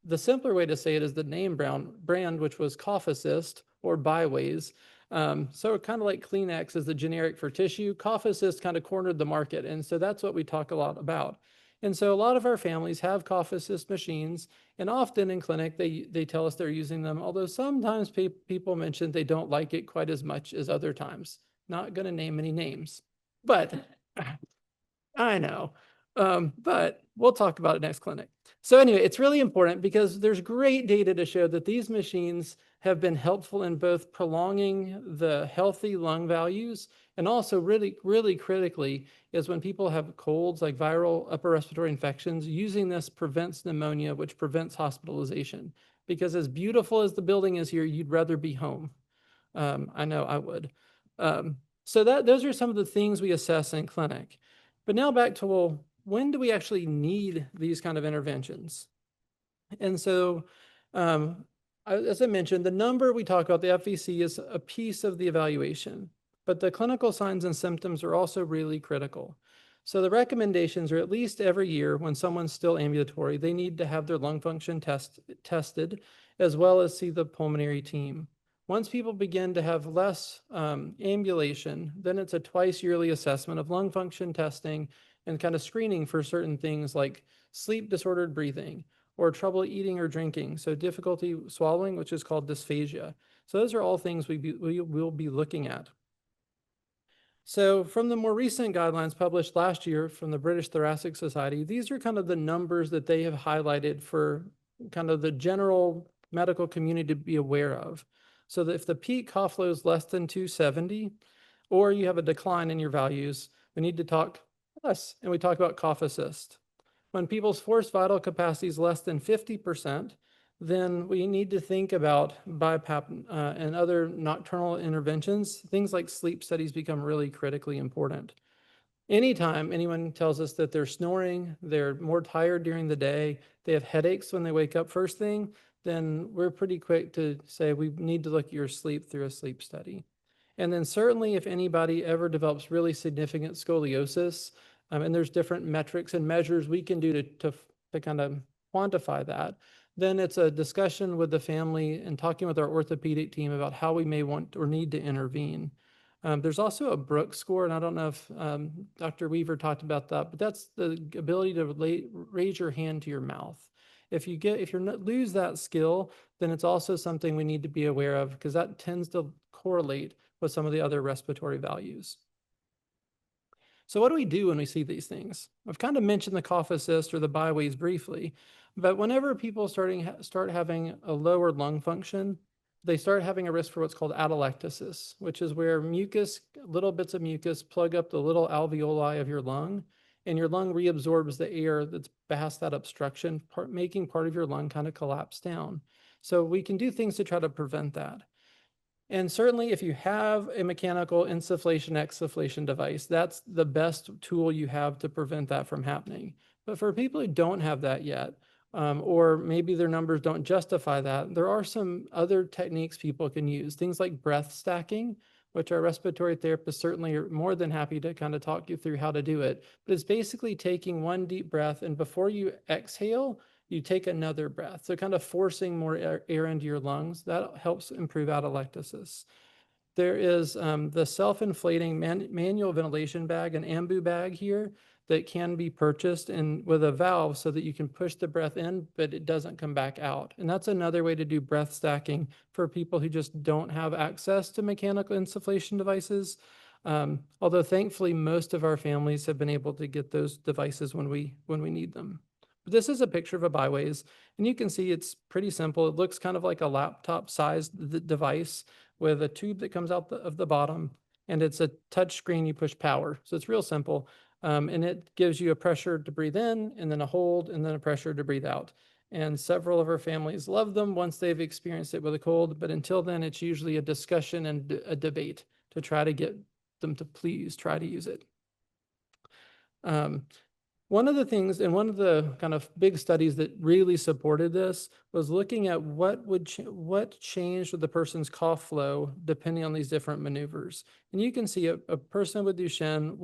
The simpler way to say it is the name brand, which was Cough Assist or Byways. So kind of like Kleenex is the generic for tissue, Cough Assist kind of cornered the market. And so that's what we talk a lot about. And so a lot of our families have Cough Assist machines, and often in clinic, they tell us they're using them, although sometimes people mention they don't like it quite as much as other times. Not going to name any names, but I know. But we'll talk about it next clinic. So anyway, it's really important because there's great data to show that these machines have been helpful in both prolonging the healthy lung values, and also really, really critically is when people have colds like viral upper respiratory infections, using this prevents pneumonia, which prevents hospitalization. Because as beautiful as the building is here, you'd rather be home. I know I would. So those are some of the things we assess in clinic. But now back to, well, when do we actually need these kind of interventions? And so, as I mentioned, the number we talk about, the FVC, is a piece of the evaluation, but the clinical signs and symptoms are also really critical. So the recommendations are at least every year when someone's still ambulatory, they need to have their lung function tested, as well as see the pulmonary team. Once people begin to have less ambulation, then it's a twice yearly assessment of lung function testing and kind of screening for certain things like sleep disordered breathing or trouble eating or drinking. So difficulty swallowing, which is called dysphagia. So those are all things we will be looking at. So from the more recent guidelines published last year from the British Thoracic Society, these are kind of the numbers that they have highlighted for kind of the general medical community to be aware of. So that if the peak cough flow is less than 270, or you have a decline in your values, we need to talk less, and we talk about cough assist. When people's forced vital capacity is less than 50%, then we need to think about BiPAP and other nocturnal interventions. Things like sleep studies become really critically important. Anytime anyone tells us that they're snoring, they're more tired during the day, they have headaches when they wake up first thing, then we're pretty quick to say we need to look at your sleep through a sleep study. And then certainly if anybody ever develops really significant scoliosis, and there's different metrics and measures we can do to kind of quantify that, then it's a discussion with the family and talking with our orthopedic team about how we may want or need to intervene. There's also a Brooks score, and I don't know if Dr. Weaver talked about that, but that's the ability to raise your hand to your mouth. If you lose that skill, then it's also something we need to be aware of because that tends to correlate with some of the other respiratory values. So what do we do when we see these things? I've kind of mentioned the cough assist or the byways briefly, but whenever people start having a lower lung function, they start having a risk for what's called atelectasis, which is where little bits of mucus plug up the little alveoli of your lung, and your lung reabsorbs the air that's past that obstruction, making part of your lung kind of collapse down. So we can do things to try to prevent that. And certainly if you have a mechanical insufflation-exsufflation device, that's the best tool you have to prevent that from happening. But for people who don't have that yet, or maybe their numbers don't justify that, there are some other techniques people can use. Things like breath stacking, which our respiratory therapists certainly are more than happy to kind of talk you through how to do it. But it's basically taking one deep breath, and before you exhale, you take another breath. So kind of forcing more air into your lungs. That helps improve atelectasis. There is the self-inflating manual ventilation bag, an ambu bag here, that can be purchased and with a valve so that you can push the breath in, but it doesn't come back out. And that's another way to do breath stacking for people who just don't have access to mechanical insufflation devices. Although thankfully, most of our families have been able to get those devices when we need them. But this is a picture of a byways, and you can see it's pretty simple. It looks kind of like a laptop-sized device with a tube that comes out of the bottom, and it's a touch screen. You push power, so it's real simple. And it gives you a pressure to breathe in, and then a hold, and then a pressure to breathe out. And several of our families love them once they've experienced it with a cold, but until then, it's usually a discussion and a debate to try to get them to please try to use it. One of the things, and one of the kind of big studies that really supported this was looking at what changed with the person's cough flow depending on these different maneuvers. And you can see a person with Duchenne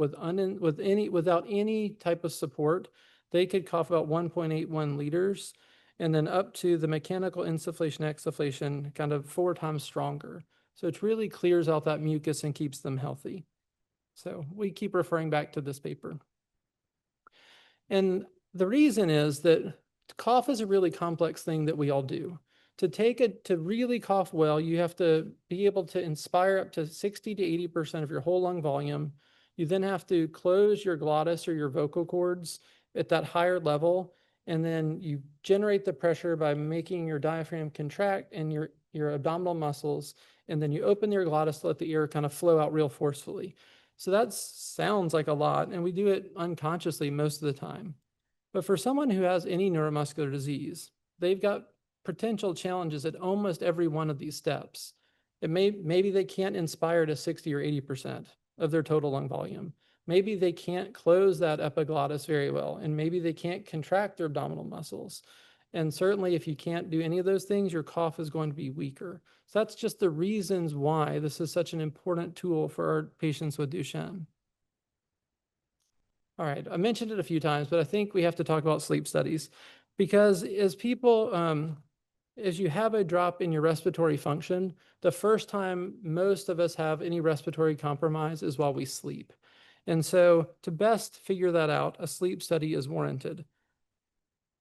without any type of support, they could cough about 1.81 liters, and then up to the mechanical insufflation-exsufflation kind of 4 times stronger. So it really clears out that mucus and keeps them healthy. So we keep referring back to this paper. And the reason is that cough is a really complex thing that we all do. To really cough well, you have to be able to inspire up to 60 to 80% of your whole lung volume. You then have to close your glottis or your vocal cords at that higher level. And then you generate the pressure by making your diaphragm contract and your abdominal muscles. And then you open your glottis to let the air kind of flow out real forcefully. So that sounds like a lot, and we do it unconsciously most of the time. But for someone who has any neuromuscular disease, they've got potential challenges at almost every one of these steps. Maybe they can't inspire to 60 or 80% of their total lung volume. Maybe they can't close that epiglottis very well, and maybe they can't contract their abdominal muscles. And certainly if you can't do any of those things, your cough is going to be weaker. So that's just the reasons why this is such an important tool for our patients with Duchenne. All right, I mentioned it a few times, but I think we have to talk about sleep studies, because as you have a drop in your respiratory function, the first time most of us have any respiratory compromise is while we sleep. And so to best figure that out, a sleep study is warranted.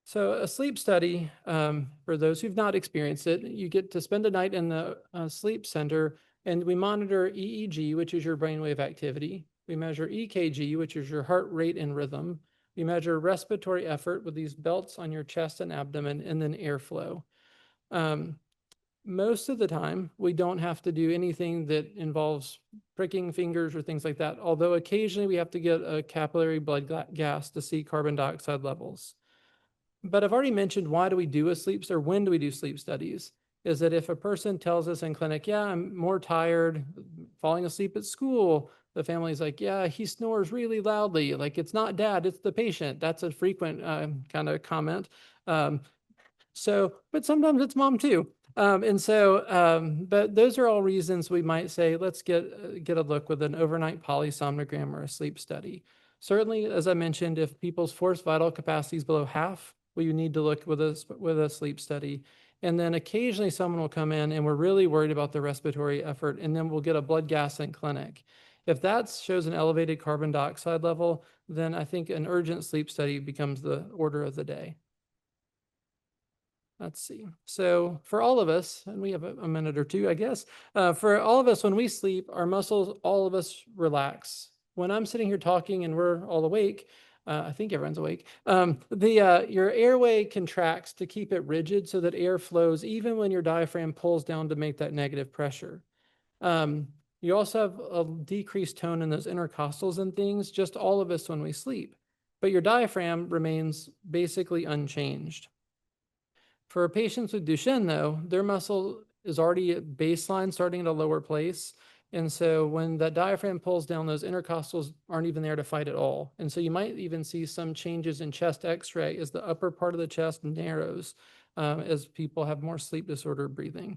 So a sleep study, for those who've not experienced it, you get to spend a night in the sleep center, and we monitor EEG, which is your brainwave activity. We measure EKG, which is your heart rate and rhythm. We measure respiratory effort with these belts on your chest and abdomen, and then airflow. Most of the time, we don't have to do anything that involves pricking fingers or things like that, although occasionally we have to get a capillary blood gas to see carbon dioxide levels. But I've already mentioned, why do we do a sleep, or when do we do sleep studies? Is that if a person tells us in clinic, yeah, I'm more tired, falling asleep at school, the family's like, yeah, he snores really loudly. Like, it's not dad, it's the patient. That's a frequent kind of comment. But sometimes it's mom too. But those are all reasons we might say, let's get a look with an overnight polysomnogram or a sleep study. Certainly, as I mentioned, if people's forced vital capacity is below half, we need to look with a sleep study. And then occasionally someone will come in and we're really worried about the respiratory effort, and then we'll get a blood gas in clinic. If that shows an elevated carbon dioxide level, then I think an urgent sleep study becomes the order of the day. Let's see. So for all of us, and we have a minute or two, I guess, for all of us, when we sleep, our muscles, all of us relax. When I'm sitting here talking and we're all awake, I think everyone's awake, your airway contracts to keep it rigid so that air flows even when your diaphragm pulls down to make that negative pressure. You also have a decreased tone in those intercostals and things, just all of us when we sleep. But your diaphragm remains basically unchanged. For patients with Duchenne, though, their muscle is already at baseline, starting at a lower place. And so when that diaphragm pulls down, those intercostals aren't even there to fight at all. And so you might even see some changes in chest x-ray as the upper part of the chest narrows as people have more sleep disorder breathing.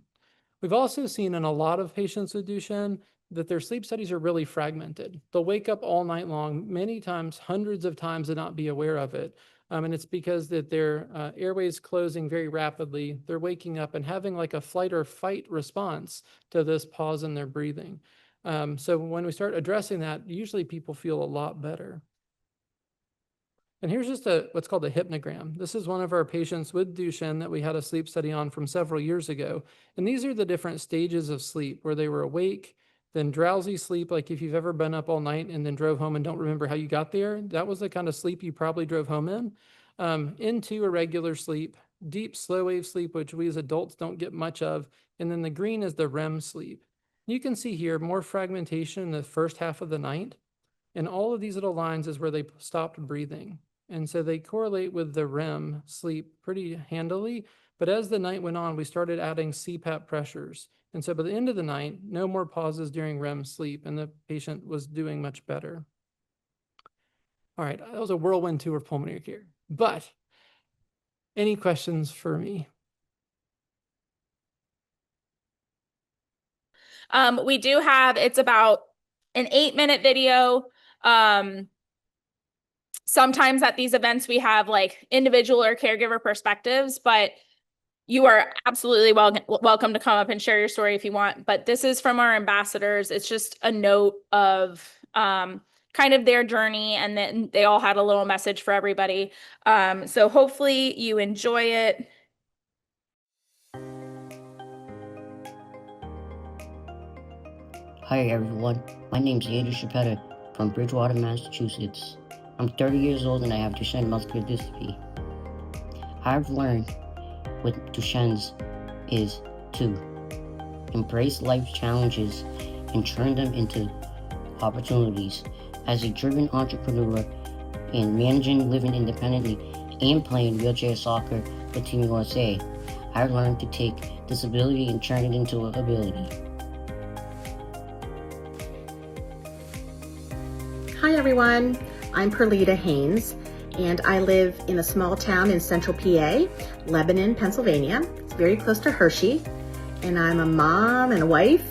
We've also seen in a lot of patients with Duchenne that their sleep studies are really fragmented. They'll wake up all night long, many times, hundreds of times, and not be aware of it. And it's because that their airways closing very rapidly. They're waking up and having like a flight or fight response to this pause in their breathing. So when we start addressing that, usually people feel a lot better. And here's just what's called a hypnogram. This is one of our patients with Duchenne that we had a sleep study on from several years ago. And these are the different stages of sleep, where they were awake, then drowsy sleep, like if you've ever been up all night and then drove home and don't remember how you got there, that was the kind of sleep you probably drove home in, into irregular sleep, deep slow wave sleep, which we as adults don't get much of, and then the green is the REM sleep. You can see here more fragmentation in the first half of the night, and all of these little lines is where they stopped breathing. And so they correlate with the REM sleep pretty handily. But as the night went on, we started adding CPAP pressures. And so by the end of the night, no more pauses during REM sleep, and the patient was doing much better. All right, that was a whirlwind tour of pulmonary care. But any questions for me? We do have, it's about an 8-minute video. Sometimes at these events, we have like individual or caregiver perspectives, but you are absolutely welcome to come up and share your story if you want. But this is from our ambassadors. It's just a note of kind of their journey, and then they all had a little message for everybody. So hopefully you enjoy it. Hi everyone, my name is Andrew Chapetta from Bridgewater, Massachusetts. I'm 30 years old and I have Duchenne muscular dystrophy. I've learned with Duchenne's is to embrace life's challenges and turn them into opportunities. As a driven entrepreneur in managing, living independently, and playing wheelchair soccer for Team USA, I learned to take disability and turn it into an ability. Hi everyone, I'm Perlita Haynes and I live in a small town in central PA, Lebanon, Pennsylvania. It's very close to Hershey, and I'm a mom and a wife,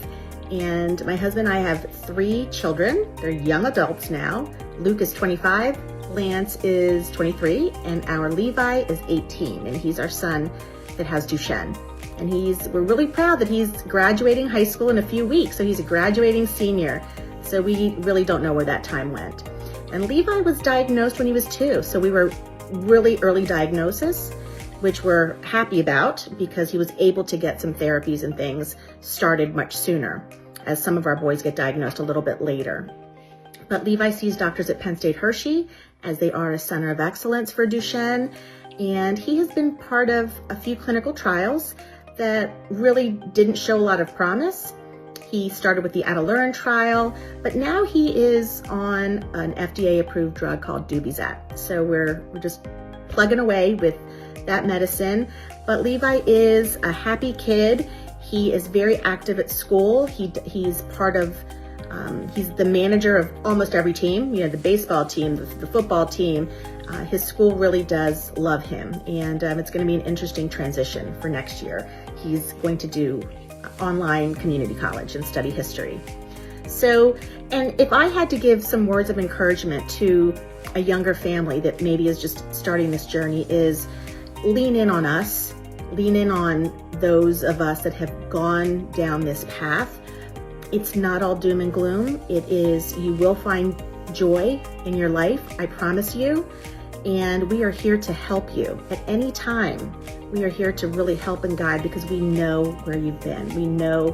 and my husband and I have 3 children. They're young adults now. Luke is 25, Lance is 23, and our Levi is 18, and he's our son that has Duchenne. And we're really proud that he's graduating high school in a few weeks, so he's a graduating senior. So we really don't know where that time went. And Levi was diagnosed when he was 2, so we were really early diagnosis, which we're happy about because he was able to get some therapies and things started much sooner, as some of our boys get diagnosed a little bit later. But Levi sees doctors at Penn State Hershey, as they are a center of excellence for Duchenne, and he has been part of a few clinical trials that really didn't show a lot of promise. He started with the Adelurin trial, but now he is on an FDA-approved drug called Dubizet. So we're just plugging away with that medicine. But Levi is a happy kid. He is very active at school. He's part of, he's the manager of almost every team, you know, the baseball team, the football team. His school really does love him, and it's going to be an interesting transition for next year. He's going to do online community college and study history. So, and if I had to give some words of encouragement to a younger family that maybe is just starting this journey, is lean in on us, lean in on those of us that have gone down this path. It's not all doom and gloom. It is, you will find joy in your life, I promise you. And we are here to help you at any time. We are here to really help and guide because we know where you've been. We know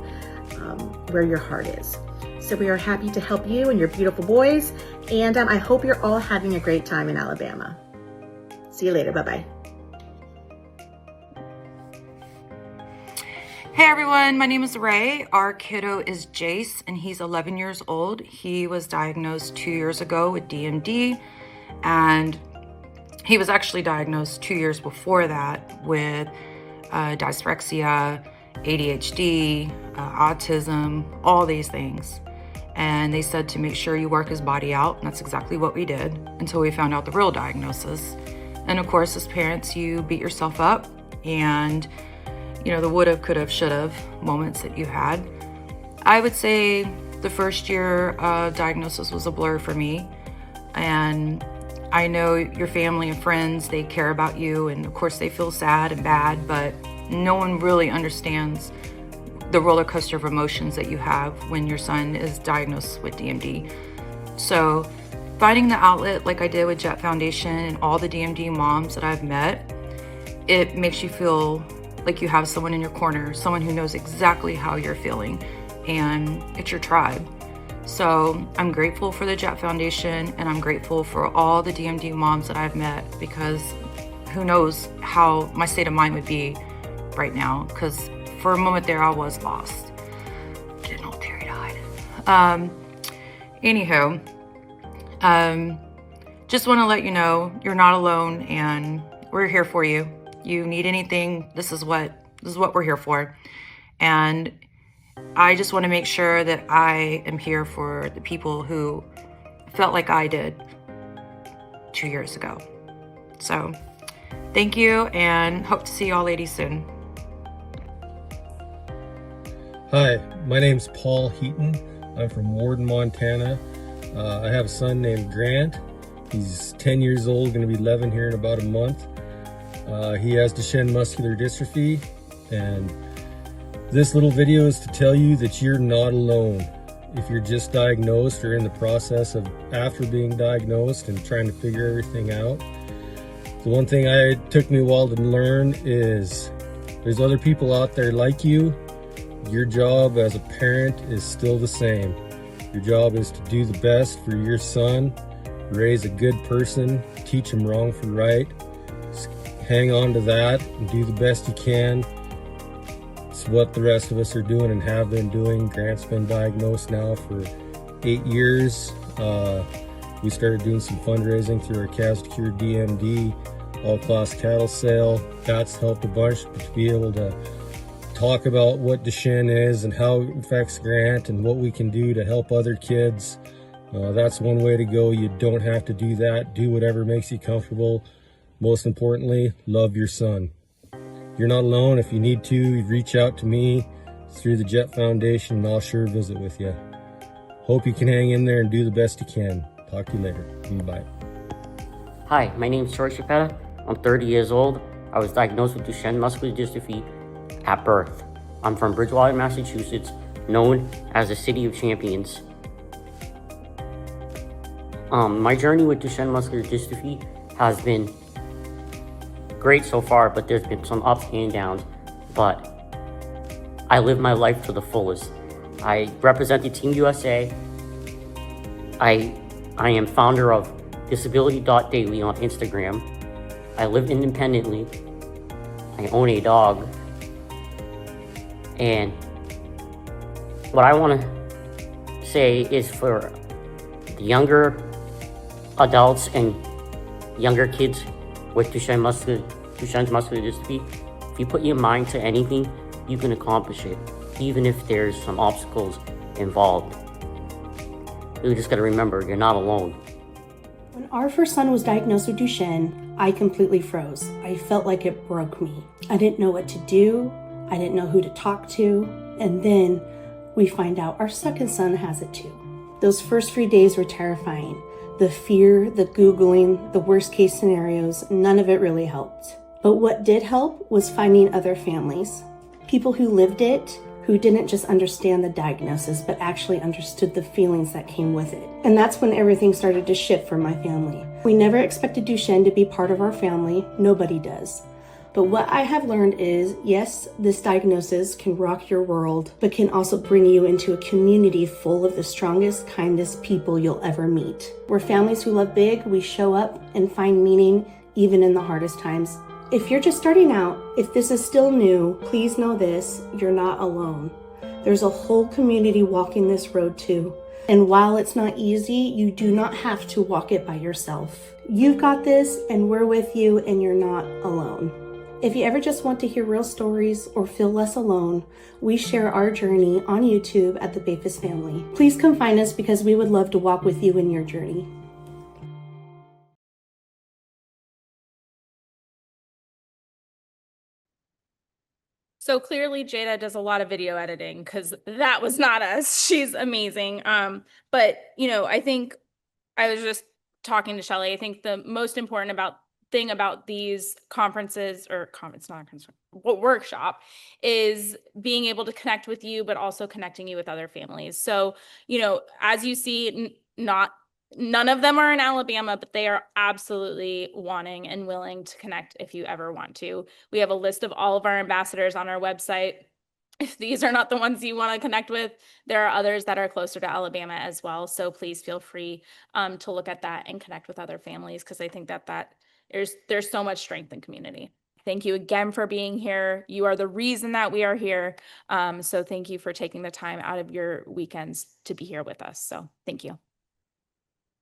where your heart is. So we are happy to help you and your beautiful boys. And I hope you're all having a great time in Alabama. See you later. Bye-bye. Hey everyone, my name is Ray. Our kiddo is Jace, and he's 11 years old. He was diagnosed 2 years ago with DMD, and he was actually diagnosed 2 years before that with dyslexia, ADHD, autism, all these things. And they said to make sure you work his body out, and that's exactly what we did until we found out the real diagnosis. And of course, as parents, you beat yourself up, and you know, the would've, could've, should've moments that you had. I would say the first year diagnosis was a blur for me, and I know your family and friends, they care about you, and of course they feel sad and bad, but no one really understands the roller coaster of emotions that you have when your son is diagnosed with DMD. So finding the outlet like I did with Jett Foundation and all the DMD moms that I've met, it makes you feel like you have someone in your corner, someone who knows exactly how you're feeling, and it's your tribe. So I'm grateful for the Jett Foundation, and I'm grateful for all the DMD moms that I've met, because who knows how my state of mind would be right now, because for a moment there I was lost. Getting all teary-eyed. Anywho, just want to let you know you're not alone, and we're here for you. You need anything, this is what we're here for. And I just want to make sure that I am here for the people who felt like I did 2 years ago. So thank you, and hope to see y'all ladies soon. Hi, my name's Paul Heaton. I'm from Warden, Montana. I have a son named Grant. He's 10 years old, going to be 11 here in about a month. He has Duchenne muscular dystrophy, and this little video is to tell you that you're not alone. If you're just diagnosed or in the process of after being diagnosed and trying to figure everything out, the one thing took me a while to learn is there's other people out there like you. Your job as a parent is still the same. Your job is to do the best for your son, raise a good person, teach him wrong for right. Just hang on to that and do the best you can. It's what the rest of us are doing and have been doing. Grant's been diagnosed now for 8 years. We started doing some fundraising through our Calves to Cure DMD all-class cattle sale. That's helped a bunch, but to be able to talk about what Duchenne is and how it affects Grant and what we can do to help other kids That's one way to go. You don't have to do that. Do whatever makes you comfortable. Most importantly, love your son. You're not alone. If you need to, reach out to me through the Jett Foundation, and I'll sure visit with you. Hope you can hang in there and do the best you can. Talk to you later. Bye. Hi, my name is Jett Foundation. I'm 30 years old. I was diagnosed with Duchenne muscular dystrophy at birth. I'm from Bridgewater, Massachusetts, known as the City of Champions. My journey with Duchenne muscular dystrophy has been great so far, but there's been some ups and downs. But I live my life to the fullest. I represent the Team USA. I am founder of Disability.Daily on Instagram. I live independently. I own a dog. And what I want to say is for the younger adults and younger kids with Duchenne's muscular dystrophy, if you put your mind to anything, you can accomplish it, even if there's some obstacles involved. You just gotta remember, you're not alone. When our first son was diagnosed with Duchenne, I completely froze. I felt like it broke me. I didn't know what to do. I didn't know who to talk to. And then we find out our second son has it too. Those first few days were terrifying. The fear, the Googling, the worst case scenarios, none of it really helped. But what did help was finding other families, people who lived it, who didn't just understand the diagnosis, but actually understood the feelings that came with it. And that's when everything started to shift for my family. We never expected Duchenne to be part of our family. Nobody does. But what I have learned is, yes, this diagnosis can rock your world, but can also bring you into a community full of the strongest, kindest people you'll ever meet. We're families who love big, we show up and find meaning even in the hardest times. If you're just starting out, if this is still new, please know this, you're not alone. There's a whole community walking this road too. And while it's not easy, you do not have to walk it by yourself. You've got this and we're with you and you're not alone. If you ever just want to hear real stories or feel less alone, we share our journey on YouTube at the Bafis Family. Please come find us because we would love to walk with you in your journey. So clearly Jada does a lot of video editing because that was not us. She's amazing. But I think I was just talking to Shelly. I think the most important thing about these conferences or workshop is being able to connect with you, but also connecting you with other families. So, as you see, none of them are in Alabama, but they are absolutely wanting and willing to connect if you ever want to. We have a list of all of our ambassadors on our website. If these are not the ones you want to connect with, there are others that are closer to Alabama as well. So please feel free to look at that and connect with other families, because I think that there's so much strength in community. Thank you again for being here. You are the reason that we are here. So thank you for taking the time out of your weekends to be here with us. So thank you.